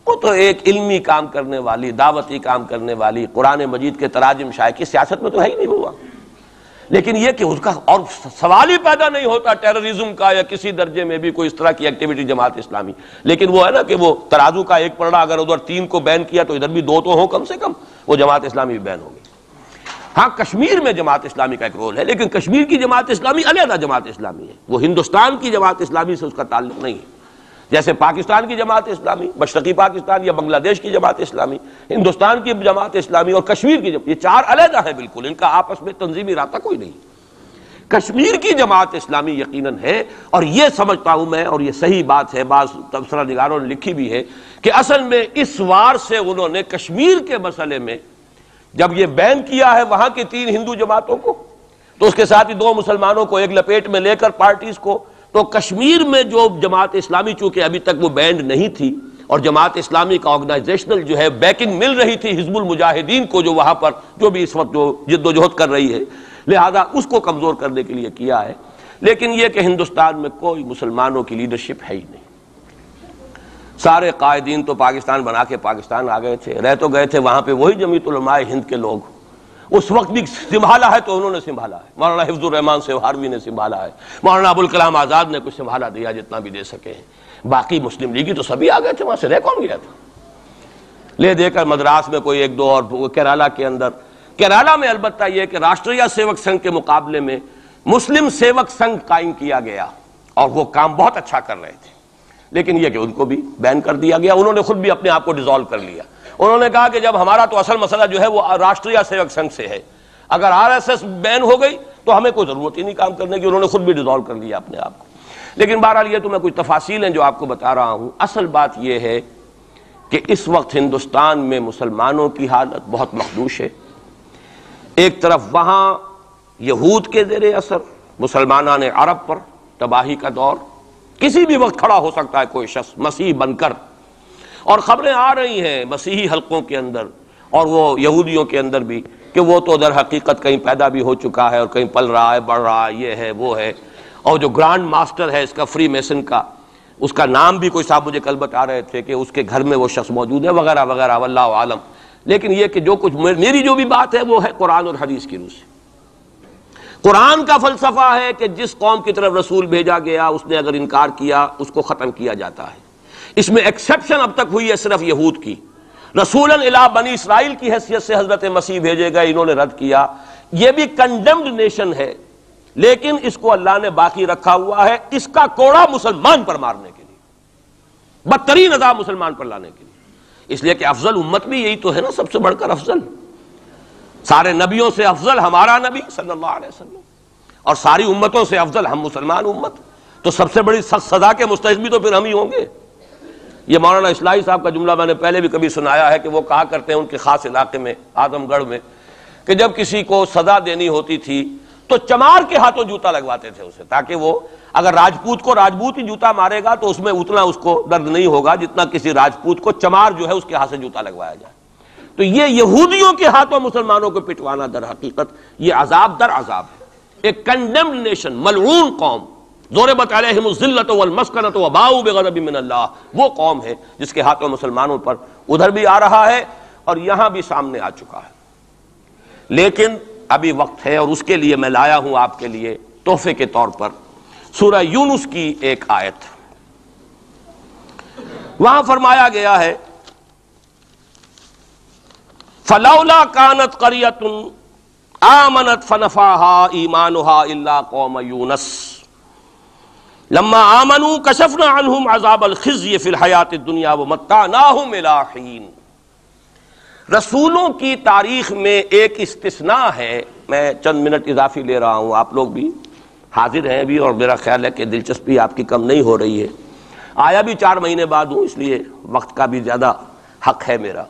وہ تو ایک علمی کام کرنے والی، دعوتی کام کرنے والی، قرآن مجید کے تراجم شائع کی، سیاست میں تو ہے ہی نہیں ہوا. لیکن یہ کہ اس کا اور سوال ہی پیدا نہیں ہوتا ٹیررزم کا یا کسی درجے میں بھی کوئی اس طرح کی ایکٹیویٹی جماعت اسلامی. لیکن وہ ہے نا کہ وہ ترازو کا ایک پلڑا اگر ادھر 3 کو بین کیا تو ادھر بھی 2 تو ہوں کم سے کم، وہ جماعت اسلامی بھی بین ہوگی. ہاں کشمیر میں جماعت اسلامی کا ایک رول ہے، لیکن کشمیر کی جماعت اسلامی علیحدہ جماعت اسلامی ہے، وہ ہندوستان کی جماعت اسلامی سے اس کا تعلق نہیں ہے. جیسے پاکستان کی جماعت اسلامی، مشرقی پاکستان یا بنگلہ دیش کی جماعت اسلامی، ہندوستان کی جماعت اسلامی اور کشمیر کی جماعت، یہ چار علیحدہ ہیں بالکل، ان کا آپس میں تنظیمی رابطہ کوئی نہیں۔ کشمیر کی جماعت اسلامی یقیناً ہے، اور یہ سمجھتا ہوں میں، اور یہ صحیح بات ہے، بعض تبصرہ نگاروں نے لکھی بھی ہے کہ اصل میں اس وار سے انہوں نے کشمیر کے مسئلے میں جب یہ بین کیا ہے وہاں کی 3 ہندو جماعتوں کو، تو اس کے ساتھ ہی 2 مسلمانوں کو ایک لپیٹ میں لے کر پارٹیز کو، تو کشمیر میں جو جماعت اسلامی چونکہ ابھی تک وہ بینڈ نہیں تھی، اور جماعت اسلامی کا آرگنائزیشنل جو ہے بیکنگ مل رہی تھی حزب المجاہدین کو، جو وہاں پر جو بھی اس وقت جو جد و جہد کر رہی ہے، لہذا اس کو کمزور کرنے کے لیے کیا ہے۔ لیکن یہ کہ ہندوستان میں کوئی مسلمانوں کی لیڈرشپ ہے ہی نہیں، سارے قائدین تو پاکستان بنا کے پاکستان آ گئے تھے، رہ تو گئے تھے وہاں پہ وہی جمعیت علماء ہند کے لوگ، اس وقت بھی سنبھالا ہے تو انہوں نے سنبھالا ہے، مولانا حفظ الرحمان سہاروی نے سنبھالا ہے، مولانا ابوالکلام آزاد نے کچھ سنبھالا دیا جتنا بھی دے سکے ہیں، باقی مسلم لیگی تو سبھی آ گئے تھے، وہاں سے رہ کون گیا تھا؟ لے دے کر مدراس میں کوئی 1-2 اور کیرالا کے اندر، کیرالا میں البتہ یہ کہ راشٹریہ سیوک سنگھ کے مقابلے میں مسلم سیوک سنگھ قائم کیا گیا، اور وہ کام بہت اچھا کر رہے تھے، لیکن یہ کہ ان کو بھی بین کر دیا گیا، انہوں نے خود بھی اپنے آپ کو ڈیزالو کر لیا۔ انہوں نے کہا کہ جب ہمارا تو اصل مسئلہ جو ہے وہ راشٹریہ سیوک سنگھ سے ہے، اگر RSS بین ہو گئی تو ہمیں کوئی ضرورت ہی نہیں کام کرنے کی، انہوں نے خود بھی ڈیزالو کر لیا اپنے آپ کو۔ لیکن بہرحال یہ تو میں کچھ تفاصیل ہیں جو آپ کو بتا رہا ہوں، اصل بات یہ ہے کہ اس وقت ہندوستان میں مسلمانوں کی حالت بہت مخدوش ہے۔ ایک طرف وہاں یہود کے زیر اثر مسلمانان عرب پر تباہی کا دور، کسی بھی وقت کھڑا ہو سکتا ہے کوئی شخص مسیح بن کر، اور خبریں آ رہی ہیں مسیحی حلقوں کے اندر اور وہ یہودیوں کے اندر بھی کہ وہ تو در حقیقت کہیں پیدا بھی ہو چکا ہے اور کہیں پل رہا ہے، بڑھ رہا ہے، یہ ہے وہ ہے، اور جو گرانڈ ماسٹر ہے اس کا فری میسن کا، اس کا نام بھی کوئی صاحب مجھے کل بتا رہے تھے کہ اس کے گھر میں وہ شخص موجود ہے وغیرہ وغیرہ، واللہ عالم۔ لیکن یہ کہ جو کچھ میری جو بھی بات ہے وہ ہے قرآن اور حدیث کی روح سے۔ قرآن کا فلسفہ ہے کہ جس قوم کی طرف رسول بھیجا گیا اس نے اگر انکار کیا اس کو ختم کیا جاتا ہے۔ اس میں ایکسیپشن اب تک ہوئی ہے صرف یہود کی، رسولاً الی بنی اسرائیل کی حیثیت سے حضرت مسیح بھیجے گئے، انہوں نے رد کیا، یہ بھی کنڈیمڈ نیشن ہے، لیکن اس کو اللہ نے باقی رکھا ہوا ہے اس کا کوڑا مسلمان پر مارنے کے لیے، بدترین عذاب مسلمان پر لانے کے لیے، اس لیے کہ افضل امت بھی یہی تو ہے نا، سب سے بڑھ کر افضل، سارے نبیوں سے افضل ہمارا نبی صلی اللہ علیہ وسلم، اور ساری امتوں سے افضل ہم مسلمان امت، تو سب سے بڑی سخت سزا کے مستحق بھی تو پھر ہم ہی ہوں گے۔ یہ مولانا اصلاحی صاحب کا جملہ میں نے پہلے بھی کبھی سنایا ہے کہ وہ کہا کرتے ہیں ان کے خاص علاقے میں اعظم گڑھ میں کہ جب کسی کو سزا دینی ہوتی تھی تو چمار کے ہاتھوں جوتا لگواتے تھے اسے، تاکہ وہ اگر راجپوت کو راجپوت ہی جوتا مارے گا تو اس میں اتنا اس کو درد نہیں ہوگا جتنا کسی راجپوت کو چمار جو ہے اس کے ہاتھ سے جوتا لگوایا جائے۔ تو یہ یہودیوں کے ہاتھوں مسلمانوں کو پٹوانا در حقیقت یہ عذاب در عذاب ہے۔ ایک کنڈیمڈ نیشن، ملعون قوم، ضربت علیہم الذلۃ والمسکنۃ وباؤوا بغضب من اللہ، وہ قوم ہے جس کے ہاتھوں مسلمانوں پر ادھر بھی آ رہا ہے اور یہاں بھی سامنے آ چکا ہے۔ لیکن ابھی وقت ہے اور اس کے لیے میں لایا ہوں آپ کے لیے تحفے کے طور پر سورہ یونس کی ایک آیت۔ وہاں فرمایا گیا ہے فلولا كانت قرية آمنت فنفعها إيمانها إلا قوم يونس لما آمنوا كشفنا عنهم عذاب الخزي في الحياة الدنيا ومتعناهم إلى حين۔ رسولوں کی تاریخ میں ایک استثناء ہے، میں چند منٹ اضافی لے رہا ہوں، آپ لوگ بھی حاضر ہیں بھی اور میرا خیال ہے کہ دلچسپی آپ کی کم نہیں ہو رہی ہے، آیا بھی 4 مہینے بعد ہوں اس لیے وقت کا بھی زیادہ حق ہے میرا۔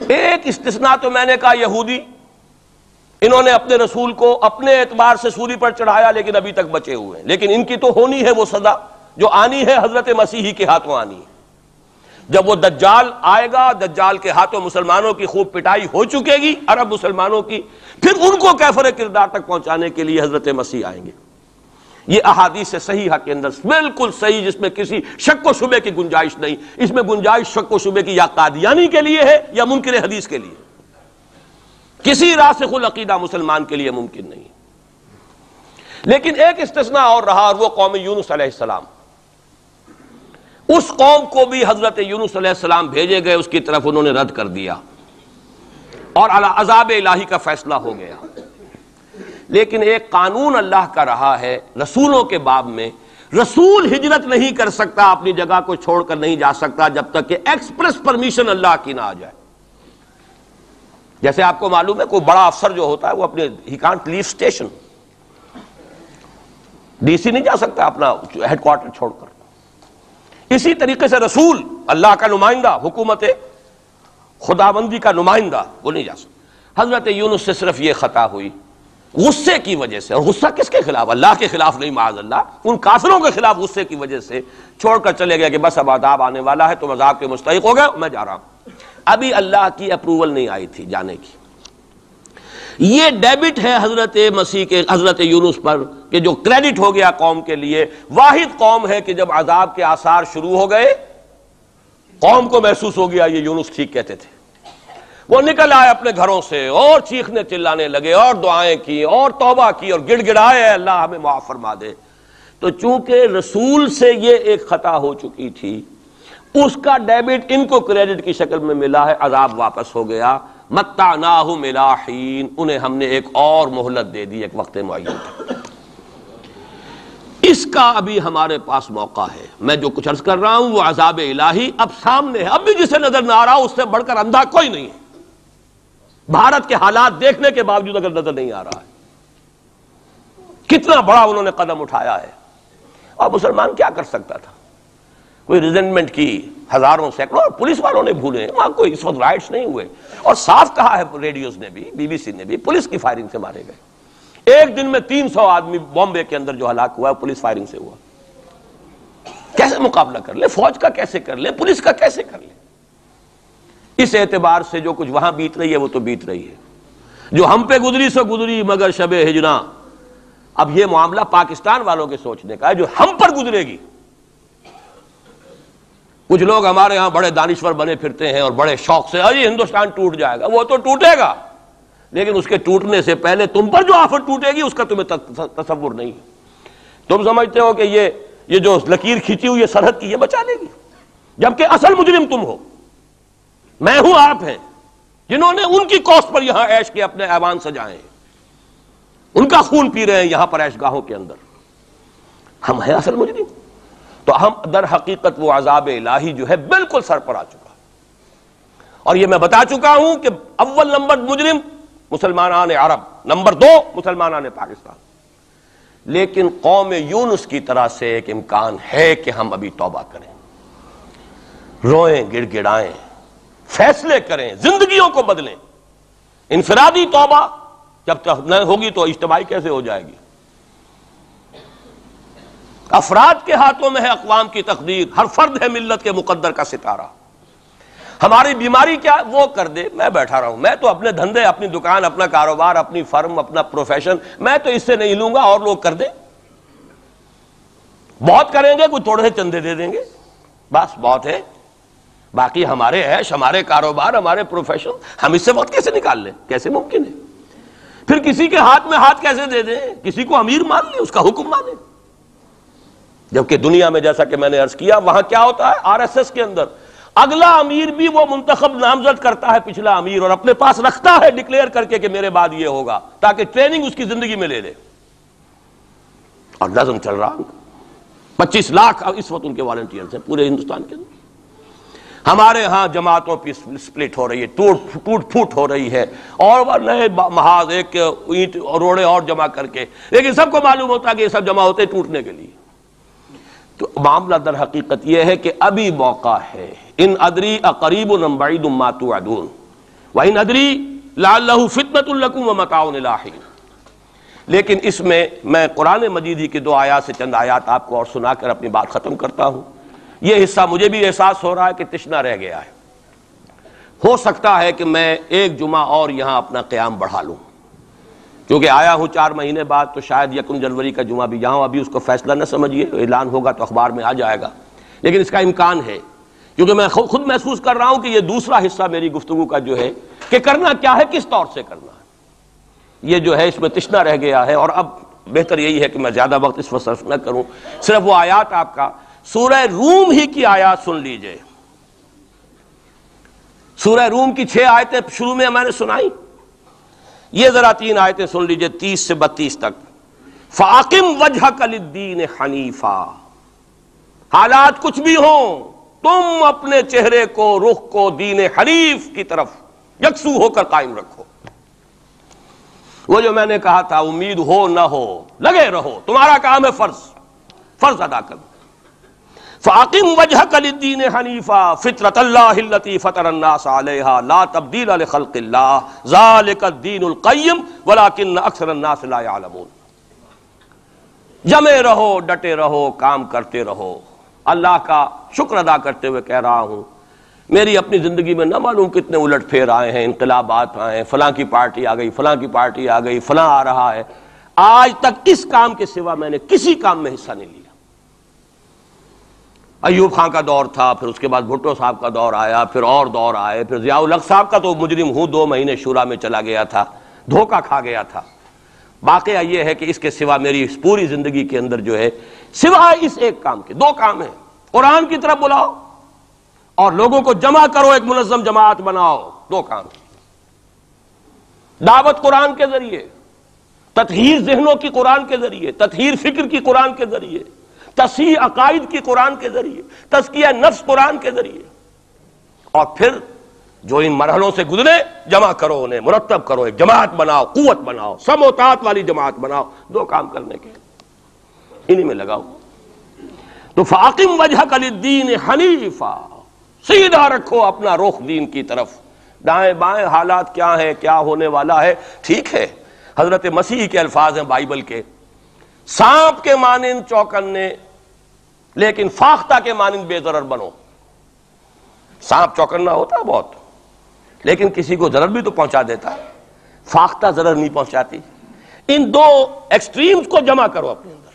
ایک استثناء تو میں نے کہا یہودی، انہوں نے اپنے رسول کو اپنے اعتبار سے سولی پر چڑھایا لیکن ابھی تک بچے ہوئے ہیں، لیکن ان کی تو ہونی ہے وہ سزا جو آنی ہے، حضرت مسیحی کے ہاتھوں آنی ہے۔ جب وہ دجال آئے گا، دجال کے ہاتھوں مسلمانوں کی خوب پٹائی ہو چکے گی، عرب مسلمانوں کی، پھر ان کو کیفر کردار تک پہنچانے کے لیے حضرت مسیح آئیں گے۔ یہ احادیث صحیحہ کے اندر بالکل صحیح، جس میں کسی شک و شبے کی گنجائش نہیں، اس میں گنجائش شک و شبے کی یا قادیانی کے لیے ہے یا منکر حدیث کے لیے، کسی راسخ العقیدہ مسلمان کے لیے ممکن نہیں۔ لیکن ایک استثناء اور رہا، اور وہ قوم یونس علیہ السلام۔ اس قوم کو بھی حضرت یونس علیہ السلام بھیجے گئے، اس کی طرف انہوں نے رد کر دیا اور عذاب الہی کا فیصلہ ہو گیا۔ لیکن ایک قانون اللہ کا رہا ہے رسولوں کے باب میں، رسول ہجرت نہیں کر سکتا، اپنی جگہ کو چھوڑ کر نہیں جا سکتا جب تک کہ ایکسپریس پرمیشن اللہ کی نہ آ جائے۔ جیسے آپ کو معلوم ہے کوئی بڑا افسر جو ہوتا ہے وہ اپنے ہی can't leave station, D C نہیں جا سکتا اپنا ہیڈ کوارٹر چھوڑ کر۔ اسی طریقے سے رسول، اللہ کا نمائندہ، حکومت خداوندی کا نمائندہ، وہ نہیں جا سکتا۔ حضرت یونس سے صرف یہ خطا ہوئی غصے کی وجہ سے، اور غصہ کس کے خلاف؟ اللہ کے خلاف نہیں، معاذ اللہ، ان کافروں کے خلاف غصے کی وجہ سے چھوڑ کر چلے گئے کہ بس اب عذاب آنے والا ہے، تم عذاب کے مستحق ہو گئے، میں جا رہا ہوں۔ ابھی اللہ کی اپروول نہیں آئی تھی جانے کی۔ یہ ڈیبٹ ہے حضرت مسیح کے، حضرت یونس پر، کہ جو کریڈٹ ہو گیا قوم کے لیے۔ واحد قوم ہے کہ جب عذاب کے آثار شروع ہو گئے، قوم کو محسوس ہو گیا یہ یونس ٹھیک کہتے تھے، وہ نکل آئے اپنے گھروں سے اور چیخنے چلانے لگے اور دعائیں کی اور توبہ کی اور گڑ گڑائے اللہ ہمیں معاف فرما دے۔ تو چونکہ رسول سے یہ ایک خطا ہو چکی تھی، اس کا ڈیبٹ ان کو کریڈٹ کی شکل میں ملا ہے، عذاب واپس ہو گیا۔ متعناہم الی حین، انہیں ہم نے ایک اور مہلت دے دی، ایک وقت معین تک۔ اس کا ابھی ہمارے پاس موقع ہے۔ میں جو کچھ عرض کر رہا ہوں وہ عذاب الہی اب سامنے ہے، اب بھی جسے نظر نہ آ رہا اس سے بڑھ کر اندھا کوئی نہیں ہے۔ بھارت کے حالات دیکھنے کے باوجود اگر نظر نہیں آ رہا ہے کتنا بڑا انہوں نے قدم اٹھایا ہے، اور مسلمان کیا کر سکتا تھا؟ کوئی ریزنٹمنٹ کی، ہزاروں سینکڑوں، پولیس والوں نے بھولے، وہاں کوئی اس وقت رائٹس نہیں ہوئے، اور صاف کہا ہے ریڈیوز نے بھی، بی بی سی نے بھی، پولیس کی فائرنگ سے مارے گئے۔ ایک دن میں 300 آدمی بامبے کے اندر جو ہلاک ہوا ہے پولیس فائرنگ سے ہوا۔ کیسے مقابلہ کر لے؟ فوج کا کیسے کر لے؟ پولیس کا کیسے کر لے؟ اس اعتبار سے جو کچھ وہاں بیت رہی ہے وہ تو بیت رہی ہے، جو ہم پہ گزری سو گزری مگر شب ہجراں۔ اب یہ معاملہ پاکستان والوں کے سوچنے کا ہے، جو ہم پر گزرے گی۔ کچھ لوگ ہمارے ہاں بڑے دانشور بنے پھرتے ہیں اور بڑے شوق سے یہ ہندوستان ٹوٹ جائے گا، وہ تو ٹوٹے گا، لیکن اس کے ٹوٹنے سے پہلے تم پر جو آفت ٹوٹے گی اس کا تمہیں تصور نہیں ہے۔ تم سمجھتے ہو کہ یہ جو لکیر کھینچی ہوئی ہے سرحد کی، یہ بچا لے گی، جبکہ اصل مجرم تم ہو، میں ہوں، آپ ہیں، جنہوں نے ان کی کوسٹ پر یہاں عیش کے اپنے ایوان سجائے ہیں، ان کا خون پی رہے ہیں یہاں پر عیش گاہوں کے اندر۔ ہم ہیں اصل مجرم، تو ہم در حقیقت وہ عذاب الہی جو ہے بالکل سر پر آ چکا، اور یہ میں بتا چکا ہوں کہ اول نمبر مجرم مسلمانان عرب، نمبر 2 مسلمانان پاکستان۔ لیکن قوم یونس کی طرح سے ایک امکان ہے کہ ہم ابھی توبہ کریں، روئیں، گڑ گڑائیں، فیصلے کریں، زندگیوں کو بدلیں۔ انفرادی توبہ جب تک نہ ہوگی تو اجتماعی کیسے ہو جائے گی؟ افراد کے ہاتھوں میں ہے اقوام کی تقدیر، ہر فرد ہے ملت کے مقدر کا ستارہ۔ ہماری بیماری کیا وہ کر دے، میں بیٹھا رہا ہوں، میں تو اپنے دھندے، اپنی دکان، اپنا کاروبار، اپنی فرم، اپنا پروفیشن، میں تو اس سے نہیں لوں گا، اور لوگ کر دیں، بہت کریں گے، کوئی تھوڑے سے چندے دے دیں گے، بس بہت ہے، باقی ہمارے عیش، ہمارے کاروبار، ہمارے پروفیشن، ہم اس سے وقت کیسے نکال لیں؟ کیسے ممکن ہے؟ پھر کسی کے ہاتھ میں ہاتھ کیسے دے دیں؟ کسی کو امیر مان لیں، اس کا حکم مانیں؟ جبکہ دنیا میں جیسا کہ میں نے عرض کیا وہاں کیا ہوتا ہے، آر ایس ایس کے اندر اگلا امیر بھی وہ منتخب نامزد کرتا ہے پچھلا امیر، اور اپنے پاس رکھتا ہے ڈکلیئر کر کے کہ میرے بعد یہ ہوگا، تاکہ ٹریننگ اس کی زندگی میں لے لے، اور نظم چل رہا۔ 25 لاکھ اس وقت ان کے والنٹیئرز ہیں پورے ہندوستان کے اندر۔ ہمارے ہاں جماعتوں پہ سپلٹ ہو رہی ہے، ٹوٹ پھوٹ ہو رہی ہے، اور نئے محاذ ایک اینٹ اور روڑے اور جمع کر کے، لیکن سب کو معلوم ہوتا ہے کہ یہ سب جمع ہوتے ٹوٹنے کے لیے۔ تو معاملہ در حقیقت یہ ہے کہ ابھی موقع ہے۔ ان ادری اقریب ام بعید ما توعدون وان ادری لعلہ فتنۃ لکم ومتاع الی حین۔ لیکن اس میں قرآن مجید ہی کی 2 آیات سے چند آیات آپ کو اور سنا کر اپنی بات ختم کرتا ہوں۔ یہ حصہ مجھے بھی احساس ہو رہا ہے کہ تشنہ رہ گیا ہے، ہو سکتا ہے کہ میں ایک جمعہ اور یہاں اپنا قیام بڑھا لوں، کیونکہ آیا ہوں 4 مہینے بعد، تو شاید 1 جنوری کا جمعہ بھی یہاں، ابھی اس کو فیصلہ نہ سمجھیے، اعلان ہوگا تو اخبار میں آ جائے گا، لیکن اس کا امکان ہے، کیونکہ میں خود محسوس کر رہا ہوں کہ یہ دوسرا حصہ میری گفتگو کا جو ہے کہ کرنا کیا ہے، کس طور سے کرنا ہے، یہ جو ہے اس میں تشنہ رہ گیا ہے۔ اور اب بہتر یہی ہے کہ میں زیادہ وقت اس وقت صرف نہ کروں، صرف وہ آیات آپ کا سورہ روم ہی کی آیات سن لیجئے۔ سورہ روم کی 6 آیتیں شروع میں میں نے سنائی، یہ ذرا 3 آیتیں سن لیجئے 30 سے 32 تک۔ فَأَقِمْ وَجْهَكَ لِلدِّينِ حَنِيفًا، حالات کچھ بھی ہوں، تم اپنے چہرے کو، رخ کو دین حنیف کی طرف یکسو ہو کر قائم رکھو۔ وہ جو میں نے کہا تھا، امید ہو نہ ہو لگے رہو، تمہارا کام ہے فرض ادا کرنا۔ فَأَقِمْ وَجْهَكَ لِلدِّينِ حَنِيفًا فِطْرَةَ اللَّهِ الَّتِي فَطَرَ النَّاسَ عَلَيْهَا لَا تَبْدِيلَ لِخَلْقِ اللَّهِ ذَلِكَ الدِّينُ الْقَيِّمُ وَلَكِنَّ أَكْثَرَ النَّاسِ لَا يَعْلَمُونَ۔ جمے رہو، ڈٹے رہو، کام کرتے رہو۔ اللہ کا شکر ادا کرتے ہوئے کہہ رہا ہوں، میری اپنی زندگی میں نہ معلوم کتنے الٹ پھیر آئے ہیں، انقلابات آئے ہیں، فلاں کی پارٹی آ گئی، فلاں کی پارٹی آ گئی، فلاں آ رہا ہے، آج تک اس کام کے سوا میں نے کسی کام میں حصہ نہیں لیا۔ ایوب خان کا دور تھا، پھر اس کے بعد بھٹو صاحب کا دور آیا، پھر اور دور آئے، پھر ضیاء الحق صاحب کا تو مجرم ہوں 2 مہینے شورا میں چلا گیا تھا، دھوکہ کھا گیا تھا۔ واقعہ یہ ہے کہ اس کے سوا میری اس پوری زندگی کے اندر جو ہے، سوائے اس ایک کام کے 2 کام ہیں، قرآن کی طرف بلاؤ اور لوگوں کو جمع کرو، ایک منظم جماعت بناؤ، 2 کام۔ دعوت قرآن کے ذریعے، تطہیر ذہنوں کی قرآن کے ذریعے، تطہیر فکر کی قرآن کے ذریعے، تصحیح عقائد کی قرآن کے ذریعے، تزکیہ نفس قرآن کے ذریعے، اور پھر جو ان مرحلوں سے گزرے جمع کرو، انہیں مرتب کرو، ایک جماعت بناؤ، قوت بناؤ، سم و طاعت والی جماعت بناؤ۔ 2 کام کرنے کے انہی میں لگاؤ۔ تو فَأَقِمْ وَجْهَكَ لِلدِّينِ حَنِيفًا، سیدھا رکھو اپنا رخ دین کی طرف۔ دائیں بائیں حالات کیا ہیں، کیا ہونے والا ہے، ٹھیک ہے، حضرت مسیح کے الفاظ ہیں بائبل کے، سانپ کے مانند چوکنے لیکن فاختہ کے مانند بے ضرر بنو۔ سانپ چوکنا ہوتا ہے بہت، لیکن کسی کو ضرر بھی تو پہنچا دیتا ہے، فاختہ ضرر نہیں پہنچاتی۔ ان 2 ایکسٹریمز کو جمع کرو اپنے اندر۔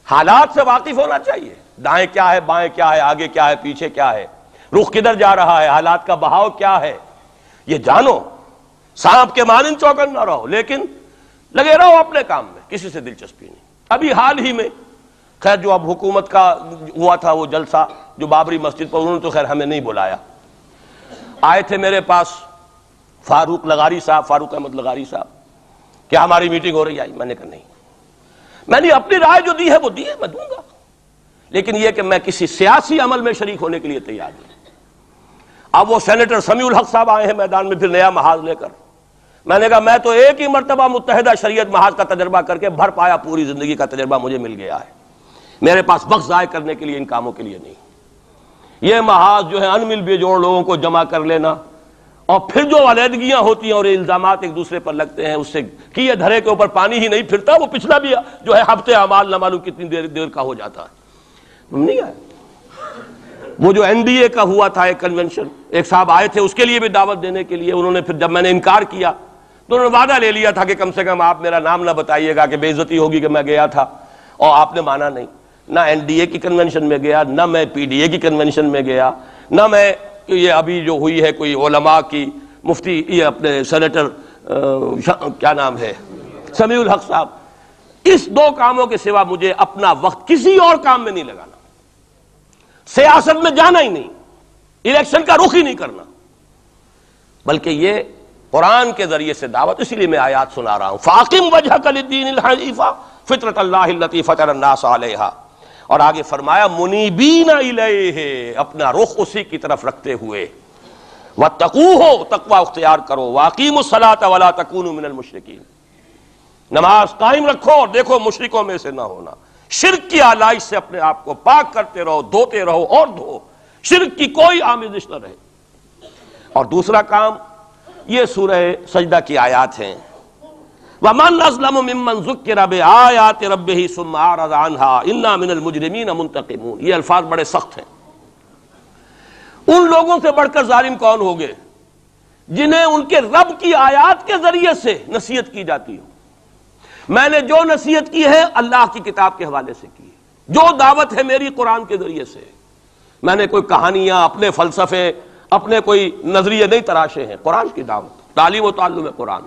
حالات سے واقف ہونا چاہیے، دائیں کیا ہے، بائیں کیا ہے، آگے کیا ہے، پیچھے کیا ہے، رخ کدھر جا رہا ہے، حالات کا بہاؤ کیا ہے، یہ جانو۔ سانپ کے مانند چوکن نہ رہو، لیکن لگے رہو اپنے کام میں، کسی سے دلچسپی نہیں۔ ابھی حال ہی میں خیر جو اب حکومت کا ہوا تھا وہ جلسہ جو بابری مسجد پر، انہوں نے تو خیر ہمیں نہیں بلایا، آئے تھے میرے پاس فاروق احمد لغاری صاحب، کیا ہماری میٹنگ ہو رہی ہے؟ میں نے کہا نہیں، میں نے اپنی رائے جو دی ہے وہ دی ہے، میں دوں گا، لیکن یہ کہ میں کسی سیاسی عمل میں شریک ہونے کے لیے تیار نہیں۔ اب وہ سینیٹر سمیع الحق صاحب آئے ہیں میدان میں پھر نیا محاذ لے کر، میں نے کہا میں تو ایک ہی مرتبہ متحدہ شریعت محاذ کا تجربہ کر کے بھر پایا، پوری زندگی کا تجربہ مجھے مل گیا ہے، میرے پاس وقت ضائع کرنے کے لیے ان کاموں کے لیے نہیں۔ یہ محاذ جو ہے ان مل بے جوڑ لوگوں کو جمع کر لینا، اور پھر جو علیحدگیاں ہوتی ہیں اور الزامات ایک دوسرے پر لگتے ہیں، اس سے کیے دھرے کے اوپر پانی ہی نہیں پھرتا، وہ پچھلا بھی جو ہے ہفتے اعمال نہ معلوم کتنی دیر کا ہو جاتا ہے۔ نہیں آئے وہ جو NDA کا ہوا تھا ایک کنونشن، ایک صاحب آئے تھے اس کے لیے بھی دعوت دینے کے لیے، انہوں نے پھر جب میں نے انکار کیا تو انہوں نے وعدہ لے لیا تھا کہ کم سے کم آپ میرا نام نہ بتائیے گا کہ بے عزتی ہوگی کہ میں گیا تھا، اور آپ نے مانا نہیں۔ نہ NDA کی کنونشن میں گیا، نہ میں PDA کی کنونشن میں گیا، نہ میں یہ ابھی جو ہوئی ہے کوئی علماء کی مفتی، یہ اپنے سینیٹر کیا نام ہے سمیع الحق صاحب، اس 2 کاموں کے سوا مجھے اپنا وقت کسی اور کام میں نہیں لگانا، سیاست میں جانا ہی نہیں، الیکشن کا رخ ہی نہیں کرنا، بلکہ یہ قرآن کے ذریعے سے دعوت۔ اسی لیے میں آیات سنا رہا ہوں، فَأَقِمْ وَجْهَكَ لِلدِّينِ الْحَنِيفَ فِطْرَةَ اللَّهِ الَّتِي فَطَرَ النَّاسَ عَلَيْهَا، اور آگے فرمایا مُنِيبِينَ إِلَيْهِ، اپنا رخ اسی کی طرف رکھتے ہوئے، وَاتَّقُوهُ، تقوی اختیار کرو، وَأَقِيمُوا الصَّلَاةَ وَلَا تَكُونُوا مِنَ الْمُشْرِكِينَ، نماز قائم رکھو اور دیکھو مشرکوں میں سے نہ ہونا، شرک کی آلائش سے اپنے آپ کو پاک کرتے رہو، دھوتے رہو اور دھو، شرک کی کوئی آمیزش نہ رہے۔ اور دوسرا کام یہ سورہ سجدہ کی آیات ہیں، وَمَنْ أَظْلَمُ مِمَّنْ ذُكِّرَ بِآيَاتِ رَبِّهِ ثُمَّ أَعْرَضَ عَنْهَا إِنَّا مِنَ الْمُجْرِمِينَ مُنْتَقِمُونَ۔ یہ الفاظ بڑے سخت ہیں۔ ان لوگوں سے بڑھ کر ظالم کون ہوگے جنہیں ان کے رب کی آیات کے ذریعے سے نصیحت کی جاتی ہو۔ میں نے جو نصیحت کی ہے اللہ کی کتاب کے حوالے سے کی ہے، جو دعوت ہے میری قرآن کے ذریعے سے، میں نے کوئی کہانیاں، اپنے فلسفے، اپنے کوئی نظریے نہیں تراشے ہیں، قرآن کی دعوت، تعلیم و تعلم قرآن۔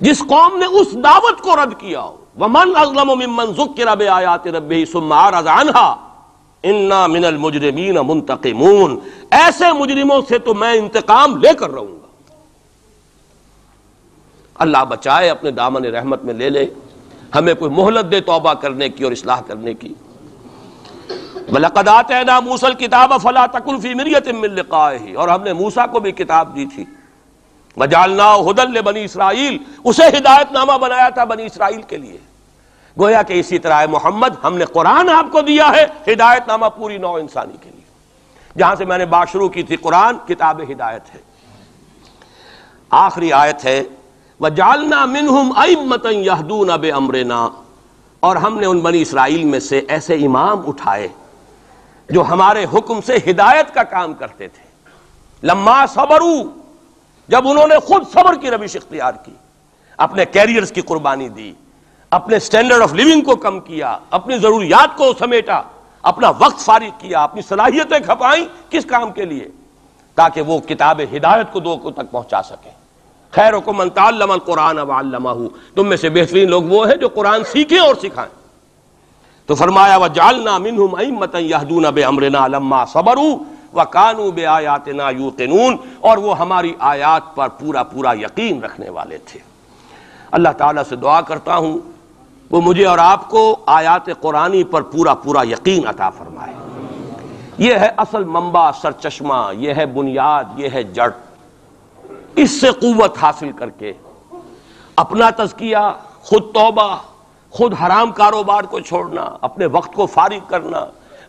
جس قوم نے اس دعوت کو رد کیا ہو، وَمَنْ أَظْلَمُ مِمَّنْ ذُكِّرَ بِآيَاتِ رَبِّهِ ثُمَّ أَعْرَضَ عَنْهَا إِنَّا مِنَ الْمُجْرِمِينَ مُنْتَقِمُونَ، ایسے مجرموں سے تو میں انتقام لے کر رہوں گا۔ اللہ بچائے، اپنے دامن رحمت میں لے لے، ہمیں کوئی مہلت دے توبہ کرنے کی اور اصلاح کرنے کی۔ وَلَقَدْ آتَيْنَا مُوسَى الْكِتَابَ فَلَا تَكُنْ فِي مِرْيَةٍ مِّن لِقَائِهِ، اور ہم نے موسیٰ کو بھی کتاب دی تھی. وَجَعَلْنَاهُ هُدًى لِبَنِي اسرائیل، اسے ہدایت نامہ بنایا تھا بنی اسرائیل کے لیے. گویا کہ اسی طرح محمد ہم نے قرآن آپ کو دیا ہے ہدایت نامہ پوری نوع انسانی کے لیے. جہاں سے میں نے بات شروع کی تھی، قرآن کتاب ہدایت ہے. آخری آیت ہے وَجَعَلْنَا مِنْهُمْ أَئِمَّةً يَهْدُونَ بِأَمْرِنَا، اور ہم نے ان بنی اسرائیل میں سے ایسے امام اٹھائے جو ہمارے حکم سے ہدایت کا کام کرتے تھے. لما صبروا، جب انہوں نے خود صبر کی روش اختیار کی، اپنے کیریئرز کی قربانی دی، اپنے سٹینڈرڈ آف لیونگ کو کم کیا، اپنی ضروریات کو سمیٹا، اپنا وقت فارغ کیا، اپنی صلاحیتیں کھپائیں. کس کام کے لیے؟ تاکہ وہ کتاب ہدایت کو لوگوں تک پہنچا سکیں. خیرکم من تعلم القرآن وعلمہ، تم میں سے بہترین لوگ وہ ہیں جو قرآن سیکھیں اور سکھائیں. تو فرمایا وَجَعَلْنَا مِنْهُمْ أَئِمَّةً يَهْدُونَ بِأَمْرِنَا لَمَّا صَبَرُوا وَكَانُوا بِآيَاتِنَا يُوقِنُونَ، اور وہ ہماری آیات پر پورا پورا یقین رکھنے والے تھے. اللہ تعالیٰ سے دعا کرتا ہوں وہ مجھے اور آپ کو آیات قرآنی پر پورا پورا یقین عطا فرمائے. یہ ہے اصل منبع، سرچشمہ، یہ ہے بنیاد، یہ ہے جڑ. اس سے قوت حاصل کر کے اپنا تزکیہ، خود توبہ، خود حرام کاروبار کو چھوڑنا، اپنے وقت کو فارغ کرنا،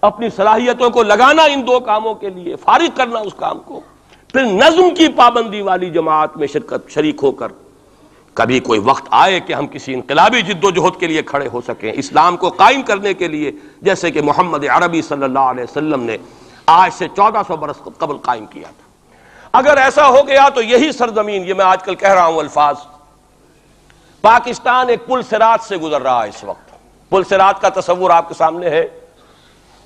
اپنی صلاحیتوں کو لگانا ان دو کاموں کے لیے، فارغ کرنا اس کام کو، پھر نظم کی پابندی والی جماعت میں شریک ہو کر کبھی کوئی وقت آئے کہ ہم کسی انقلابی جد و جہد کے لیے کھڑے ہو سکیں، اسلام کو قائم کرنے کے لیے، جیسے کہ محمد عربی صلی اللہ علیہ وسلم نے آج سے 1400 برس قبل قائم کیا تھا. اگر ایسا ہو گیا تو یہی سرزمین، یہ میں آج کل کہہ رہا ہوں الفاظ، پاکستان ایک پل صراط سے گزر رہا ہے اس وقت. پل صراط کا تصور آپ کے سامنے ہے.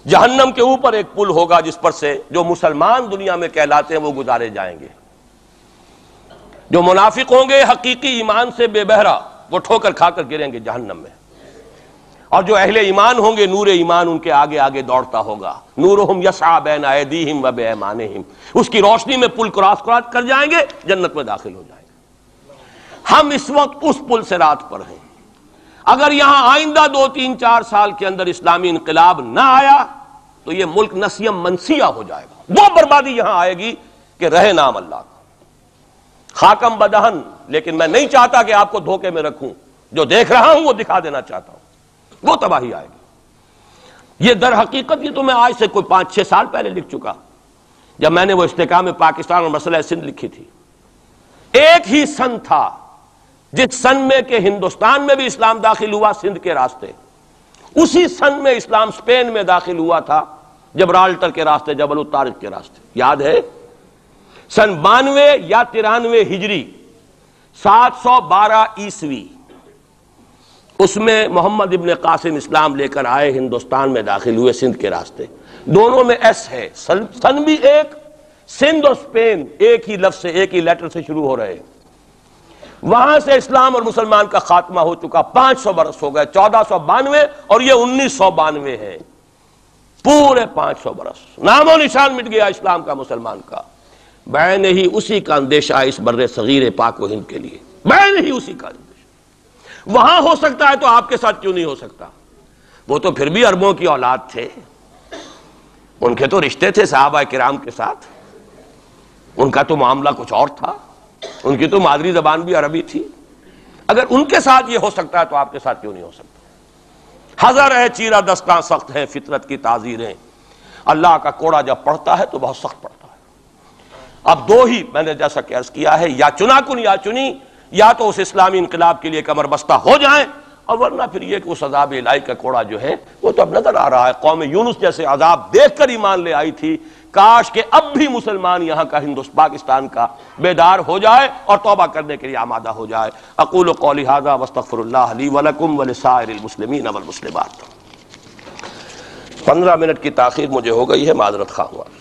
جہنم کے اوپر ایک پل ہوگا جس پر سے جو مسلمان دنیا میں کہلاتے ہیں وہ گزارے جائیں گے. جو منافق ہوں گے حقیقی ایمان سے بے بہرا، وہ ٹھوکر کھا کر گریں گے جہنم میں. اور جو اہل ایمان ہوں گے نور ایمان ان کے آگے آگے دوڑتا ہوگا. نورہم یسعی بین ایدیہم و بایمانہم، اس کی روشنی میں پل کراس کر جائیں گے، جنت میں داخل ہو جائیں گے. ہم اس وقت اس پل صراط پر ہیں. اگر یہاں آئندہ 2-3-4 سال کے اندر اسلامی انقلاب نہ آیا تو یہ ملک نسیم منسیہ ہو جائے گا. وہ بربادی یہاں آئے گی کہ رہے نام اللہ کا. خاکم بدہن، لیکن میں نہیں چاہتا کہ آپ کو دھوکے میں رکھوں. جو دیکھ رہا ہوں وہ دکھا دینا چاہتا ہوں. وہ تباہی آئے گی. یہ در حقیقت یہ تو میں آج سے کوئی 5-6 سال پہلے لکھ چکا، جب میں نے وہ استحکام پاکستان اور مسئلہ سندھ لکھی تھی. ایک ہی سن تھا جس سن میں کہ ہندوستان میں بھی اسلام داخل ہوا سندھ کے راستے، اسی سن میں اسلام اسپین میں داخل ہوا تھا جبرالٹر کے راستے، جبل الطارق کے راستے. یاد ہے؟ سن 92 یا 93 ہجری، 712 عیسوی، اس میں محمد ابن قاسم اسلام لے کر آئے، ہندوستان میں داخل ہوئے سندھ کے راستے. دونوں میں ایس ہے، سن بھی ایک، سندھ اور اسپین ایک ہی لفظ سے، ایک ہی لیٹر سے شروع ہو رہے. وہاں سے اسلام اور مسلمان کا خاتمہ ہو چکا. 500 برس ہو گئے، 1492 اور یہ 1992 ہے. پورے 500 برس نام و نشان مٹ گیا اسلام کا، مسلمان کا. بین ہی اسی کا اندیشہ اس بر صغیر پاک و ہند کے لیے، بین ہی اسی کا اندیشہ. وہاں ہو سکتا ہے تو آپ کے ساتھ کیوں نہیں ہو سکتا؟ وہ تو پھر بھی عربوں کی اولاد تھے، ان کے تو رشتے تھے صحابہ کرام کے ساتھ، ان کا تو معاملہ کچھ اور تھا، ان کی تو مادری زبان بھی عربی تھی. اگر ان کے ساتھ یہ ہو سکتا ہے تو آپ کے ساتھ کیوں نہیں ہو سکتا؟ حذر ہے چیرہ دستاں سخت ہیں فطرت کی تعزیریں، اللہ کا کوڑا جب پڑتا ہے تو بہت سخت پڑتا ہے. اب دو ہی میں نے جیسا کہ عرض کیا ہے، یا چنا کن یا چنی، یا تو اس اسلامی انقلاب کے لیے کمر بستہ ہو جائیں، اور ورنہ پھر یہ کہ اس عذاب الہی کا کوڑا جو ہے وہ تو اب نظر آ رہا ہے. قوم یونس جیسے عذاب دیکھ کر ایمان لے آئی تھی. کاش کہ اب بھی مسلمان یہاں کا پاکستان کا بیدار ہو جائے اور توبہ کرنے کے لیے آمادہ ہو جائے. اقول قولی ھذا واستغفر اللہ لی ولکم ولسائر المسلمین والمسلمات. 15 منٹ کی تاخیر مجھے ہو گئی ہے، معذرت خواہ ہوں.